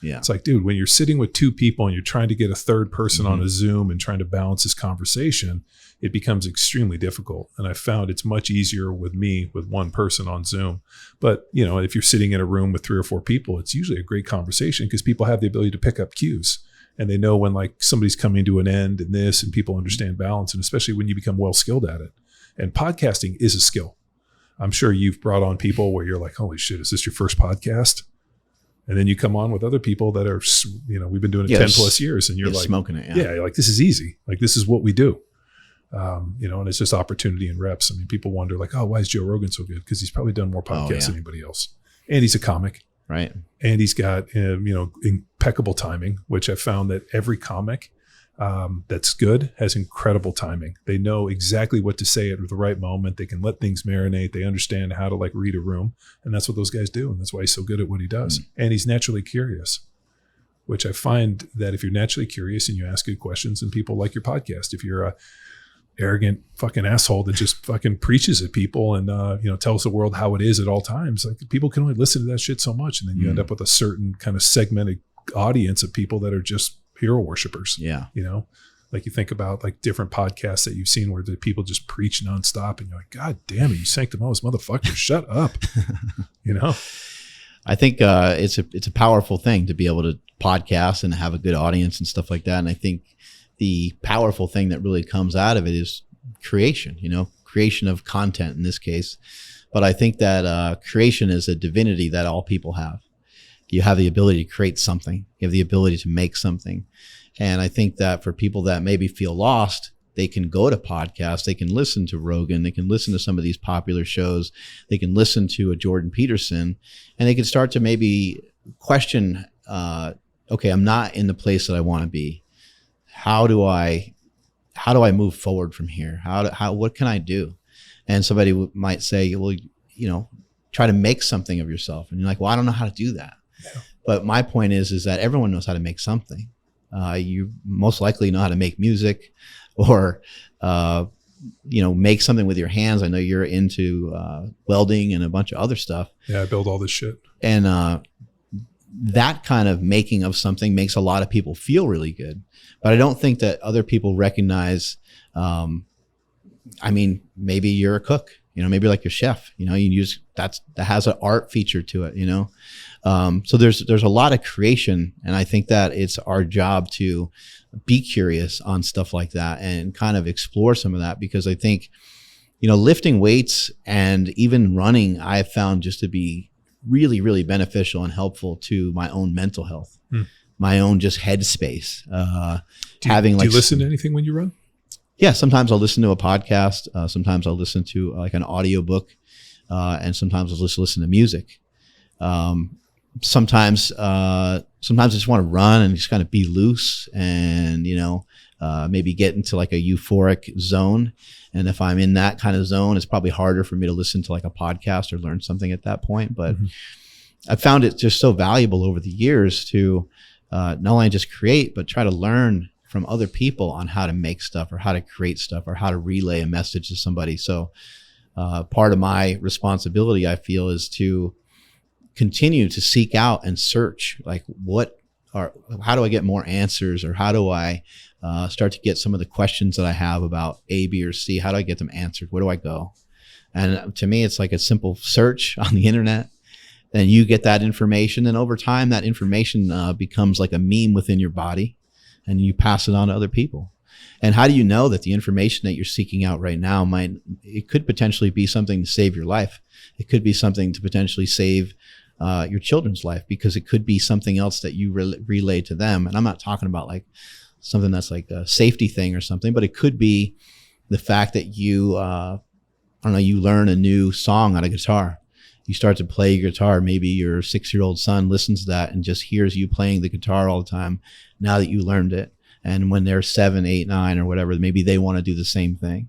yeah, it's like, dude, when you're sitting with 2 people and you're trying to get a third person on a Zoom and trying to balance this conversation, it becomes extremely difficult. And I found it's much easier with one person on Zoom. But, if you're sitting in a room with 3 or 4 people, it's usually a great conversation because people have the ability to pick up cues and they know when like somebody's coming to an end and and people understand balance. And especially when you become well skilled at it. And podcasting is a skill. I'm sure you've brought on people where you're like, holy shit, is this your first podcast? And then you come on with other people that are, we've been doing it 10 plus years, and you're like smoking it. Yeah, like this is easy. Like this is what we do. And it's just opportunity and reps. I mean, people wonder like, why is Joe Rogan so good? Because he's probably done more podcasts than anybody else. And he's a comic. Right. And he's got, impeccable timing, which I found that every comic that's good has incredible timing. They know exactly what to say at the right moment. They can let things marinate. They understand how to like read a room. And that's what those guys do. And that's why he's so good at what he does. And he's naturally curious, which I find that if you're naturally curious and you ask good questions, and people like your podcast, if you're a arrogant fucking asshole that just fucking preaches at people and tells the world how it is at all times, like people can only listen to that shit so much, and then you end up with a certain kind of segmented audience of people that are just hero worshipers. Yeah, like you think about like different podcasts that you've seen where the people just preach nonstop, and you're like, God damn it, you sanctimonious motherfucker, shut up. I think it's a powerful thing to be able to podcast and have a good audience and stuff like that. And I think the powerful thing that really comes out of it is creation, creation of content in this case. But I think that creation is a divinity that all people have. You have the ability to create something. You have the ability to make something. And I think that for people that maybe feel lost, they can go to podcasts. They can listen to Rogan. They can listen to some of these popular shows. They can listen to a Jordan Peterson, and they can start to maybe question, okay, I'm not in the place that I want to be. How do I move forward from here? What can I do? And somebody might say, well, try to make something of yourself. And you're like, well, I don't know how to do that. Yeah. But my point is that everyone knows how to make something. You most likely know how to make music or, make something with your hands. I know you're into welding and a bunch of other stuff. Yeah, I build all this shit. And that kind of making of something makes a lot of people feel really good. But I don't think that other people recognize, maybe you're a cook, maybe like your chef, that has an art feature to it, So there's a lot of creation. And I think that it's our job to be curious on stuff like that and kind of explore some of that, because I think, lifting weights and even running, I've found just to be really, really beneficial and helpful to my own mental health, my own just headspace. Do you listen to anything when you run? Yeah, sometimes I'll listen to a podcast. Sometimes I'll listen to like an audiobook, and sometimes I'll just listen to music. Sometimes I just want to run and just kind of be loose and, maybe get into like a euphoric zone. And if I'm in that kind of zone, it's probably harder for me to listen to like a podcast or learn something at that point. But I found it just so valuable over the years to not only just create, but try to learn from other people on how to make stuff or how to create stuff or how to relay a message to somebody. So part of my responsibility, I feel, is to continue to seek out and search, like how do I get more answers, or how do I start to get some of the questions that I have about A, B, or C? How do I get them answered? Where do I go? And to me, it's like a simple search on the internet. Then you get that information, and over time, that information becomes like a meme within your body, and you pass it on to other people. And how do you know that the information that you're seeking out right now it could potentially be something to save your life? It could be something to potentially save your children's life, because it could be something else that you relay to them. And I'm not talking about like something that's like a safety thing or something, but it could be the fact that you learn a new song on a guitar. You start to play your guitar. Maybe your 6-year-old son listens to that and just hears you playing the guitar all the time now that you learned it. And when they're 7, 8, 9 or whatever, maybe they want to do the same thing.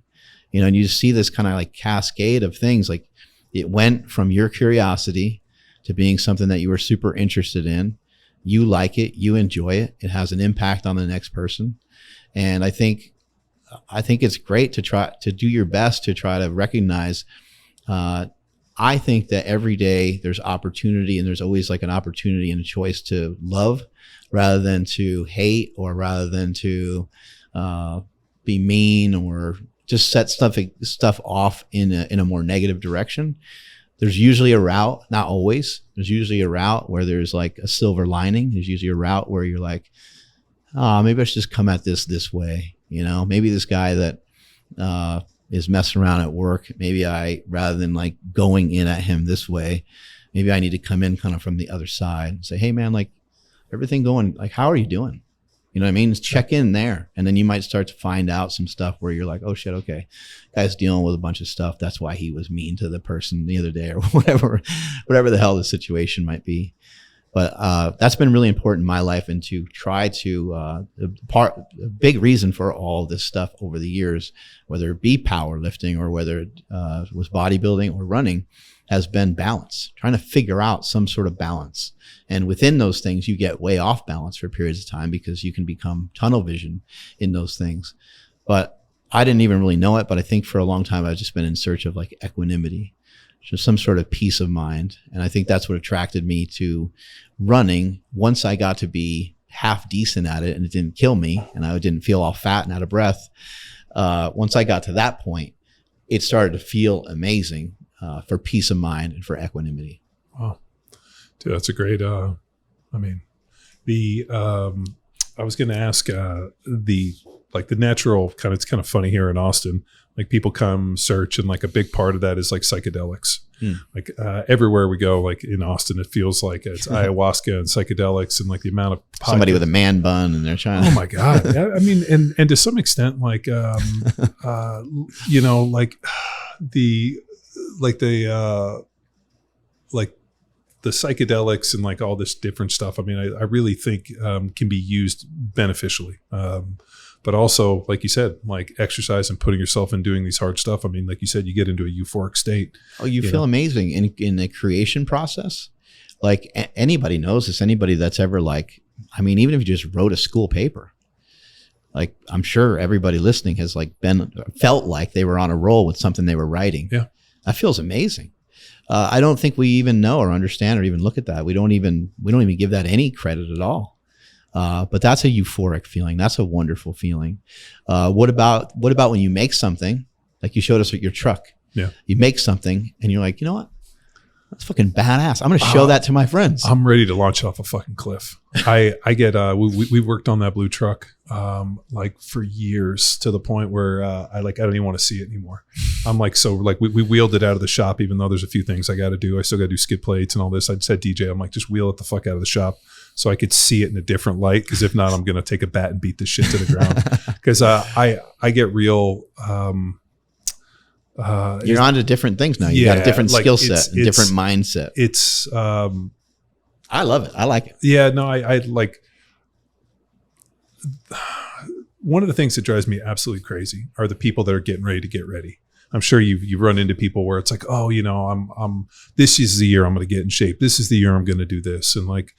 And you just see this kind of like cascade of things. Like it went from your curiosity to being something that you were super interested in. You like it, you enjoy it. It has an impact on the next person. And I think it's great to try to do your best to try to recognize, I think that every day there's opportunity, and there's always like an opportunity and a choice to love rather than to hate, or rather than to be mean, or just set stuff off in a more negative direction. There's usually a route, not always. There's usually a route where there's like a silver lining. There's usually a route where you're like, maybe I should just come at this way. Maybe this guy that is messing around at work, maybe rather than like going in at him this way, maybe I need to come in kind of from the other side and say, hey man, like everything going, like, how are you doing? You know what I mean? Just check in there. And then you might start to find out some stuff where you're like, oh shit, okay, guy's dealing with a bunch of stuff. That's why he was mean to the person the other day, or whatever the hell the situation might be. But that's been really important in my life, and to try to a big reason for all this stuff over the years, whether it be powerlifting or whether it was bodybuilding or running, has been balance, trying to figure out some sort of balance. And within those things, you get way off balance for periods of time because you can become tunnel vision in those things. But I didn't even really know it, but I think for a long time I've just been in search of like equanimity, just some sort of peace of mind. And I think that's what attracted me to running. Once I got to be half decent at it and it didn't kill me and I didn't feel all fat and out of breath, once I got to that point, it started to feel amazing for peace of mind and for equanimity. Wow. Dude, that's a great, I was going to ask the natural kind of, it's kind of funny here in Austin, like people come search, and like a big part of that is like psychedelics. Like everywhere we go, like in Austin, it feels like it's ayahuasca and psychedelics, and like the amount of somebody with a man bun and they're trying. Oh my God. I mean, and to some extent, like, the psychedelics and like all this different stuff. I mean, I really think can be used beneficially. But also, like you said, like exercise and putting yourself in doing these hard stuff. I mean, like you said, you get into a euphoric state. Oh, you feel amazing in the creation process. Like anybody knows this, anybody that's ever like, I mean, even if you just wrote a school paper, like I'm sure everybody listening has like felt like they were on a roll with something they were writing. Yeah. That feels amazing. I don't think we even know or understand or even look at that. We don't even give that any credit at all. But that's a euphoric feeling. That's a wonderful feeling. What about when you make something, like you showed us with your truck? Yeah. You make something and you're like, you know what? That's fucking badass. I'm going to show that to my friends. I'm ready to launch off a fucking cliff. I get, we worked on that blue truck, like for years, to the point where, I don't even want to see it anymore. I'm like, so like we wheeled it out of the shop, even though there's a few things I got to do. I still got to do skid plates and all this. I said, DJ, I'm like, just wheel it the fuck out of the shop so I could see it in a different light. Cause if not, I'm going to take a bat and beat this shit to the ground. Cause, I get real, you're on to different things now. You got a different skill set and different mindset. It's, I love it. I like it. Yeah, no, I like one of the things that drives me absolutely crazy are the people that are getting ready to get ready. I'm sure you've run into people where it's like, oh, I'm this is the year I'm going to get in shape. This is the year I'm going to do this. And like,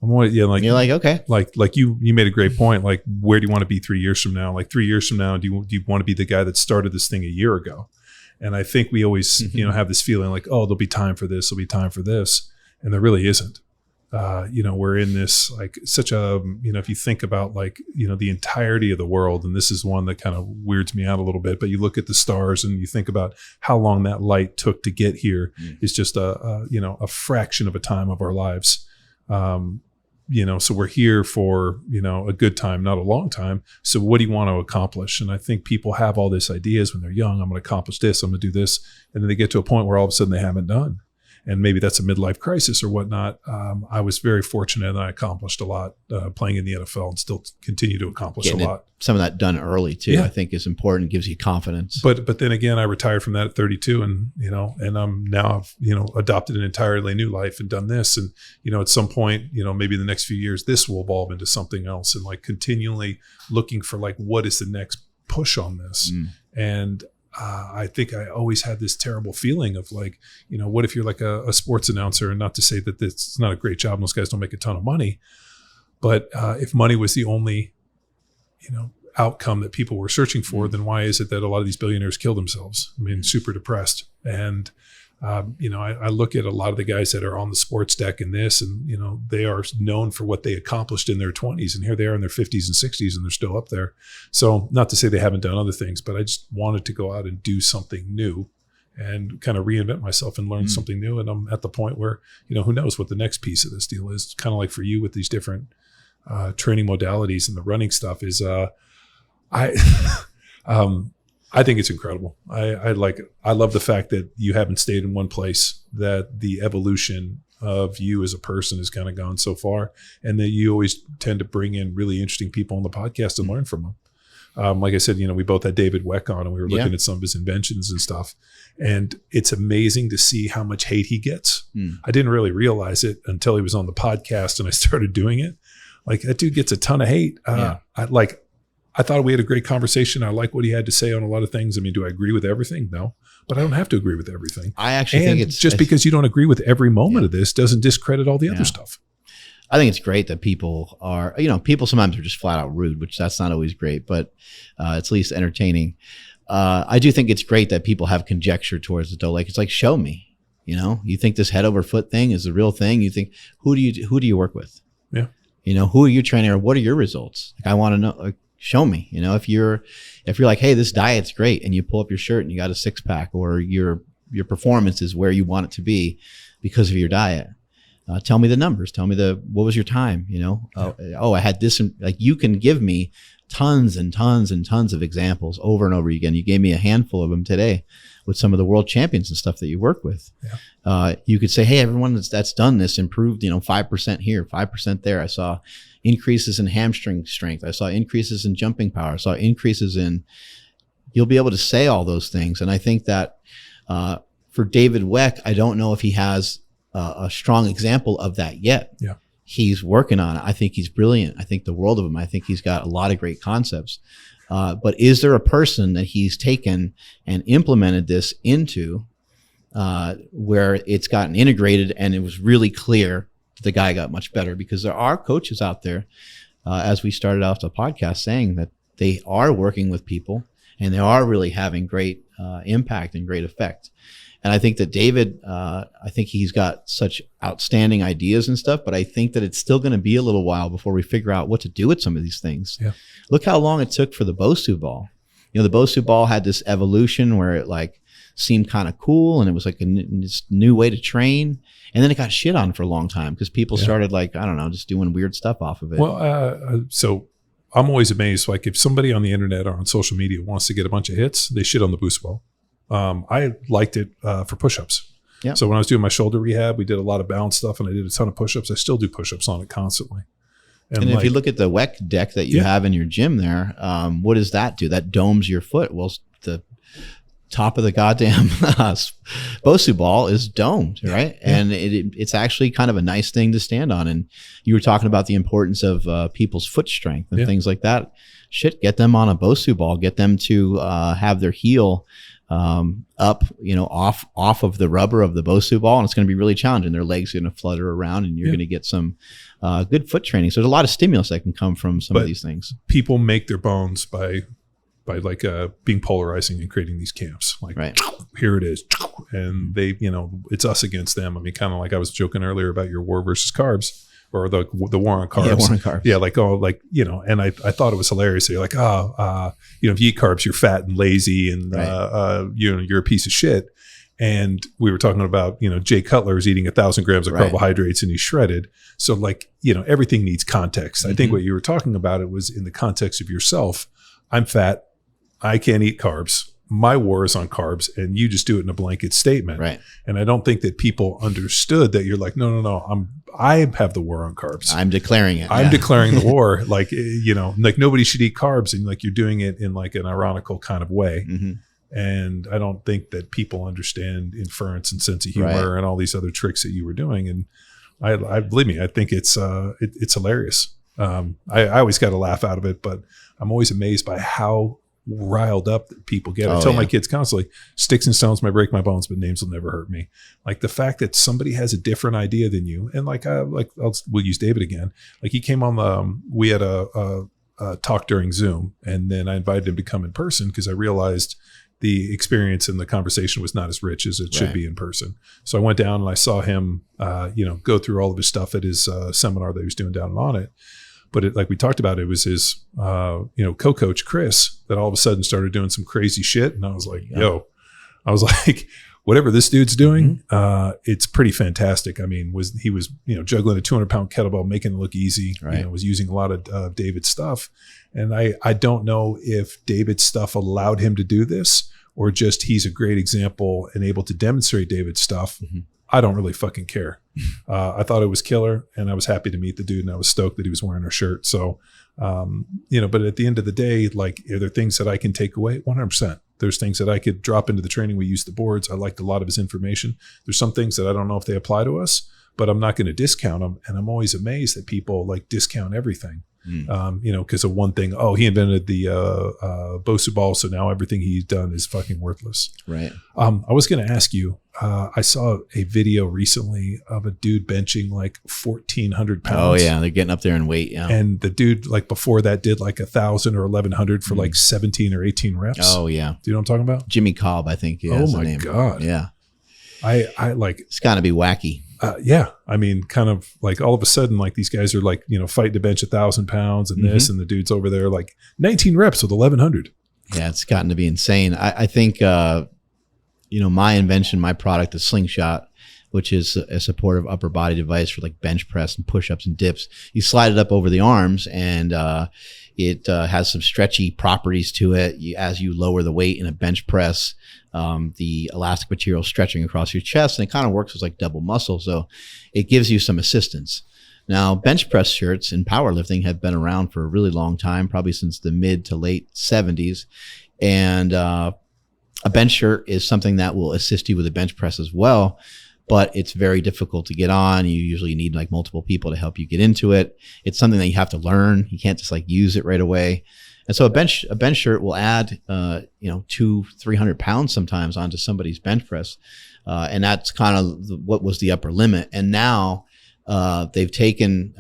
you're like, okay, like you made a great point. Like, where do you want to be 3 years from now? Like 3 years from now, do you want to be the guy that started this thing a year ago? And I think we always, have this feeling like, oh, there'll be time for this. There'll be time for this. And there really isn't. We're in this like such a, if you think about like, the entirety of the world, and this is one that kind of weirds me out a little bit, but you look at the stars and you think about how long that light took to get here is just a fraction of a time of our lives. So we're here for, a good time, not a long time. So what do you want to accomplish? And I think people have all these ideas when they're young. I'm going to accomplish this. I'm going to do this. And then they get to a point where all of a sudden they haven't done. And maybe that's a midlife crisis or whatnot. I was very fortunate that I accomplished a lot playing in the NFL and still continue to accomplish a lot. Some of that done early too, I think is important. Gives you confidence. But then again, I retired from that at 32 and, and I'm now, I've, adopted an entirely new life and done this. And, at some point, maybe in the next few years, this will evolve into something else and like continually looking for like, what is the next push on this? And, I think I always had this terrible feeling of like, what if you're like a sports announcer, and not to say that it's not a great job. Most guys don't make a ton of money, but if money was the only, outcome that people were searching for, then why is it that a lot of these billionaires kill themselves? I mean, super depressed. And, I look at a lot of the guys that are on the sports deck in this, and, they are known for what they accomplished in their 20s, and here they are in their 50s and 60s, and they're still up there. So not to say they haven't done other things, but I just wanted to go out and do something new and kind of reinvent myself and learn something new. And I'm at the point where, who knows what the next piece of this deal is. Kind of like for you with these different training modalities and the running stuff is, I think it's incredible. I like it. I love the fact that you haven't stayed in one place, that the evolution of you as a person has kind of gone so far, and that you always tend to bring in really interesting people on the podcast and learn from them. Like I said, we both had David Weck on, and we were looking at some of his inventions and stuff. And it's amazing to see how much hate he gets. I didn't really realize it until he was on the podcast and I started doing it. Like, that dude gets a ton of hate. I thought we had a great conversation. I like what he had to say on a lot of things. I mean, do I agree with everything? No, but I don't have to agree with everything. I actually think it's just because you don't agree with every moment of this doesn't discredit all the other stuff. I think it's great that people are, people sometimes are just flat out rude, which that's not always great, but it's at least entertaining. I do think it's great that people have conjecture towards it though. Like, it's like, show me, you think this head over foot thing is the real thing. You think, who do you work with? Yeah. Who are you training, or what are your results? Like, I want to know, like, show me, if you're like, hey, this diet's great, and you pull up your shirt and you got a 6-pack, or your performance is where you want it to be because of your diet. Tell me the numbers. Tell me what was your time? I had this, and like, you can give me tons and tons and tons of examples over and over again. You gave me a handful of them today with some of the world champions and stuff that you work with. You could say, hey, everyone that's done this improved, 5% here, 5% there. I saw increases in hamstring strength. I saw increases in jumping power. I saw increases in, you'll be able to say all those things. And I think that for David Weck, I don't know if he has a strong example of that yet. Yeah. He's working on it. I think he's brilliant. I think the world of him. I think he's got a lot of great concepts. But is there a person that he's taken and implemented this into where it's gotten integrated and it was really clear the guy got much better? Because there are coaches out there, as we started off the podcast, saying that they are working with people and they are really having great impact and great effect. And I think that David, I think he's got such outstanding ideas and stuff, but I think that it's still going to be a little while before we figure out what to do with some of these things. Yeah. Look how long it took for the Bosu ball. The Bosu ball had this evolution where it like seemed kind of cool and it was like this new way to train. And then it got shit on for a long time because people started like, I don't know, just doing weird stuff off of it. Well, so I'm always amazed. Like, if somebody on the internet or on social media wants to get a bunch of hits, they shit on the Boost ball. I liked it for push-ups. Yep. So when I was doing my shoulder rehab, we did a lot of balance stuff and I did a ton of push-ups. I still do push-ups on it constantly. And if you look at the Weck deck that you have in your gym there, what does that do? That domes your foot. Well, top of the goddamn Bosu ball is domed, right? Yeah. And it's actually kind of a nice thing to stand on. And you were talking about the importance of people's foot strength and things like that. Shit, get them on a Bosu ball, get them to have their heel up, off of the rubber of the Bosu ball, and it's going to be really challenging. Their legs are going to flutter around, and you're going to get some good foot training. So there's a lot of stimulus that can come from some of these things. People make their bones by like being polarizing and creating these camps. Like, here it is, and they, it's us against them. I mean, kind of like I was joking earlier about your war versus carbs. Or the war on carbs. Yeah, war on carbs. Yeah, and I thought it was hilarious. So you're like, if you eat carbs, you're fat and lazy, and you're a piece of shit. And we were talking about, Jay Cutler is eating 1,000 grams of carbohydrates and he's shredded. So everything needs context. I think what you were talking about, it was in the context of yourself. I'm fat. I can't eat carbs. My war is on carbs, and you just do it in a blanket statement. Right. And I don't think that people understood that you're like, no, I have the war on carbs. I'm declaring it. I'm declaring the war. Like, nobody should eat carbs, and like you're doing it in like an ironical kind of way. Mm-hmm. And I don't think that people understand inference and sense of humor and all these other tricks that you were doing. And I believe me, I think it's hilarious. I always got a laugh out of it, but I'm always amazed by how riled up that people get. I tell my kids constantly, sticks and stones may break my bones, but names will never hurt me. Like the fact that somebody has a different idea than you, and we'll use David again. Like he came on we had a talk during Zoom, and then I invited him to come in person because I realized the experience and the conversation was not as rich as it should be in person. So I went down and I saw him, go through all of his stuff at his seminar that he was doing down on it. But like we talked about, it was his, co-coach Chris that all of a sudden started doing some crazy shit. And I was like, whatever this dude's doing, it's pretty fantastic. I mean, he was juggling a 200-pound kettlebell, making it look easy, was using a lot of David's stuff. And I don't know if David's stuff allowed him to do this or just he's a great example and able to demonstrate David's stuff. Mm-hmm. I don't really fucking care. I thought it was killer, and I was happy to meet the dude, and I was stoked that he was wearing our shirt. So, but at the end of the day, like, are there things that I can take away? 100%. There's things that I could drop into the training. We use the boards. I liked a lot of his information. There's some things that I don't know if they apply to us, but I'm not going to discount them. And I'm always amazed that people like discount everything. Because of one thing. Oh, he invented the Bosu ball, so now everything he's done is fucking worthless. Right. I was going to ask you. I saw a video recently of a dude benching like 1,400 pounds. Oh yeah, they're getting up there in weight. Yeah. And the dude like before that did like 1,000 or 1,100 for like 17 or 18 reps. Oh yeah. Do you know what I'm talking about? Jimmy Cobb, I think. Oh my God. Yeah. I like. It's got to be wacky. Yeah. I mean, kind of like all of a sudden, like these guys are like, fighting to bench 1,000 pounds and this, and the dude's over there like 19 reps with 1,100. Yeah. It's gotten to be insane. I think, my invention, my product, the Slingshot, which is a supportive upper body device for like bench press and push-ups and dips. You slide it up over the arms, and it has some stretchy properties to it. As you lower the weight in a bench press, the elastic material stretching across your chest, and it kind of works as like double muscle. So it gives you some assistance. Now, bench press shirts in powerlifting have been around for a really long time, probably since the mid to late 70s. And a bench shirt is something that will assist you with a bench press as well, but it's very difficult to get on. You usually need like multiple people to help you get into it. It's something that you have to learn. You can't just like use it right away. And so a bench shirt will add, 200-300 pounds sometimes onto somebody's bench press. And that's kind of what was the upper limit. And now they've taken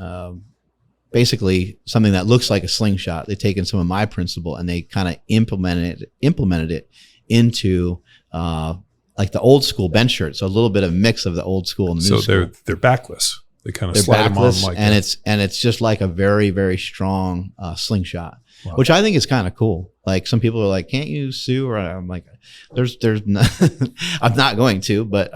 basically something that looks like a slingshot. They've taken some of my principle and they kind of implemented it into like the old school bench shirt. So a little bit of mix of the old school and the new school. They're backless. They kind of slide them on like and that. It's just like a very, very strong slingshot, which I think is kind of cool. Like some people are like, can't you sue? Or I'm like, there's no, I'm not going to, but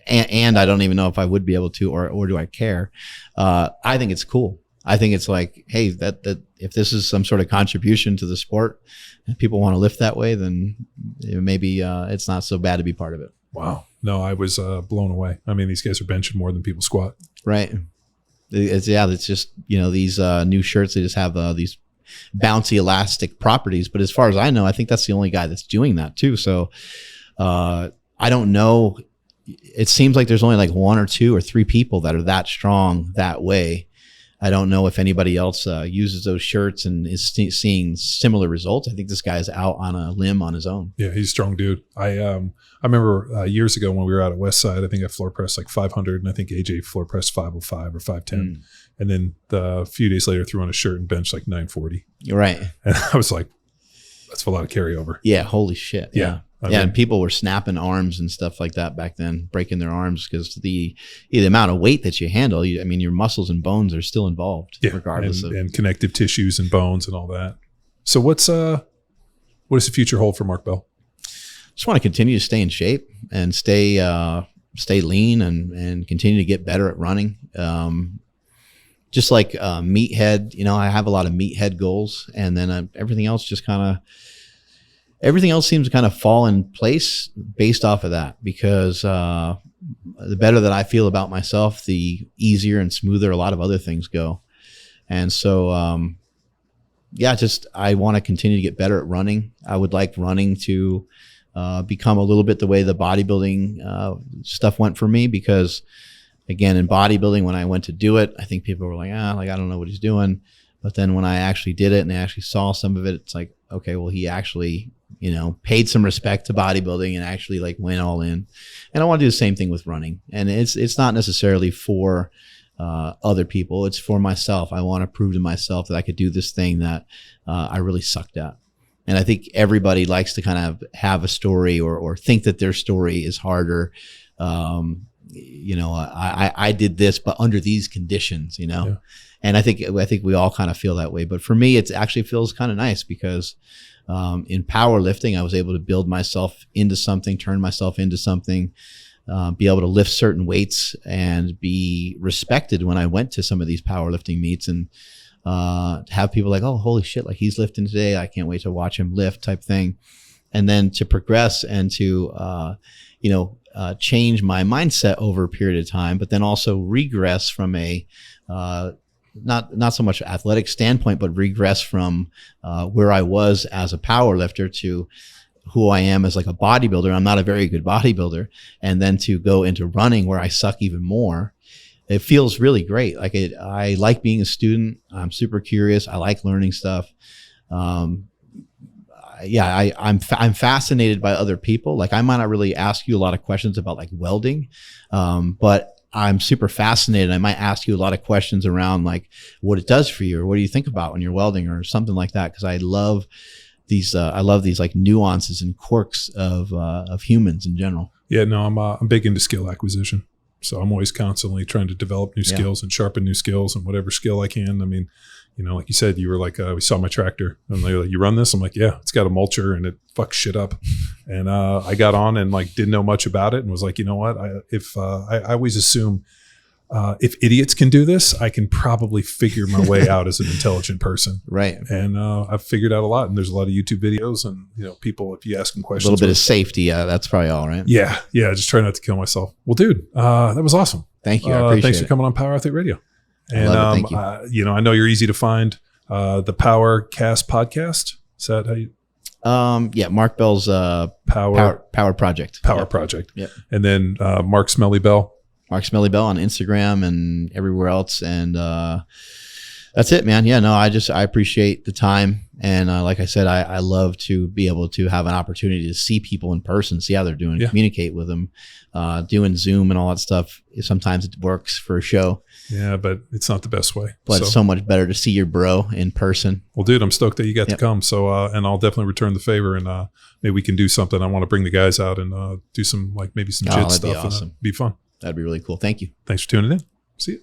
and I don't even know if I would be able to, or do I care? I think it's cool. I think it's like, hey, that if this is some sort of contribution to the sport, if people want to lift that way, then maybe it's not so bad to be part of it. Wow. No, I was blown away. I mean, these guys are benching more than people squat. Right. It's just, these new shirts, they just have these bouncy elastic properties. But as far as I know, I think that's the only guy that's doing that too. So I don't know. It seems like there's only like 1 or 2 or 3 people that are that strong that way. I don't know if anybody else uses those shirts and is seeing similar results. I think this guy's out on a limb on his own. Yeah, he's a strong dude. I remember years ago when we were out at Westside, I think I floor pressed like 500, and I think AJ floor pressed 505 or 510. And then a few days later threw on a shirt and benched like 940. Right. And I was like, that's a lot of carryover. Yeah, holy shit. Yeah. I mean, and people were snapping arms and stuff like that back then, breaking their arms because the amount of weight that you handle, I mean, your muscles and bones are still involved, regardless of and connective tissues and bones and all that. So what does the future hold for Mark Bell? Just want to continue to stay in shape and stay lean and continue to get better at running. Just like meathead, you know, I have a lot of meathead goals, and then everything else seems to kind of fall in place based off of that, because the better that I feel about myself, the easier and smoother a lot of other things go. And so, I want to continue to get better at running. I would like running to become a little bit the way the bodybuilding stuff went for me, because again, in bodybuilding, when I went to do it, I think people were like, I don't know what he's doing. But then when I actually did it and they actually saw some of it, it's like, okay, well, he actually, you know, paid some respect to bodybuilding and actually like went all in. And I want to do the same thing with running. And it's not necessarily for other people. It's for myself. I want to prove to myself that I could do this thing that I really sucked at. And I think everybody likes to kind of have a story or think that their story is harder. You know, I did this, but under these conditions, you know. Yeah. And I think we all kind of feel that way. But for me, it actually feels kind of nice because in powerlifting, I was able to build myself into something, turn myself into something, be able to lift certain weights and be respected when I went to some of these powerlifting meets, and have people like, oh, holy shit, like he's lifting today. I can't wait to watch him lift type thing. And then to progress and to, change my mindset over a period of time, but then also regress from a, not so much athletic standpoint, but regress from where I was as a power lifter to who I am as like a bodybuilder. I'm not a very good bodybuilder. And then to go into running where I suck even more. It feels really great. Like I like being a student. I'm super curious. I like learning stuff. I'm fascinated by other people. Like I might not really ask you a lot of questions about like welding, but I'm super fascinated. I might ask you a lot of questions around like what it does for you, or what do you think about when you're welding, or something like that. Cause I love these like nuances and quirks of humans in general. Yeah, no, I'm big into skill acquisition. So I'm always constantly trying to develop new skills and sharpen new skills and whatever skill I can. I mean, you know, like you said, you were like, we saw my tractor and they were like, you run this? I'm like, yeah, it's got a mulcher and it fucks shit up. And I got on and like didn't know much about it and was like, you know what? I always assume if idiots can do this, I can probably figure my way out as an intelligent person. Right. And I've figured out a lot. And there's a lot of YouTube videos and, you know, people, if you ask them questions. A little bit of safety. That's probably all, right? Yeah. Yeah. Just try not to kill myself. Well, dude, that was awesome. Thank you. I appreciate thanks it. for coming on Power Athlete Radio. And, thank you. You know, I know you're easy to find. The Powercast podcast. Is that how you? Yeah, Mark Bell's Power Project. Power Project. Yep. And then Mark Smelly Bell. Mark Smelly Bell on Instagram and everywhere else. And that's it, man. Yeah, no, I appreciate the time. And like I said, I love to be able to have an opportunity to see people in person, see how they're doing, communicate with them. Doing Zoom and all that stuff, sometimes it works for a show. Yeah, but it's not the best way. But it's so much better to see your bro in person. Well, dude, I'm stoked that you got to come. So, and I'll definitely return the favor, and maybe we can do something. I want to bring the guys out and do some, like maybe some JIT stuff. That'd be awesome. Be fun. That'd be really cool. Thank you. Thanks for tuning in. See you.